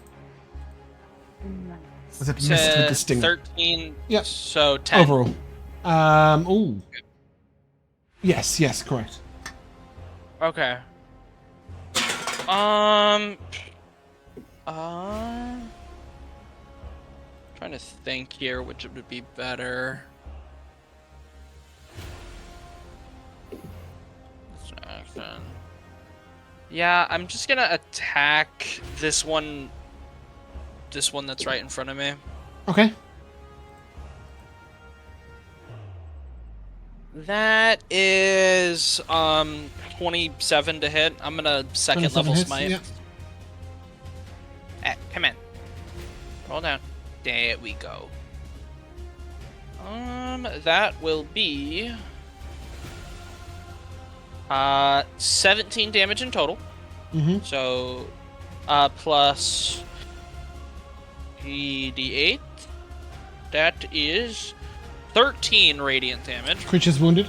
Was it missed with the stinger? 13. Yep. So 10. Overall. Ooh. Yes, correct. Okay. Trying to think here which would be better. Action. Yeah, I'm just gonna attack this one. This one that's right in front of me. Okay. That is 27 to hit. I'm gonna second 27 level hits, smite. yeah. Come in. Roll down. There we go. That will be 17 damage in total. Mm-hmm. So, plus 3d8. That is 13 radiant damage. Creature's wounded.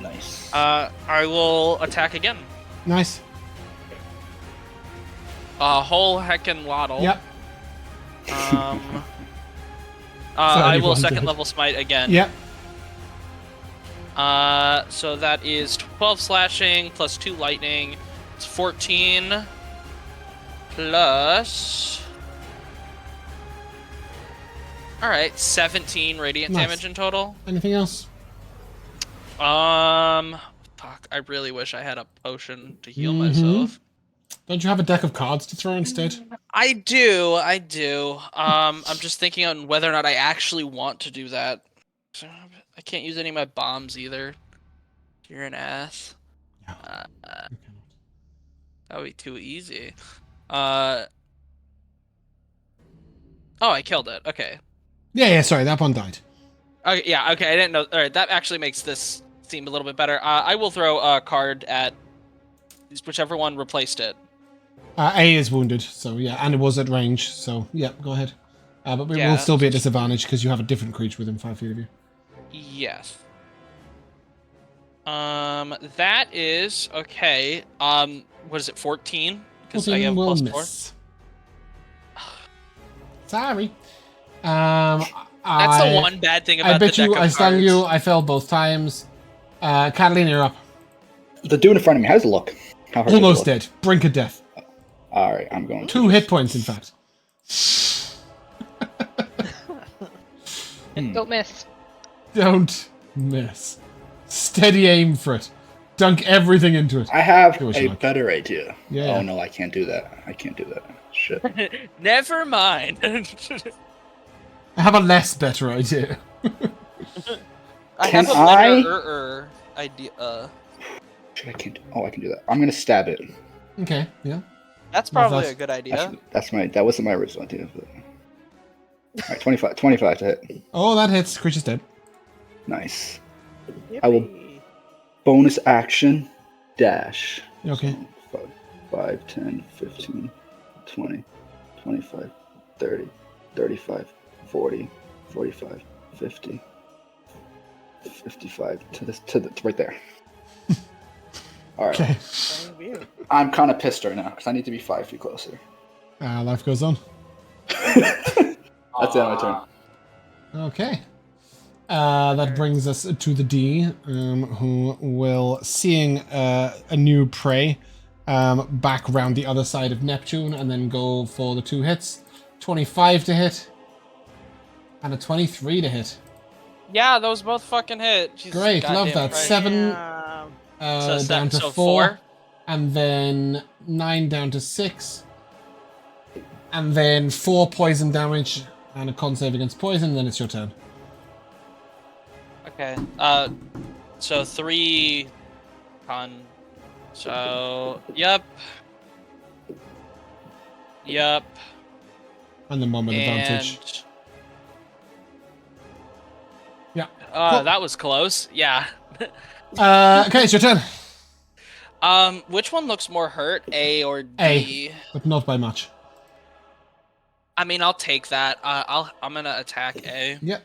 Nice. I will attack again. Nice. Whole heckin' waddle. Yep. I will 31 second damage. level smite again. Yep. So that is 12 slashing plus 2 lightning. It's 14 plus. Alright, 17 radiant Nice. damage in total. Anything else? Fuck, I really wish I had a potion to heal myself. Don't you have a deck of cards to throw instead? I do. I'm just thinking on whether or not I actually want to do that. I can't use any of my bombs either. You're an ass. That would be too easy. Oh, I killed it. Okay. Yeah, sorry, that one died. Okay, yeah, okay, I didn't know. Alright, that actually makes this seem a little bit better. I will throw a card at whichever one replaced it. A is wounded, so yeah, and it was at range, so yeah, go ahead. But we will still be at disadvantage because you have a different creature within 5 feet of you. Yes. That is okay. What is it? 14? Because I have will +4. Sorry. That's the one bad thing about I bet the deck you of I stung cards. you. I failed both times. Katalina, you're up. The dude in front of me, how's it look? How hard does it Almost look? dead. Brink of death. Alright, I'm going 2 hit points, in fact. Don't miss. Don't miss. Steady aim for it. Dunk everything into it. I have Do what a you like. better idea. Yeah. Oh no, I can't do that. I can't do that. Shit. Never mind. I have a less better idea. I Can have a I- better idea. Shit, I can't. Oh, I can do that. I'm gonna stab it. Okay, yeah. That's Well, probably that's- a good idea. That wasn't my original idea. But... Alright, 25 to hit. Oh, that hits. Creature's dead. Nice. I will bonus action dash. Okay. 5, 10, 15, 20, 25, 30, 35, 40, 45, 50, 55 to right there. All right. Okay. I'm kind of pissed right now because I need to be 5 feet closer. Life goes on. That's the end of my turn. Okay. That brings us to the D, who will, seeing a new prey, back around the other side of Neptune and then go for the 2 hits. 25 to hit. And a 23 to hit. Yeah, those both fucking hit. Jesus, Great, love goddamn that. Christ. 7 down to 4. 4. And then 9 down to 6. And then 4 poison damage and a con save against poison, then it's your turn. Okay. So 3 con. So yep. And then 1 with advantage. Yeah. Cool. That was close. Yeah. Okay, it's your turn. Which one looks more hurt, A or D? A, but not by much. I mean, I'll take that. I'm gonna attack A. Yep.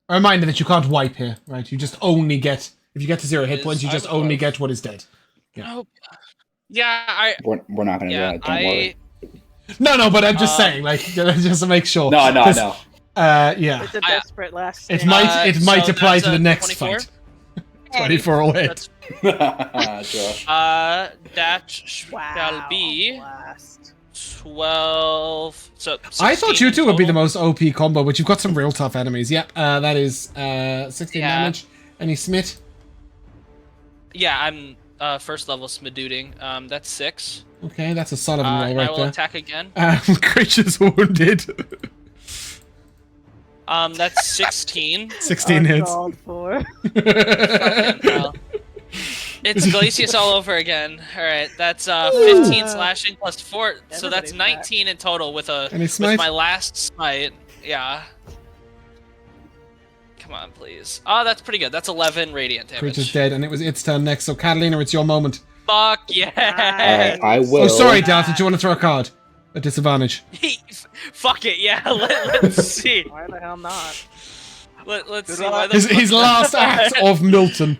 A reminder that you can't wipe here, right? You just only get, if you get to 0 hit points, you just only get what is dead. Yeah. Oh. Yeah, We're not gonna do that. Don't worry. No, but I'm just saying, like, just to make sure. No. Yeah. It's a desperate last stand. It might so apply that's to the a next 24? fight. 24 will hit. Josh. That shall be Blast. 12. So I thought 16 you two would be the total. most OP combo, but you've got some real tough enemies. Yep, that is 16 Yeah. damage. Any smit? Yeah, I'm first level smidooting. That's 6. Okay, that's a solid roll I right will there. attack again. Creature's wounded. That's 16. 16 hits. Uncalled for. Fucking hell. It's Glacius all over again. Alright, that's 15 slashing plus 4, so that's Everybody's 19 in total with Any smite? with my last smite. Yeah. Come on, please. Oh, that's pretty good. That's 11 radiant damage. Creature's dead, and it was its turn next. So Katalina, it's your moment. Fuck yeah! Alright, I will. Oh, sorry, Darth. Did you want to throw a card? At disadvantage. Fuck it, yeah. Let's see. Why the hell not? Let's see. Why the His last act of Miltern.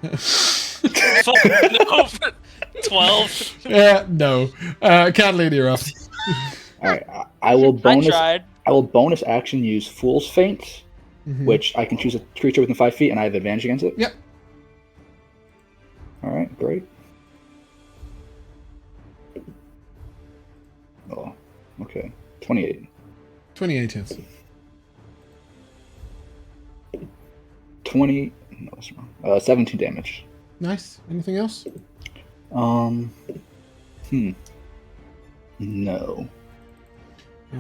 no, 12. Yeah, no. Katalina, you're up. Alright, I will bonus. I tried. I will bonus action use Fool's Feint, Mhm. which I can choose a creature within 5 feet, and I have advantage against it. Yep. All right, great. Oh, okay. 28. 28 hits. 20. No, that's wrong. 17 damage. Nice. Anything else? No.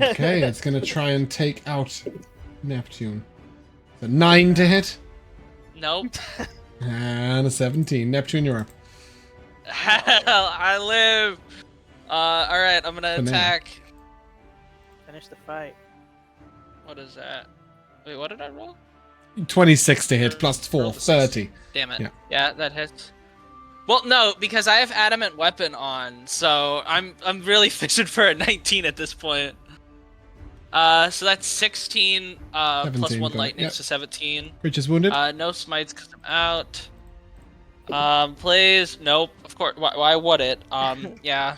Okay, it's going to try and take out Neptune. A 9 to hit. Nope. And a 17. Neptune, you're up. Hell, I live. Alright, I'm gonna Banana. attack. Finish the fight. What is that? Wait, what did I roll? 26 to hit, plus 4. Roll the 30. Damn it. Yeah. Yeah, that hits. Well, no, because I have adamant weapon on, so I'm really fishing for a 19 at this point. So that's 16 plus 17, 1 got it, lightning, yep. so 17. Creature's wounded. No smites because I'm out. Plays, nope, of course, why would it? Yeah.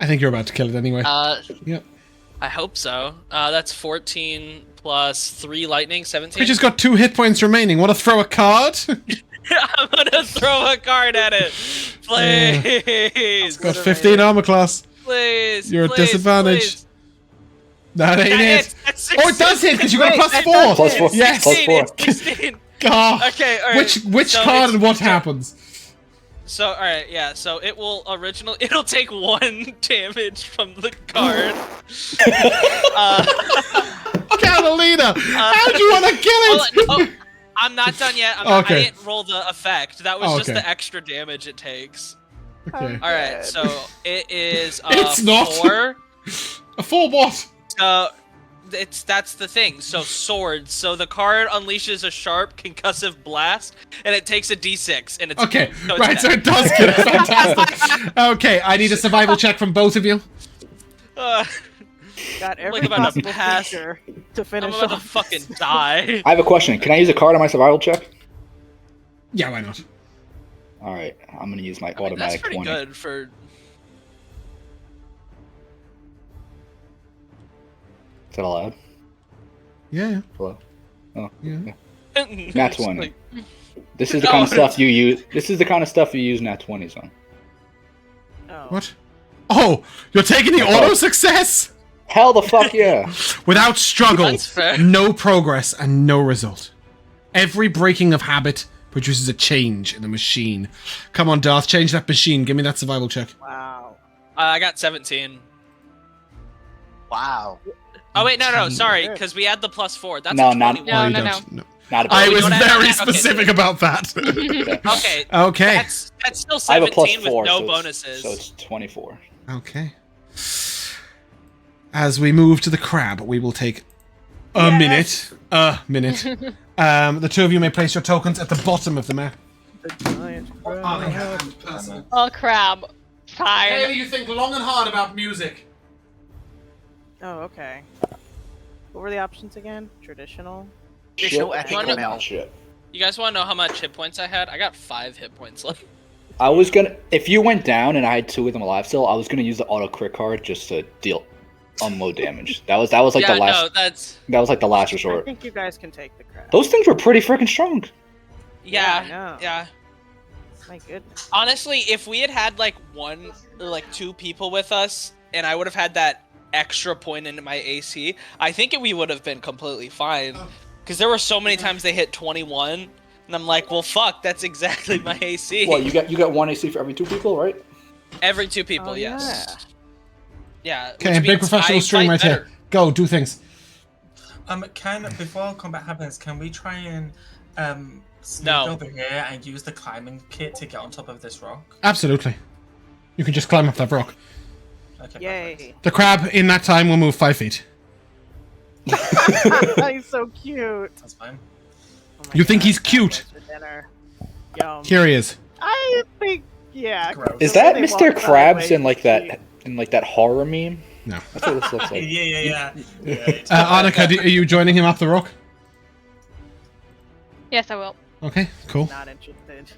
I think you're about to kill it anyway. Yep. I hope so. That's 14 plus 3 lightning, 17. Creature's got 2 hit points remaining. Want to throw a card? I'm gonna throw a card at it. Please. It's got 15 armor class. Please. You're at please, disadvantage. please. That ain't it. Oh, it does hit because you got a +4. +4. Yes. +4. 16. God. Okay, alright. Which So card it's- and what happens? So, alright, yeah, so it'll take 1 damage from the card. Katalina, how do you want to kill it? I'm not done yet. Okay. I didn't roll the effect. That was just Okay. the extra damage it takes. Okay. Alright, so it is It's not. 4. A 4 what? That's the thing. So swords. So the card unleashes a sharp concussive blast, and it takes a d6, and it's Okay, so it's right, so dead. it does kill it. Fantastic. Okay, I need a survival check from both of you. Got every Like about to possible pass. feature to I'm finish about to off. fucking die. I have a question. Can I use a card on my survival check? Yeah, why not? All right, I'm gonna use my I mean, that's automatic pretty 20. good for. Is that allowed? Yeah. Hello. Oh, Yeah. Nat 20. This is the kind of stuff you use. This is the kind of stuff you use nat 20s on. Oh. What? Oh, you're taking the auto success? Hell the fuck yeah! Without struggle, That's fair. no progress, and no result. Every breaking of habit produces a change in the machine. Come on, Darth, change that machine. Give me that survival check. Wow. I got 17. Wow. Oh wait, no, sorry, because we had the +4. That's No, a not- 21. No, you no, don't. no. Not a I bad was don't have very that? Okay. specific about that. Okay. Okay. That's still I have a 17 +4, with no so bonuses. so it's 24. Okay. As we move to the crab, we will take a minute. The two of you may place your tokens at the bottom of the map. The giant crab. Oh, crab. Fine. you think long and hard about music. Oh, okay. What were the options again? Traditional? Traditional Shit, epic Wonder- melt. shit. You guys want to know how much hit points I had? I got 5 hit points left. I was gonna, if you went down and I had 2 of them alive still, I was gonna use the auto crit card just to unload damage. That was like yeah, the last. no, that's That was like the last I resort. think you guys can take the crab. Those things were pretty freaking strong. Yeah, I yeah, know. yeah. My goodness. Honestly, if we had had like 1 or like 2 people with us, and I would have had that extra point into my AC, I think we would have been completely fine. Because there were so many times they hit 21, and I'm like, well, fuck, that's exactly my AC. Well, you got 1 AC for every 2 people, right? Every 2 people, Oh, yes. Yeah. Okay, which big means professional I stream fight right better. here. Go, do things. Before combat happens, can we try and sneak No. over here and use the climbing kit to get on top of this rock? Absolutely. You can just climb up that rock. Okay. Yay. The crab, in that time, will move 5 feet. He's so cute. That's fine. Oh my You think God, he's cute? for dinner. Yum. Here he is. I think, yeah. Gross. Is the way that they Mr. walk Krabs by in like way that horror meme? No. That's what this looks like. Yeah. Annika, are you joining him up the rock? Yes, I will. Okay, cool. Not interested.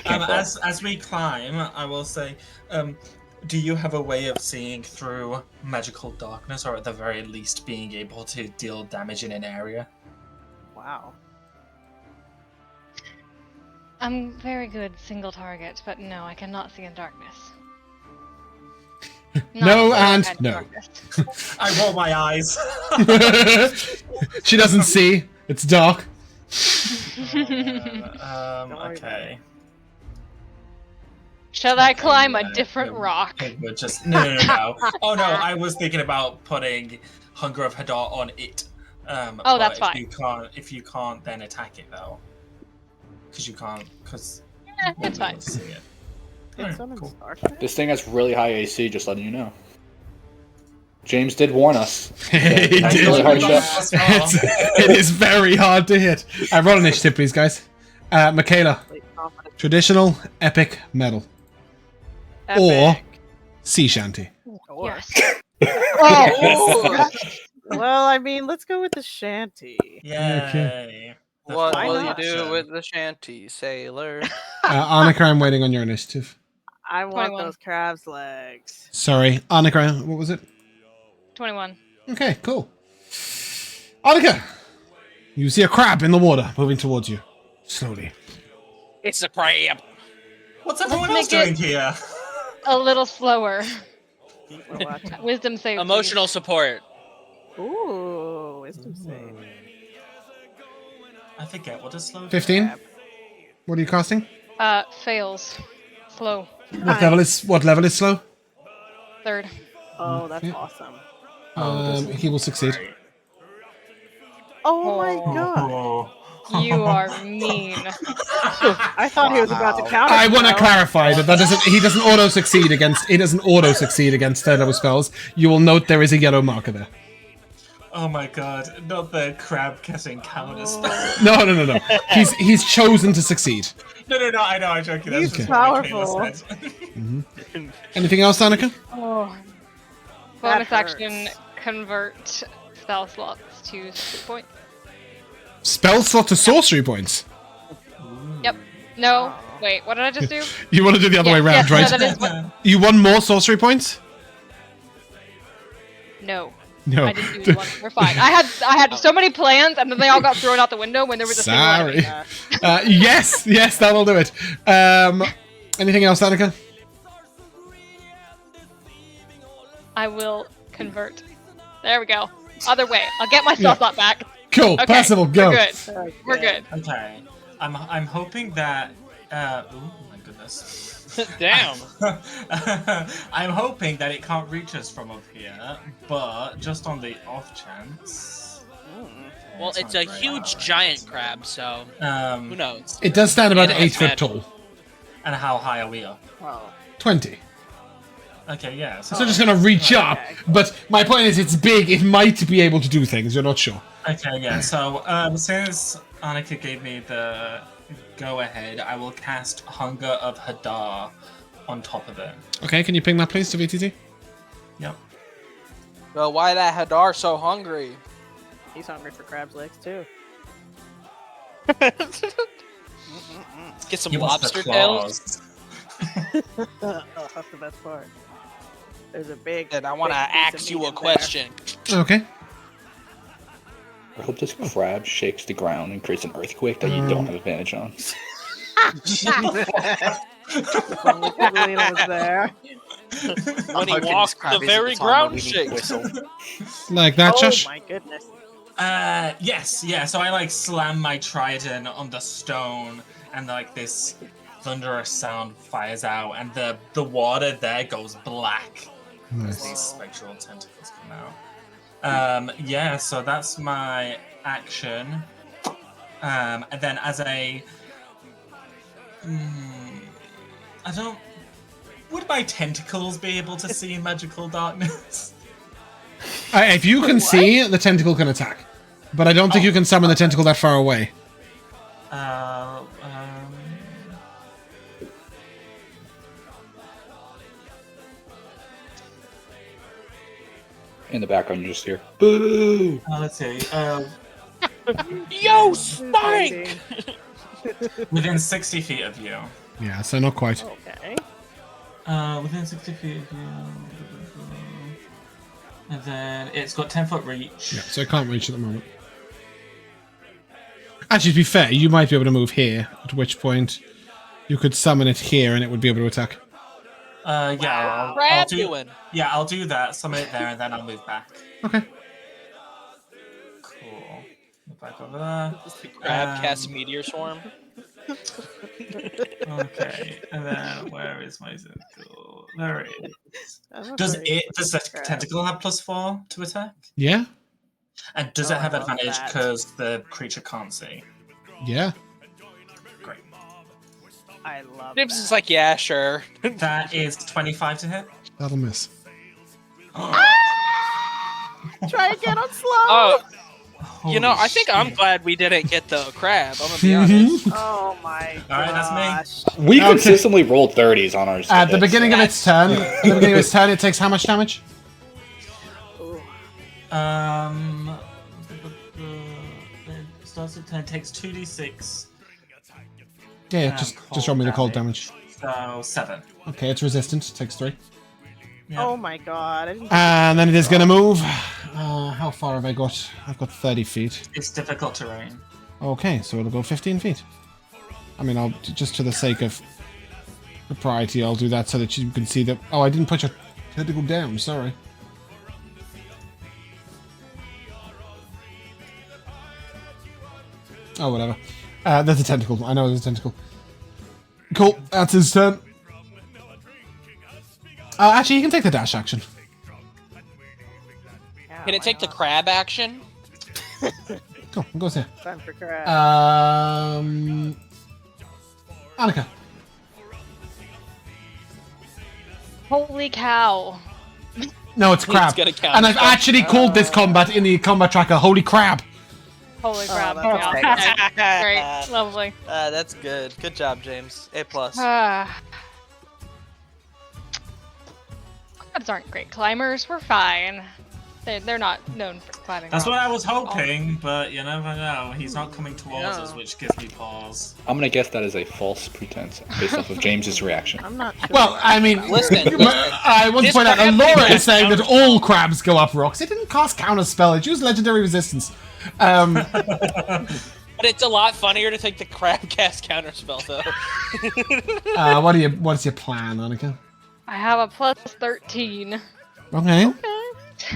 As we climb, I will say, do you have a way of seeing through magical darkness, or at the very least being able to deal damage in an area? Wow. I'm very good single target, but no, I cannot see in darkness. No Not and kind of no. darkness. I roll my eyes. She doesn't see. It's dark. Okay. Shall I climb a different rock? It would just no. Oh no, I was thinking about putting Hunger of Hadar on it. Oh, that's but fine. If you can't, then attack it though. Because you can't. Because Yeah, it's fine. see it. Did Alright, someone cool. start that? This thing has really high AC, just letting you know. James did warn us. He That's did. really hard shot. It is very hard to hit. Roll initiative, please, guys. Mikayla. Wait, confidence. Traditional, epic, metal. or sea shanty. Or. Yes. Oh. Well, I mean, let's go with the shanty. Yay. What Why will you not? do with the shanty, sailor? Annika, I'm waiting on your initiative. I want 21. those crab's legs. Sorry, Annika, what was it? 21. Okay, cool. Annika, you see a crab in the water moving towards you. Slowly. It's a crab. What's everyone Let's else make doing here? A little slower. Well, watch out. Wisdom save. Emotional support. Ooh, wisdom save. I forget what is slow. 15? What are you casting? Please. Fails. Slow. What level is slow? 3rd. Oh, that's Yeah. awesome. He will succeed. Oh my god. Oh. You are mean. I thought he was about to counter. I want to spell. clarify that he doesn't auto succeed against third level spells. You will note there is a yellow marker there. Oh my god, not the crab catching counter spell. No. He's chosen to succeed. No, I know, I'm joking. That's He's just powerful. what Mikayla said. Anything else, Annika? Oh. That Bonus action, convert spell slots to point. Spell slot to sorcery points. Yep. No. Wait, what did I just do? You want to do the other way around, yes, right? No, that is what... You won more sorcery points? No. No. I didn't do one. We're fine. I had so many plans, and then they all got thrown out the window when there was a Sorry. single enemy. Yes, that'll do it. Anything else, Annika? I will convert. There we go. Other way. I'll get my spell slot back. Cool. Okay, Percival, go. We're good. We're good. Okay. I'm hoping that oh my goodness. Damn. I'm hoping that it can't reach us from up here, but just on the off chance. Well, it's a huge giant crab, so who knows? It does stand about It 8 has foot had- tall. And how high are we up? 20. Okay, yeah. So just gonna reach up, but my point is it's big, it might be able to do things, you're not sure. Okay, yeah. So since Annika gave me the go-ahead, I will cast Hunger of Hadar on top of it. Okay, can you ping that please to VTT? Yep. Well, why that Hadar so hungry? He's hungry for crab's legs too. Get some He wants the lobster tails. claws. Oh, that's the best part. There's a big. And I want to big piece of ask you meat a in question. Okay. I hope this crab shakes the ground and creates an earthquake that you don't have advantage on. there. Katalina was there. When he walks, the very ground shakes. Like that, Oh Josh? my goodness. Yes, yeah. So I like slam my trident on the stone, and like this thunderous sound fires out, and the water there goes black as these spectral tentacles come out. Yeah. So that's my action, and then as a, I don't. Would my tentacles be able to see in magical darkness? If you can see, the tentacle can attack. But I don't think you can summon the tentacle that far away. In the background, you just hear, boo! Let's see. Yo, Spike! Within 60 feet of you. Yeah, so not quite. Okay. Within 60 feet of you. And then it's got 10-foot reach. Yeah, so I can't reach at the moment. Actually, to be fair, you might be able to move here, at which point you could summon it here and it would be able to attack. Yeah, Crab doing? Yeah, I'll do that. Summon it there, and then I'll move back. Okay. Cool. Move back over there. Crab cast meteor swarm. Okay, and then where is my tentacle? There it is. I'm Does afraid the crab. tentacle have +4 to attack? Yeah? And does Oh, it have I love advantage that. because the creature can't see? Yeah. Great. I love Nibs that. is like, yeah, sure. That is 25 to hit. That'll miss. Try again on slow. Oh, You know, I think I'm glad we didn't get the crab. I'm gonna be honest. Oh my All right, gosh. that's We Okay. consistently roll 30s on ours. At the beginning of its turn, it takes how much damage? Ooh. It starts at 10, takes 2d6. Yeah, just show me the cold damage. So 7. Okay, it's resistant. Takes 3. Yeah. Oh my god. I didn't And then it is going to move. How far have I got? I've got 30 feet. It's difficult terrain. Okay, so it'll go 15 feet. I mean, I'll just to the sake of propriety, I'll do that so that you can see that. Oh, I didn't put your tentacle down. Sorry. Oh, whatever. There's a tentacle. I know there's a tentacle. Cool. That's his turn. Actually, you can take the dash action. Can it take the crab action? Cool. It goes here. Time for crab. Annika. Holy cow. No, it's crab. gonna count And I've as actually called this combat in the combat tracker Holy Crab. Holy crap. that's Yeah. nice. Great. Lovely. That's good. Good job, James. A+. Crabs aren't great climbers. We're fine. They're not known for climbing. That's what I was rocks. hoping, but you never know. He's not coming towards us, which gives me pause. I'm gonna guess that is a false pretense based off of James's reaction. I'm not sure. Well, I mean, Listen. I want to This point out, crab Elora can is saying that cast all crabs go up rocks. It didn't cast counterspell. It used legendary resistance. But it's a lot funnier to take the crab cast counterspell, though. What's your plan, Annika? I have a plus 13. Okay.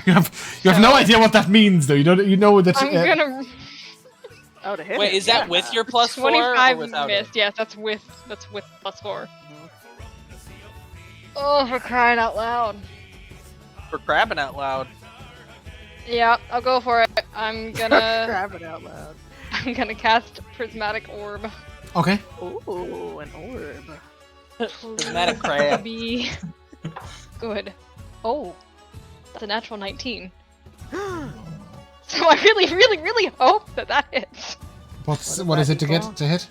You have no idea what that means, though. You know that. I'm gonna Oh, to hit Wait, it, is that yeah. with your +4 or 25 without missed. it? Yes, that's with +4. Oh, for crying out loud. For crabbing out loud. Yeah, I'll go for it. I'm gonna Crabbing out loud. I'm gonna cast Prismatic Orb. Okay. Ooh, an orb. Prismatic crab. Be good. Oh, that's a natural 19. So I really, really, really hope that hits. What is it to hit?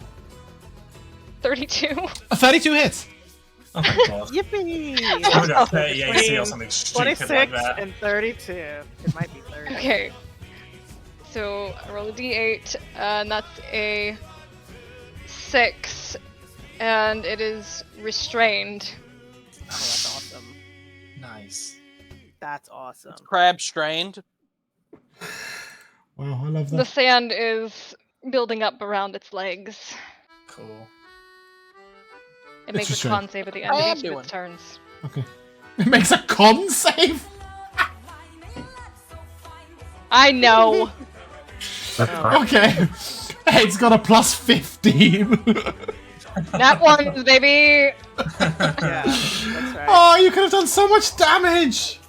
32. A 32 hits. Oh my god. Yippee! I would have 30 AC or something stupid 26 like that. and 32. It might be 30. Okay. So I roll a d8, and that's a 6, and it is restrained. Oh, that's awesome. Nice. That's awesome. Crab strained. Wow, I love The sand is building up around its legs. Cool. It makes a restrained. con save at the end I am of each of doing. its turns. Okay. It makes a con save. I know. Okay. Hey, it's got a plus 15. Nat ones, baby. Yeah, that's right. Oh, you could have done so much damage.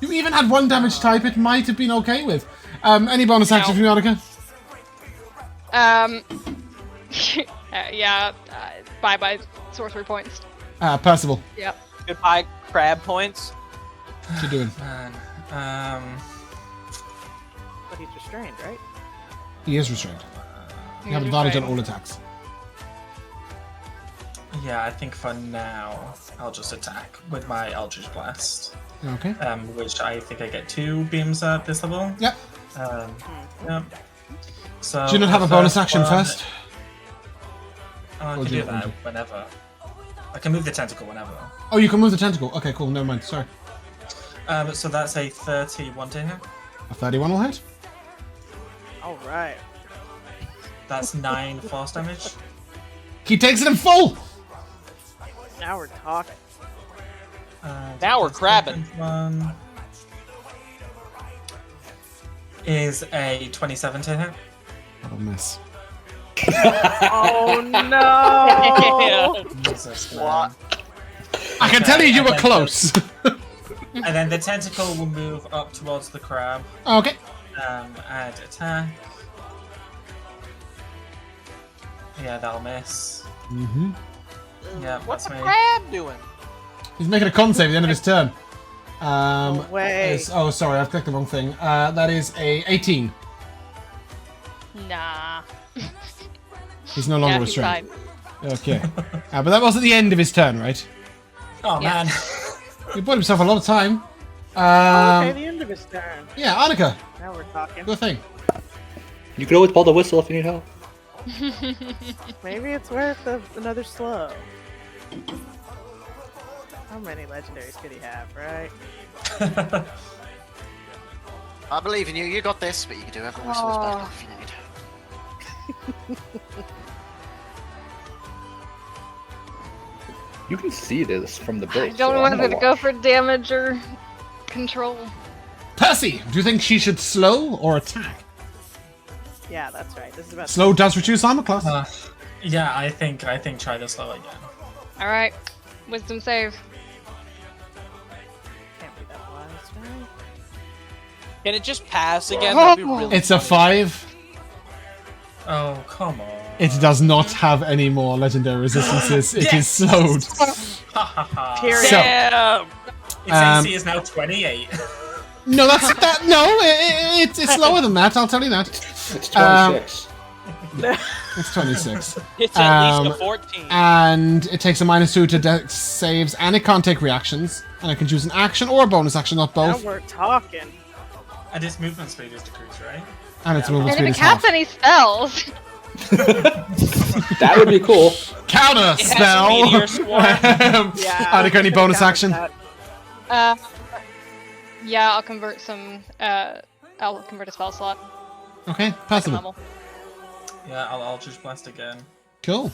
You even had one damage type. It might have been okay with. Any bonus action from you, Annika? Yeah. Bye sorcery points. Percival. Yep. Goodbye, crab points. What you doing? Man. But he's restrained, right? He is restrained. You have advantage on all attacks. Yeah, I think for now I'll just attack with my Eldritch Blast. Okay. Which I think I get 2 beams at this level. Yep. Yeah. So Do you not have a the bonus first action one- first? Oh, I Or can do you do not want that whenever. I can move the tentacle whenever. Oh, you can move the tentacle. Okay, cool. Never mind. Sorry. So that's a 31 to hit. A 31 will hit. All right. That's 9 force damage. He takes it in full. Now we're talking. Now we're crabbing. One is a 27 to hit. What a mess. Oh no! Jesus, man. I can tell you were close. And then the tentacle will move up towards the crab Okay. and attack. Yeah, that'll miss. Mm-hmm. Yeah, What's that's the me. crab doing? He's making a con save at the end of his turn. No way. Sorry, I've clicked the wrong thing. That is a 18. Nah. He's no longer Yeah, he's restrained. fine. Okay. But that wasn't the end of his turn, right? Oh Yeah. man. He bought himself a lot of time. Okay, the end of his turn. Yeah, Annika, Now we're talking. your thing. You can always blow the whistle if you need help. Maybe it's worth another slow. How many legendaries could he have, right? I believe in you. You got this, but you can do every whistle's back if you need. You can see this from the I base. don't know so I'm whether to gonna go watch. for damage or control. Percy, do you think she should slow or attack? Yeah, that's right. This is about Slow does reduce armor class. Yeah, I think try the slow again. Alright. Wisdom save. Can't be that wise, right? Can it just pass again? That'd be really It's a funny. 5. Oh, come on. It does not have any more legendary resistances. It is slowed. Ha ha ha. Period. So- Damn! Its AC is now 28. No, that's that. No, it's lower than that. I'll tell you that. It's 26. It's 26. It's at least a 14. And it takes a -2 to dex saves, and it can't take reactions. And it can choose an action or a bonus action, not Now both. we're talking. And its movement speed is decreased, right? And its movement And speed if is it casts half. any spells. That would be cool. Counter has a spell. meteor swarm. Yeah. Annika, any bonus action? Yeah, I'll convert some. I'll convert a spell slot. Okay, Second Percival. level. Yeah, I'll Eldritch Blast again. Cool.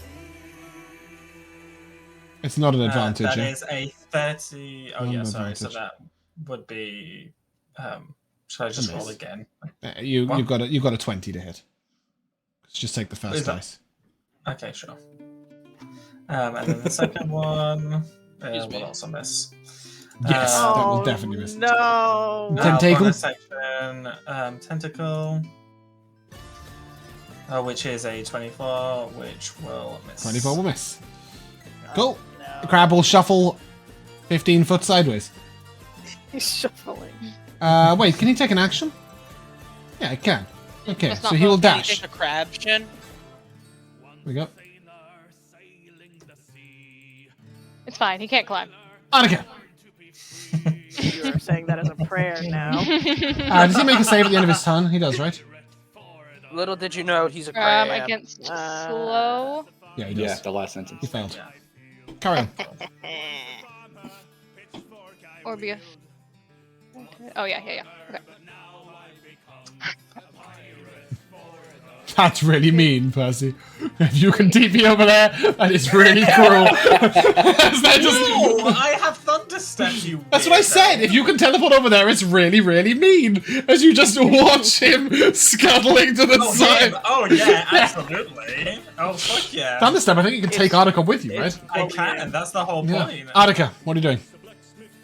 It's not an advantage. That Yeah? is a 30. Oh, Not yeah, an sorry. So advantage. that would be. Should I just roll miss. again? You What? you got a 20 to hit. Just take the first Is that- dice. Okay, sure. And then the second one Excuse me. will also miss. Yes, that will Oh, definitely miss. No. Tentacle? Bonus action, tentacle, which is a 24, which will miss. 24 will miss. Cool. The crab will shuffle 15 foot sideways. He's shuffling. Wait, can he take an action? Yeah, he can. Okay, That's so not he will both. Can you dash. take a crab shin? Here we go. It's fine. He can't climb. Annika! You are saying that as a prayer now. Does he make a save at the end of his turn? He does, right? Little did you know he's a crab. Against slow. Yeah, he does. Yeah, the last sentence. He failed. Carry on. Or be a. Oh yeah. Okay. That's really mean, Percy. If you can TP over there, that is really cruel. Is that just- No, I have Thunderstep, you That's what I said. If you can teleport over there, it's really, really mean. As you just watch him scuttling to the side. him. Oh, yeah, absolutely. Oh, fuck yeah. Thunderstep, I think you can take Annika with you, right? I can, that's the whole Yeah. point. Annika, what are you doing?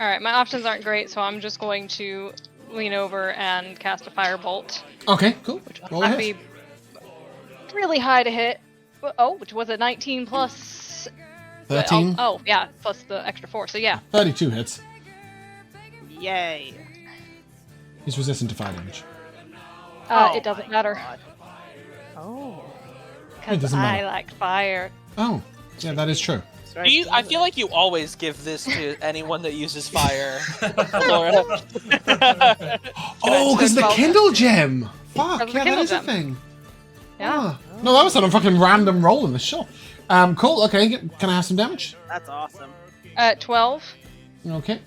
Alright, my options aren't great, so I'm just going to lean over and cast a firebolt. Okay, cool. Roll That'd ahead. be really high to hit. Oh, which was a 19 plus. 13, Oh, yeah, plus the extra 4. So yeah. 32 hits. Yay. He's resistant to fire damage. Oh It doesn't my matter God. Oh. It because doesn't I matter. like fire. Oh, yeah, that is true. That's Do right. you, I feel like you always give this to anyone that uses fire. Elora. Oh, because the Well- Kindle gem! Fuck, Because the yeah, that Kindle is a gem. thing. Yeah. Ah. No, that was on a fucking random roll in the shot. Cool, okay, can I have some damage? That's awesome. 12. Okay.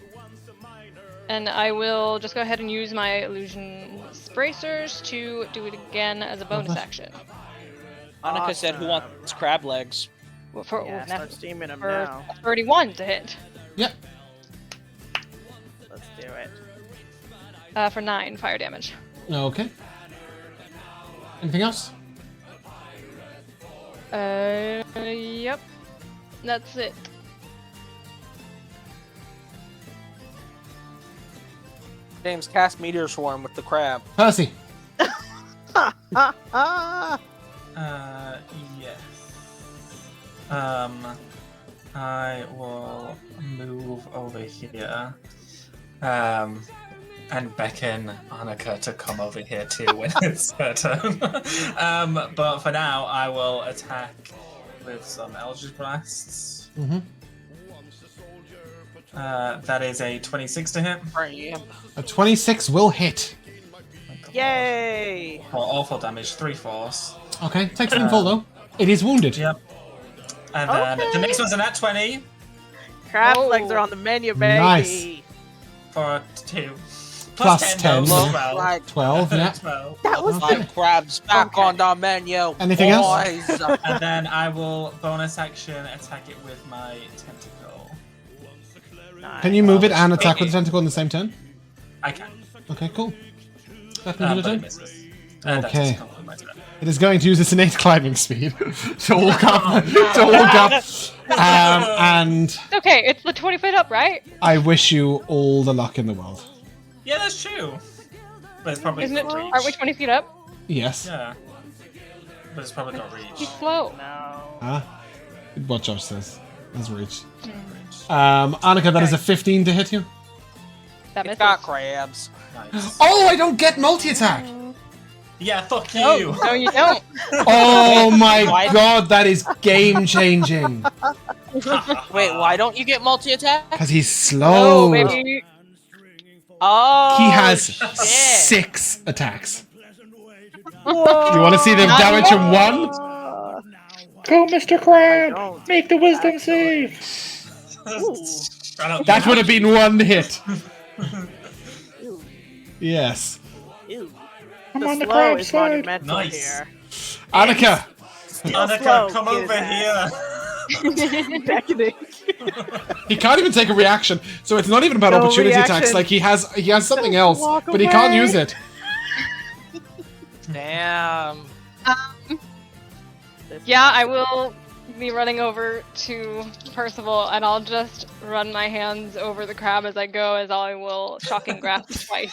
And I will just go ahead and use my illusion bracers to do it again as a bonus Lovely. action. Annika said, "Who wants crab legs?" For, Yeah, now, start steaming him for now. 31 to hit. Yep. Let's do it. For 9 fire damage. Okay. Anything else? Yep. That's it. James, cast meteor swarm with the crab. Percy. Ah! Yes. I will move over here. and beckon Annika to come over here too when it's her turn. But for now, I will attack with some Eldritch Blasts. Mm-hmm. That is a 26 to hit. A 26 will hit. Yay! For awful damage, 3 force. Okay, takes it in full though. It is wounded. Yep. And then the next one's a nat 20 Crab legs are on the menu, baby. Nice. for 2. Plus 10. though, So 12. Like, 12, yeah. 12. That was Okay. like crabs back on the menu. Anything else? boys. And then I will bonus action attack it with my tentacle. Can you move it and attack with the tentacle in the same turn? I can. Okay, cool. That can do But it it. misses. Okay. That's complete my turn. It is going to use its innate climbing speed to walk up, and It's okay, it's the 20 feet up, right? I wish you all the luck in the world. Yeah, that's true. But it's probably Isn't it? got reach. Aren't we 20 feet up? Yes. Yeah. But it's probably got reach. He's slow. No. Huh? What Josh says. That's reach. Annika, that is a 15 to hit you. That It's misses. got crabs. Nice. Oh, I don't get multi-attack! Yeah, fuck you. No, you don't. Oh my Why- god, that is game-changing. Wait, why don't you get multi-attack? Because he's slow. Oh, maybe. Oh, He has shit. 6 attacks. Whoa. You want to see the damage in 1? Go, Mr. Crab! Don't. Make the wisdom save! I don't That care. would have been 1 hit. Yes. Ew. I'm The on the slow crab is side. monumental Nice. here. Annika, Annika, slow, come kid over ass. here. Beckoning. he can't even take a reaction, so it's not even about No opportunity attacks. reaction. Like he has something else, Walk but he can't away. use it. Damn. Yeah, I will be running over to Percival, and I'll just run my hands over the crab as I go, as I will shocking grasp twice.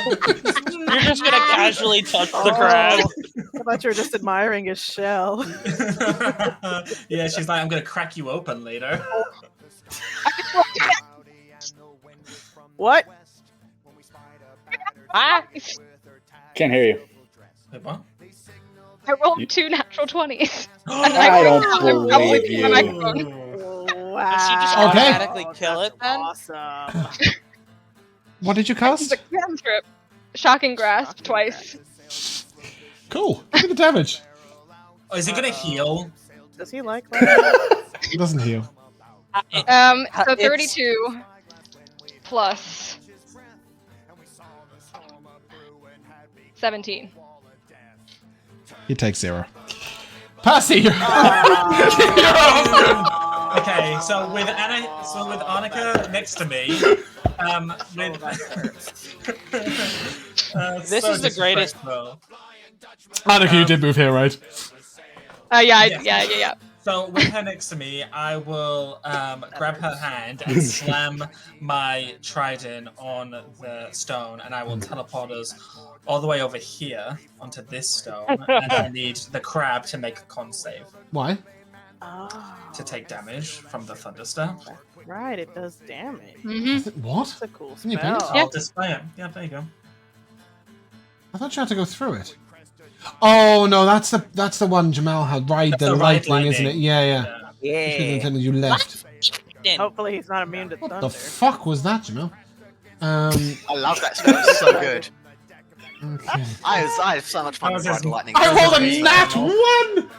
You're just gonna casually touch the crab. I thought you were just admiring his shell. Yeah, she's like, I'm gonna crack you open later. What? Ah, Can't hear you. Wait, what? I rolled 2 natural 20s. And I don't I'm probably believe the you. microphone. Wow. Did she just Okay. automatically kill it then? Awesome. What did you It's cast? a cantrip. Shocking grasp twice. Cool. Look at the damage. Oh, is it gonna heal? Does he like that? It doesn't heal. So It's- 32 plus 17. He takes 0. Percy, you're Okay, so with Annika next to me, This is the greatest- disrespectful. Annika, you did move here, right? Yeah. So with her next to me, I will grab her hand and slam my trident on the stone, and I will teleport us all the way over here onto this stone. And I need the crab to make a con save Why? Oh, to take damage from the thunderstep. right, it does damage. Mm-hmm. What? It's a cool Can you paint? spell. I'll display it. Yeah, there you go. I thought you had to go through it. Oh no, that's the one Jamal had. Ride That's the the ride lightning, isn't it? lightning. Yeah. Which was the Yeah. thing that you left. Hopefully he's not immune to What thunder. the fuck was that, Jamal? I love that spell. It's so good. Okay. I have so much fun How with is this- Ride Lightning. I rolled a It's nat so 1!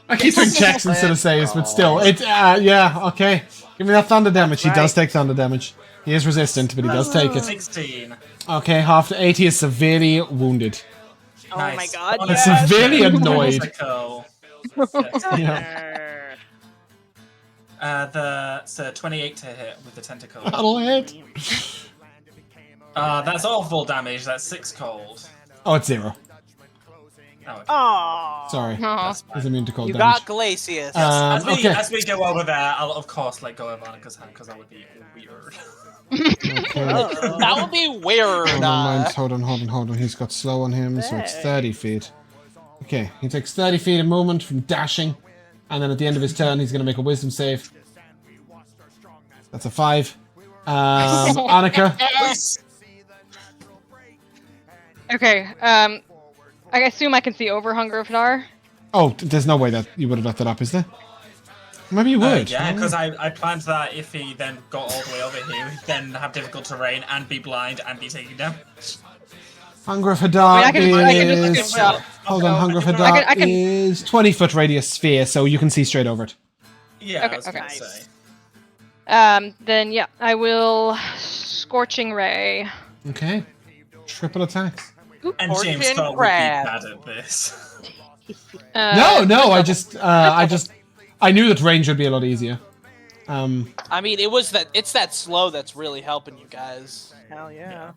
I keep doing checks instead of saves, but still. Yeah, okay. Give me that thunder damage. He does take thunder damage. He is resistant, but he does take it. 16. Okay, half to 80 is severely wounded. Oh my Nice. god, On It's yes! severely annoyed. Tentacle. Yeah. That's 28 to hit with the tentacle. That'll hit. That's all full damage. That's 6 cold. Oh, it's 0. Oh, okay. Aww. Sorry. Aw. He's immune to cold You damage. got Glacius. Okay. As we go over there, I'll of course let go of Annika's hand because that would be weird. Okay. That would be weird. Hold on. He's got slow on him, so it's 30 feet. Okay, he takes 30 feet of movement from dashing, and then at the end of his turn, he's going to make a wisdom save. That's a 5. Annika, Okay. I assume I can see over Hunger of Hadar. Oh, there's no way that you would have left that up, is there? Maybe you would. Yeah, because I planned that if he then got all the way over here, he'd then have difficult terrain and be blind and be taking damage. Hunger of Hadar I can just is... look it up. Hold on, Hunger of Hadar I can- is 20-foot radius sphere, so you can see straight over it. Yeah, Okay, I was gonna okay. say. Then yeah, I will Scorching Ray. Okay. Triple attacks. And James Fortune thought we'd be crab. bad at this. No, I knew that range would be a lot easier. I mean, it's that slow that's really helping you guys. Hell yeah.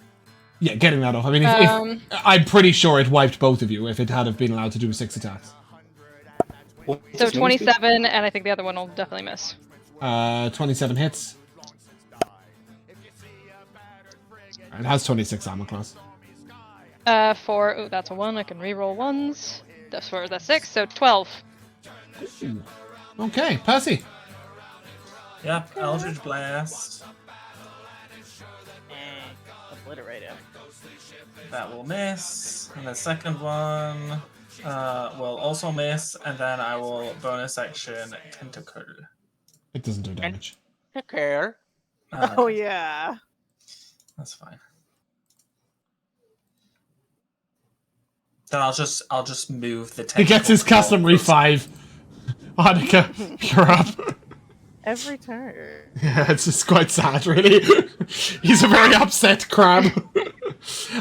Yeah, getting that off. I mean, if I'm pretty sure it wiped both of you if it had have been allowed to do 6 attacks. So 27, and I think the other one will definitely miss. 27 hits. It has 26 armor class. Ooh, that's a 1. I can reroll 1s. That's 6, so 12. Ooh. Okay, Percy. Yep, Eldritch Blast. Obliterate him. That will miss. And the second one will also miss. And then I will bonus action Tentacle. It doesn't do damage. Take care. Oh yeah. That's fine. Then I'll just move the He gets his tentacle customary 5. Annika, you're up. Every turn. Yeah, it's just quite sad, really. He's a very upset crab.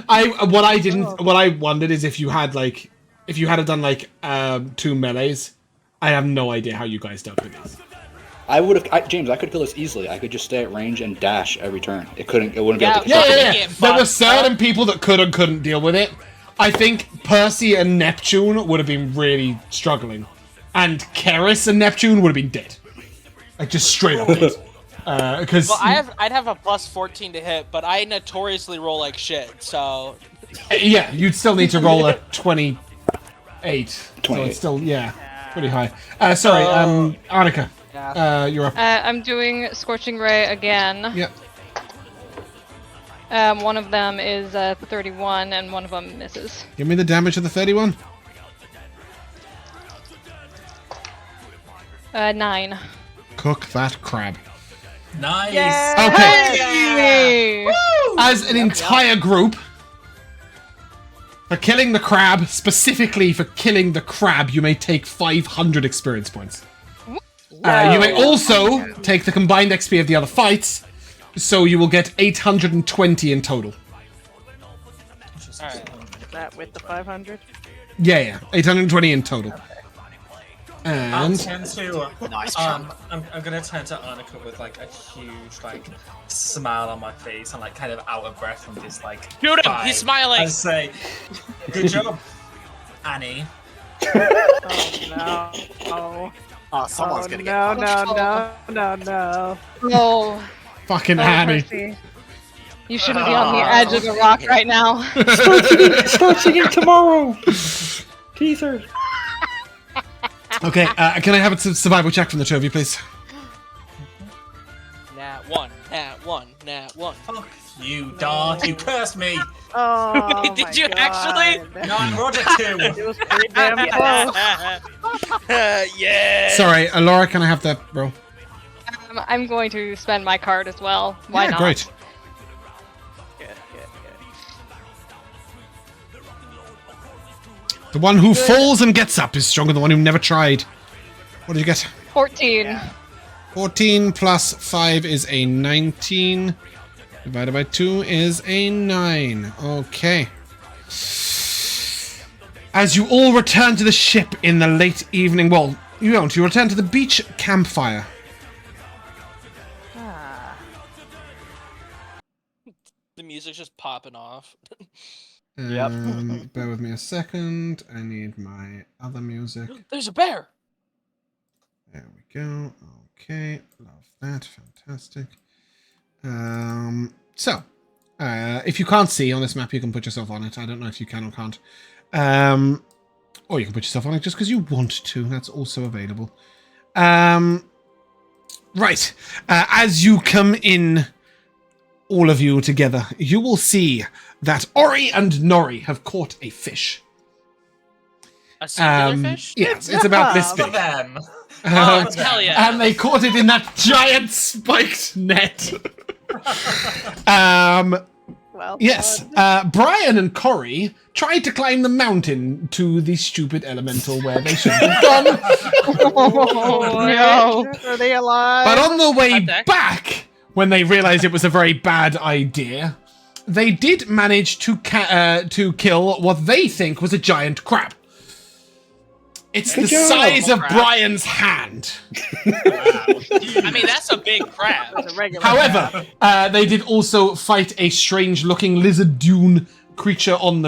What I wondered is if you had done like 2 melees. I have no idea how you guys dealt with these. James, I could kill this easily. I could just stay at range and dash every turn. It wouldn't be able to Yeah. There were certain people that could and couldn't deal with it. I think Percy and Neptune would have been really struggling. And Keris and Neptune would have been dead. Like, just straight up dead. Because Well, I'd have a plus 14 to hit, but I notoriously roll like shit, so... yeah, you'd still need to roll a 28. So 28. it's still, pretty high. Sorry, Annika, you're up. I'm doing Scorching Ray again. Yep. One of them is 31, and one of them misses. Give me the damage of the 31. 9. Cook that crab. Nice. Okay. Hey! As an entire group, for killing the crab, specifically for killing the crab, you may take 500 experience points. You may also take the combined XP of the other fights, so you will get 820 in total. Alright. That with the 500? Yeah, 820 in total. I'll And turn to Nice I'm gonna turn to Annika with like a huge like smile on my face and like kind of out of breath from this like Shoot him! fight. He's smiling! I say, good job, Annie. Oh no. Oh, Someone's gonna no, get no. Oh, fucking Annie. Percy. You shouldn't be on the edge of the rock right now. Start singing tomorrow. Teaser. Okay, can I have a survival check from the two of you, please? Nat 1, nat 1, nat 1. Fuck you, Darth. You cursed me. Oh, Did my you God. actually? No, I rolled a 2. It was pretty damn close. Yeah. Sorry, Elora, can I have that roll? I'm going to spend my card as well. Why Yeah, not? great. Good. The one who falls and gets up is stronger than the one who never tried. What did you get? 14. 14 plus 5 is a 19. Divided by 2 is a 9. Okay. As you all return to the ship in the late evening, well, you don't. You return to the beach campfire. The music's just popping off. Bear with me a second. I need my other music. There's a bear! There we go. Okay, love that. Fantastic. So, if you can't see on this map, you can put yourself on it. I don't know if you can or can't. Or you can put yourself on it just because you want to. That's also available. Right. As you come in all of you together, you will see that Ori and Nori have caught a fish. A singular fish? Yes, it's about this For big. them. Oh, hell yeah. And they caught it in that giant spiked net. Well, Yes, Brian and Corey tried to climb the mountain to the stupid elemental where they shouldn't have gone. no. Are they alive? But on the way Contact. back, when they realized it was a very bad idea, they did manage to kill what they think was a giant crab. It's Good the job. size of Crab. Brian's hand. I mean, that's a big crab. It's a regular However, they did also fight a strange-looking lizard dune creature on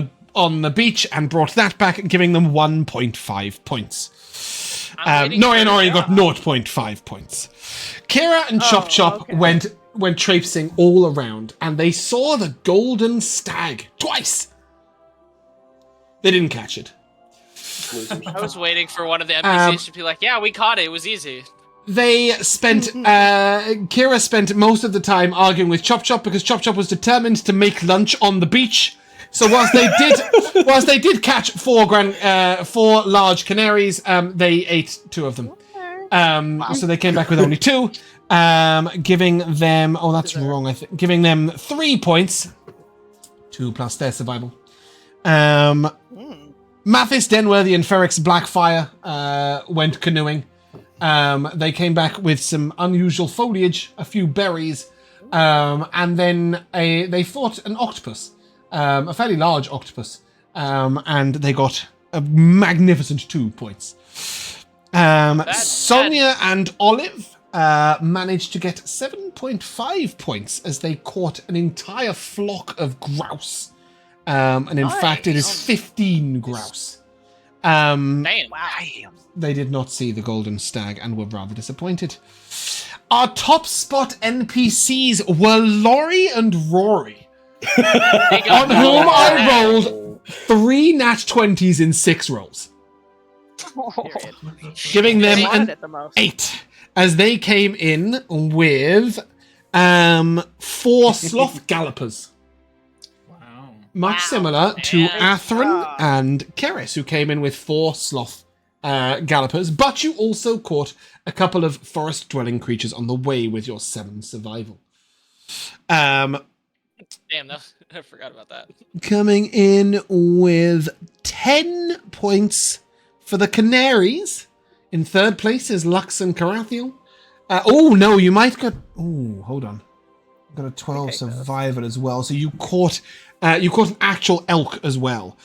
the beach and brought that back, giving them 1.5 points. I'm waiting Nori and for- Ori got 0.5 points. Kira and Chop Chop okay. went traipsing all around, and they saw the golden stag twice. They didn't catch it. I was waiting for one of the NPCs to be like, yeah, we caught it. It was easy. They spent, Kira spent most of the time arguing with Chop Chop because Chop Chop was determined to make lunch on the beach. So whilst they did catch four large canaries, they ate 2 of them. So they came back with only 2, giving them, oh, that's wrong, I think, giving them 3 points, 2 plus their survival. Mathis, Denworthy, and Ferrex Blackfire went canoeing. They came back with some unusual foliage, a few berries, and then they fought an octopus, a fairly large octopus, and they got a magnificent 2 points. Sonia and Olive managed to get 7.5 points as they caught an entire flock of grouse. And in fact, it is 15 grouse. Damn. They did not see the golden stag and were rather disappointed. Our top spot NPCs were Laurie and Rory, on whom I rolled 3 nat 20s in 6 rolls, Period. giving them They wanted an it the most. 8, as they came in with 4 sloth gallopers. Wow. Much similar to man. Athren and Keris, who came in with 4 sloth gallopers, but you also caught a couple of forest-dwelling creatures on the way with your 7 survival. Damn, I forgot about that. Coming in with 10 points for the Canaries. In 3rd place is Lux and Carathiel. Oh, no, you might get... Oh, hold on. Got a 12 survival as well, so you caught an actual elk as well,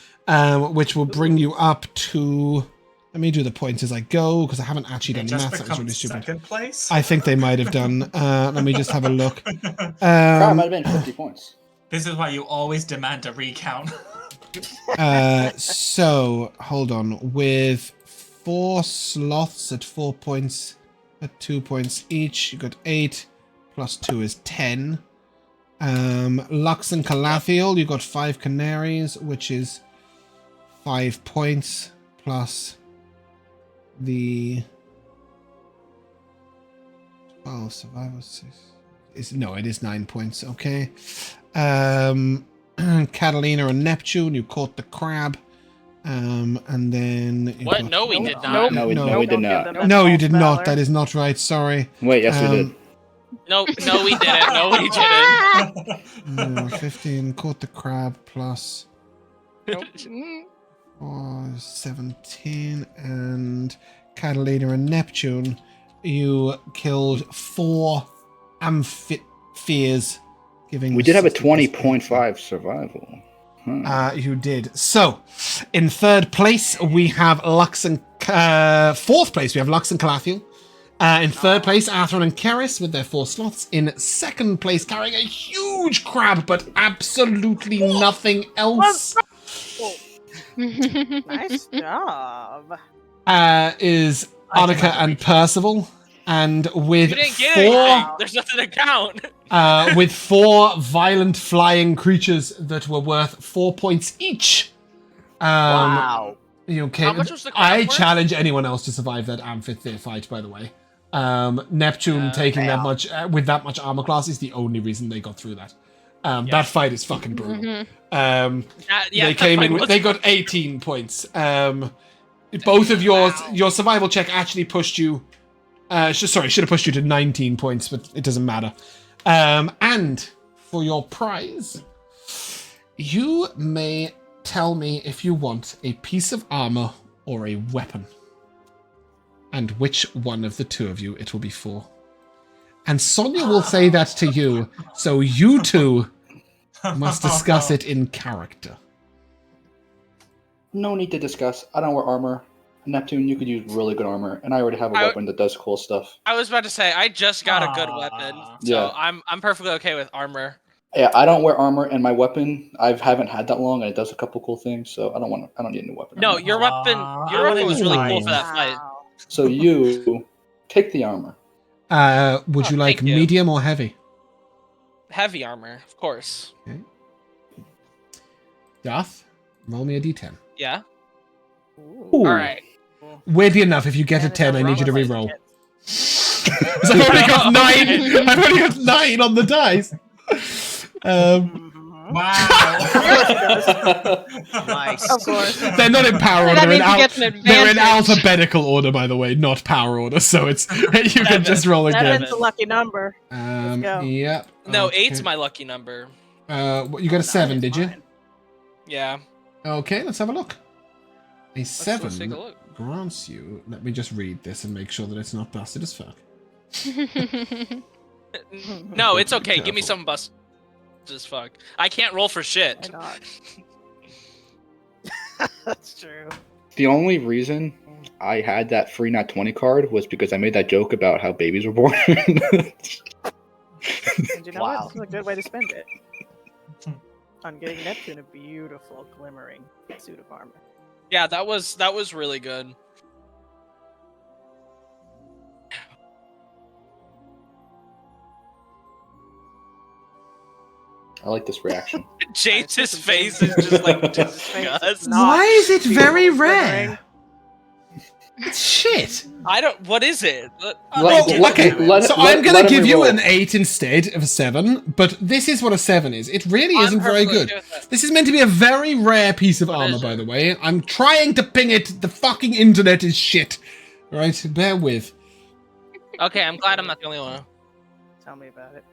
which will bring you up to... Let me do the points as I go, because I haven't actually done Just maths. That was become really stupid. second place. I think they might have done. Let me just have a look. Crab might have been 50 points. This is why you always demand a recount. So, hold on. With 4 sloths at 4 points, at 2 points each, you got 8, plus 2 is 10. Lux and Calathiel, you got 5 canaries, which is 5 points, plus the 12 survival 6. It is 9 points, okay. Katalina and Neptune, you caught the crab. And then... you What? got- No, we did not. No, we No. did not. No, you did not. That is not right, sorry. Wait, yes, we did. No, we didn't. No, we didn't. No, 15, caught the crab, plus 17, and Catalina and Neptune, you killed 4 amphitheres, giving... We did have a 60 20.5 survival. you did. So, in 3rd place, we have Lux and... 4th place, we have Lux and Calathiel. In 3rd place, Athren and Keris with their 4 sloths. In 2nd place, carrying a huge crab, but absolutely nothing else, Nice job. is Annika and Percival. And with You didn't get 4... anything. There's nothing to count. with 4 violent flying creatures that were worth 4 points each. Wow. You okay? How much was the crab I worth? challenge anyone else to survive that amphitheater fight, by the way. Neptune taking that much with that much armor class is the only reason they got through that. That fight is fucking brutal. They came in. They got 18 points. Both of your survival check actually pushed you. Should have pushed you to 19 points, but it doesn't matter. And for your prize, you may tell me if you want a piece of armor or a weapon, and which one of the two of you it will be for. And Sonia will say that to you, so you two must discuss it in character. No need to discuss. I don't wear armor. Neptune, you could use really good armor, and I already have a weapon that does cool stuff. I was about to say, I just got a good weapon, so I'm perfectly okay with armor. Yeah, I don't wear armor, and my weapon I haven't had that long, and it does a couple cool things. So I don't need a new weapon. No, your weapon was really cool for that fight. So you take the armor. Would you like medium or heavy? Heavy armor, of course. Okay. Darth, roll me a d10. Yeah. Ooh. All right. Weirdly enough, if you get a 10, I need you to re-roll. I've only got 9. I've only got 9 on the dice. Wow. Nice. Of course. They're not in power order. They're in alphabetical order, by the way, not power order. So it's you can just roll again. 7's a lucky number. Let's go. Yep. No, 8's my lucky number. You got a 7, did you? Yeah. Okay, let's have a look. A 7 take a look. grants you. Let me just read this and make sure that it's not busted as fuck. No, it's okay. Give me some busted as fuck. I can't roll for shit. Why not? That's true. The only reason I had that free Nat 20 card was because I made that joke about how babies were born. And you know what? This is a good way to spend it. On getting Neptune a beautiful, glimmering suit of armor. Yeah, that was really good. I like this reaction. James's face is just like disgust. Why is it very rare? It's shit. I don't. What is it? Okay, so I'm gonna give you an 8 instead of a 7, but this is what a 7 is. It really isn't very good. This is meant to be a very rare piece of armor, by the way. I'm trying to ping it. The fucking internet is shit. All right, bear with. Okay, I'm glad I'm not the only one. Tell me about it.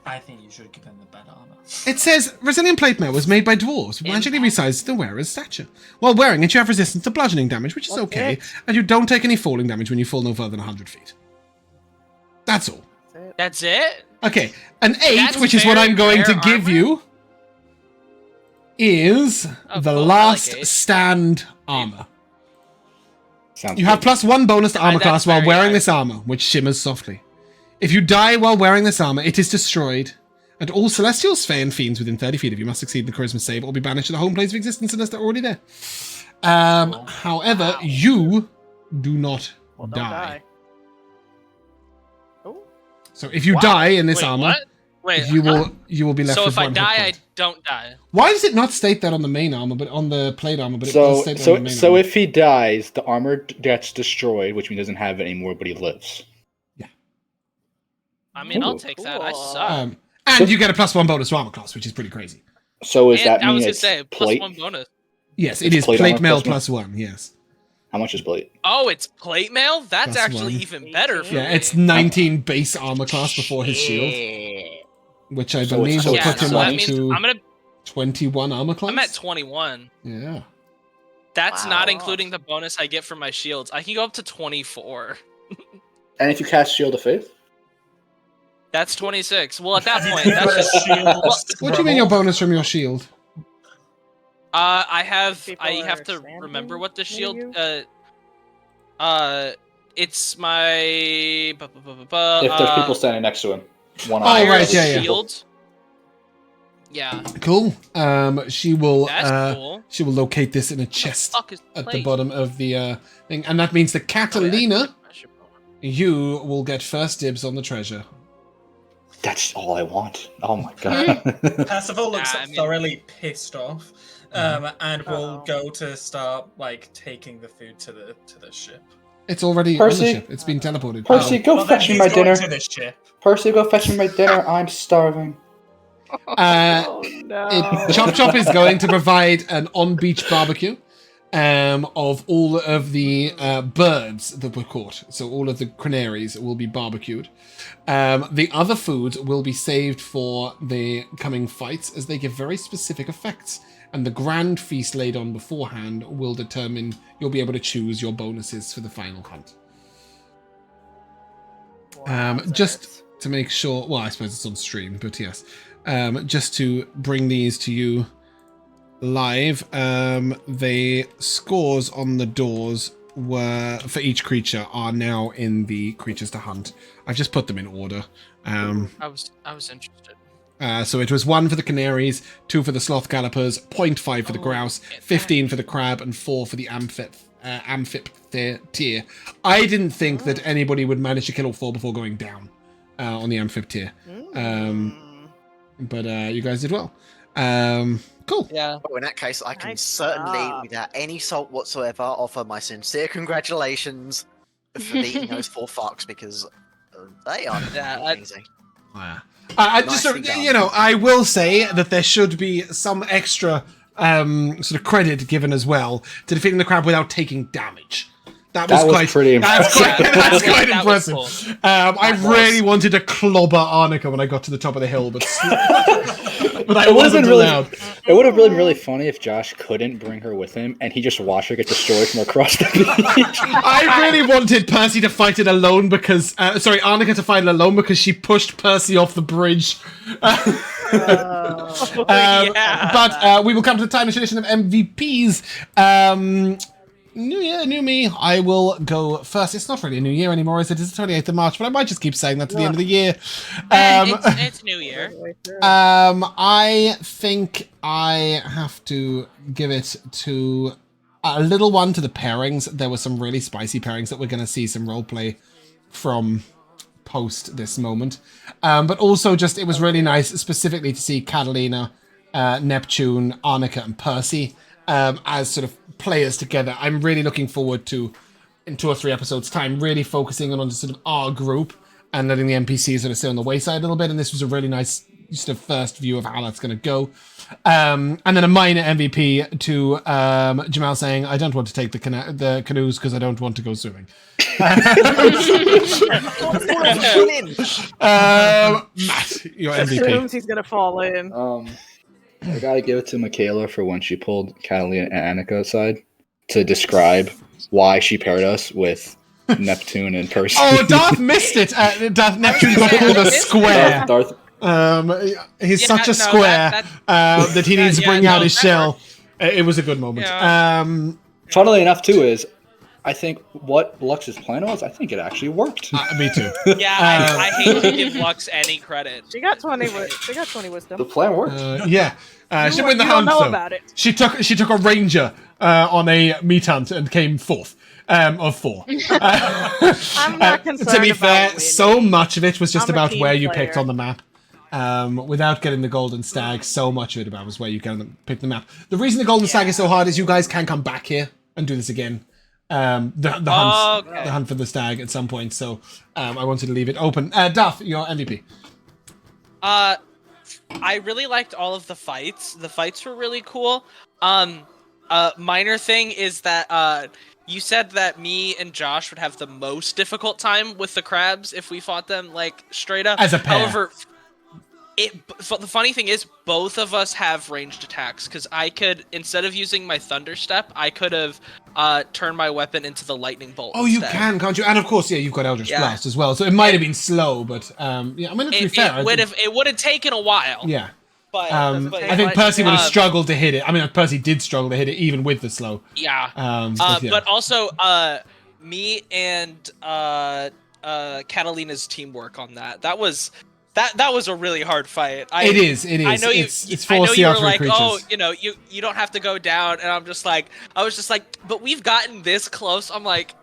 I think you should give him the better armor. It says, resilient plate mail was made by dwarves, magically resized to the wearer's stature. While wearing it, you have resistance to bludgeoning damage, which is okay, and you don't take any falling damage when you fall no further than 100 feet. That's all. That's it? Okay, an 8, which is what I'm going to give you, is the last stand armor. You have +1 bonus to armor class while wearing this armor, which shimmers softly. If you die while wearing this armor, it is destroyed, and all celestials, fae, and fiends within 30 feet of you must succeed in the charisma save or be banished to the home planes of existence unless they're already there. However, you do not die. Oh. So if you die in this armor, you will be left so with 1 if I die, hit I point. don't die. Why does it not state that on the main armor, but on the plate armor? But it does state that on the main so armor. if he dies, the armor gets destroyed, which means he doesn't have it anymore, but he lives. I mean, I'll take that. I suck. And you get a +1 bonus to armor class, which is pretty crazy. So is that I was mean gonna it's say plate? +1 bonus. Yes, it is plate mail +1. Yes. How much is plate? Oh, it's plate mail. That's actually +1. even better for me. Yeah, it's 19 base armor class before his shield, which I believe will put him up to 21 armor class. I'm at 21. Yeah. That's not including the bonus I get from my shields. I can go up to 24. And if you cast Shield of Faith? That's 26. Well, at that point, that's just... What do you mean your bonus from your shield? I have to remember what the shield... it's my... if there's people standing next to him. One eye. Oh, right, yeah. Shield. Yeah. Cool. She will cool. She will locate this in a chest at the bottom of the thing, and that means that Katalina, you will get first dibs on the treasure. That's all I want. Oh my god. Percival looks thoroughly pissed off, and will go to start taking the food to the ship. It's already on Percy? the ship. It's been teleported. Percy, go Well, fetch then me my he's going dinner. to the ship. Percy, go fetch me my dinner. I'm starving. Oh no. Chop Chop is going to provide an on-beach barbecue of all of the birds that were caught. So all of the canaries will be barbecued. The other foods will be saved for the coming fights, as they give very specific effects. And the grand feast laid on beforehand will determine you'll be able to choose your bonuses for the final hunt. Just to make sure, well, I suppose it's on stream, but yes. Just to bring these to you live, the scores on the doors were for each creature are now in the creatures to hunt. I've just put them in order. I was interested. So it was 1 for the canaries, 2 for the sloth gallopers, 0.5 for the grouse, 15 for the crab, and 4 for the amphipter. I didn't think that anybody would manage to kill all 4 before going down on the amphipter. But you guys did well. Cool. Yeah. Oh, in that case, I can Nice certainly, job. without any salt whatsoever, offer my sincere congratulations for beating those 4 fucks, because they are amazing. I just, I will say that there should be some extra sort of credit given as well to defeating the crab without taking damage. That was quite pretty impressive. That's quite That was impressive. cool. I really wanted to clobber Annika when I got to the top of the hill, but but I It would have wasn't been really. allowed. It would have really been really funny if Josh couldn't bring her with him, and he just watched her get destroyed from across the beach. I really wanted Percy to fight it alone because, Annika to fight it alone because she pushed Percy off the bridge. But we will come to the time edition of MVPs. New year, new me. I will go first. It's not really a new year anymore, is it? It's the 28th of March, but I might just keep saying that to the end of the year. It's New Year. I think I have to give it to a little one to the pairings. There were some really spicy pairings that we're going to see some roleplay from post this moment. But also just, it was really nice specifically to see Katalina, Neptune, Annika, and Percy as sort of players together. I'm really looking forward to, in 2 or 3 episodes time, really focusing on sort of our group and letting the NPCs sort of stay on the wayside a little bit. And this was a really nice sort of first view of how that's going to go. And then a minor MVP to Jamal saying, I don't want to take the canoes because I don't want to go swimming. Matt, your MVP. Assumes he's gonna fall in. I gotta give it to Mikayla for when she pulled Katalina and Annika aside to describe why she paired us with Neptune and Percy. Oh, Darth missed it. Neptune got called a square. Darth. He's such a square that he needs to bring out his shell. It was a good moment. Yeah. Funnily enough, too, is I think what Lux's plan was, I think it actually worked. Me too. Yeah, I hate to give Lux any credit. She got 20. She got 20 wisdom. The plan worked. Yeah. She went the you don't hunt, know though. about it. She took a ranger on a meat hunt and came 4th. Of 4. I'm not concerned. To be about fair, winning. so much of it was just I'm a about team where you player. picked on the map. Without getting the golden stag, so much of it about was where you picked the map. The reason the golden stag is so hard is you guys can come back here and do this again. The hunt for the stag at some point. So I wanted to leave it open. Darth, your MVP. I really liked all of the fights. The fights were really cool. Minor thing is that you said that me and Josh would have the most difficult time with the crabs if we fought them like straight up. As a pair. However, the funny thing is both of us have ranged attacks because I could, instead of using my thunder step, I could have turned my weapon into the lightning bolt. Oh, you instead. can't you? And of course, yeah, you've got Eldritch Blast as well. So it might have been slow, but yeah, I mean, to be fair, it would have taken a while. Yeah. But, I think Percy would have struggled to hit it. I mean, Percy did struggle to hit it even with the slow. Yeah. Yeah. But also, me and Catalina's teamwork on that was a really hard fight. It is. I know it's I know for you were CR3 like, creatures. oh, you don't have to go down, and I was just like, but we've gotten this close. I'm like,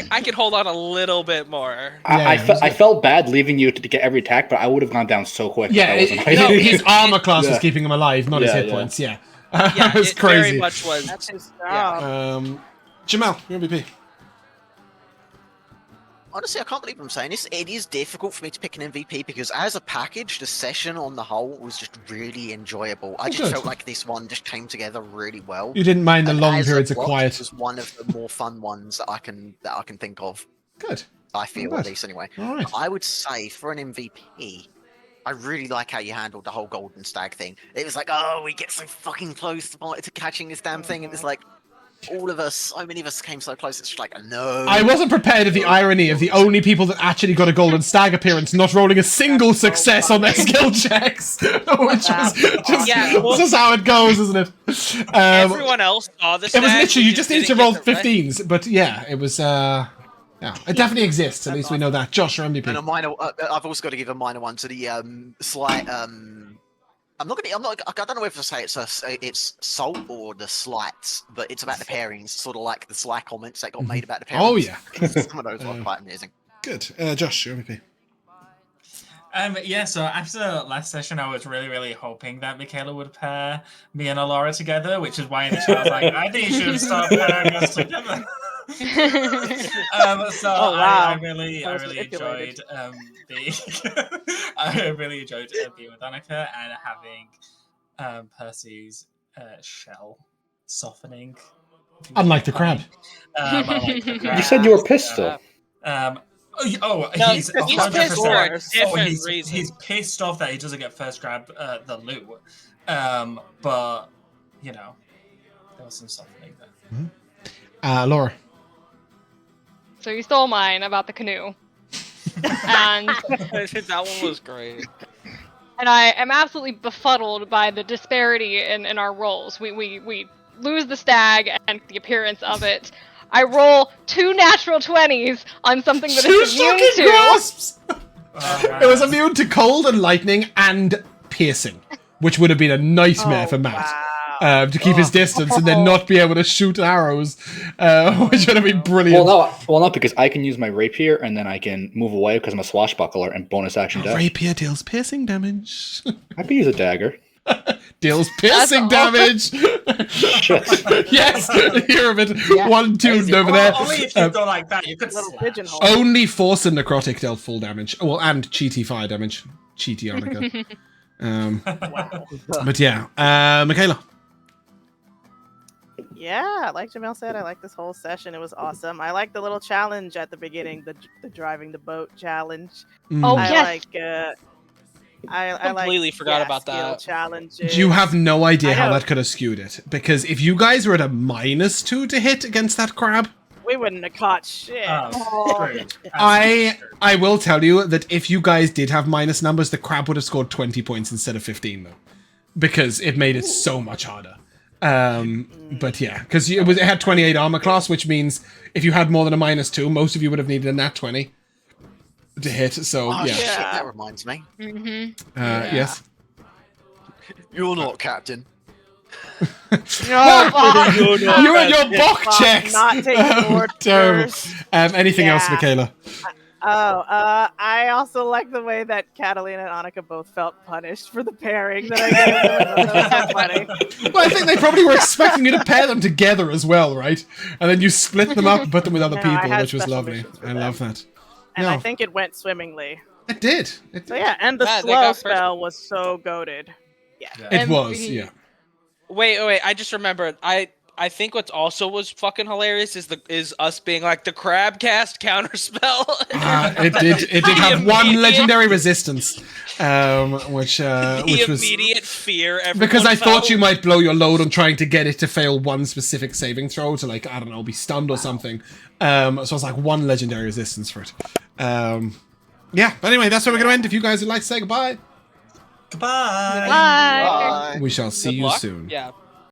I could hold on a little bit more. I felt bad leaving you to get every attack, but I would have gone down so quick. Yeah, his armor class was keeping him alive, not his hit Yeah. points. Yeah, Yeah, it was it crazy. very much was. That's his Yeah. job. Jamal, your MVP. honestly, I can't believe I'm saying this. It is difficult for me to pick an MVP because, as a package, the session on the whole was just really enjoyable. I just Good. felt like this one just came together really well. You didn't mind the And long as a periods of plot, quiet. It was one of the more fun ones that I can think of. Good. I feel Not at bad. least anyway. All right. I would say for an MVP, I really like how you handled the whole golden stag thing. It was like, oh, we get so fucking close to catching this damn thing, and it's like, all of us, so many of us came so close. It's just like, no. I wasn't prepared of the irony of the only people that actually got a golden stag appearance not rolling a single success on their skill checks, which is just how it goes, isn't it? Everyone else saw this. It was literally you just need to roll didn't get the 15s, but yeah, it was. Yeah, it definitely exists. At least we know that. Josh, your MVP. And a minor. I've also got to give a minor one to the slight. I don't know if to say it's salt or the slights, but it's about the pairings, sort of like the sly comments that got made about the pairings. Oh yeah, some of those were quite amusing. Good, Josh, your MVP. Yeah, so after last session, I was really hoping that Mikayla would pair me and Elora together, which is why initially I was like, I think you should start pairing us together. I really enjoyed being with Annika and having Percy's shell softening. Unlike the crab. You said you were pissed though. He's No, 100%. he's pissed for a different reason. He's pissed off that he doesn't get first grab the loot. But you know, there was some softening there. Laura. So you stole mine about the canoe. And That one was great. and I am absolutely befuddled by the disparity in our rolls. We lose the stag and the appearance of it. I roll 2 natural 20s on something that is immune to. Grasps! It was immune to cold and lightning and piercing, which would have been a nightmare for Matt. Wow. To keep his distance and then not be able to shoot arrows, which would have been brilliant. Well, not because I can use my rapier and then I can move away because I'm a swashbuckler and bonus action death. Rapier deals piercing damage. I could use a dagger. Deals piercing damage. Shit. Yes, hear of it. One tuned over there. Only if you go like that, you could Little slap. pigeonhole. Only Force and Necrotic dealt full damage. Well, and cheaty fire damage. Cheaty Annika. Wow. But yeah, Mikayla. Yeah, like Jamal said, I like this whole session. It was awesome. I like the little challenge at the beginning, the driving the boat challenge. Oh, I yes. like. I Completely forgot about skill that. Challenges. You have no idea I how know. that could have skewed it. Because if you guys were at a -2 to hit against that crab, We wouldn't have caught shit. Screwed. I will tell you that if you guys did have minus numbers, the crab would have scored 20 points instead of 15 though. Because it made it so much harder. But yeah, because it had 28 armor class, which means if you had more than a -2, most of you would have needed a nat 20 to hit. So Oh yeah, shit, that reminds me. yes. You're not captain. You and your bok checks. Not taking orders. Terrible. Anything else, Yeah. Mikayla? I also like the way that Katalina and Annika both felt punished for the pairing that I gave them. That was so funny. Well, I think they probably were expecting you to pair them together as well, right? And then you split them up and put them with other No, I people, had which was special lovely. missions for I them. love that. And No. I think it went swimmingly. It did. So yeah, and the Yeah, they slow got first- spell was so goated. Yeah. It was, MVP. yeah. Wait! I just remembered. I think what also was fucking hilarious is us being like the crab cast counterspell. It did have one immediate- legendary resistance, which the was immediate fear. because I everyone thought felt. you might blow your load on trying to get it to fail one specific saving throw to, like, I don't know, be stunned or something. So I was like, one legendary resistance for it. Yeah, but anyway, that's where we're gonna end. If you guys would like to say goodbye, Goodbye. Bye. Bye. we shall see Good you luck. soon. Yeah.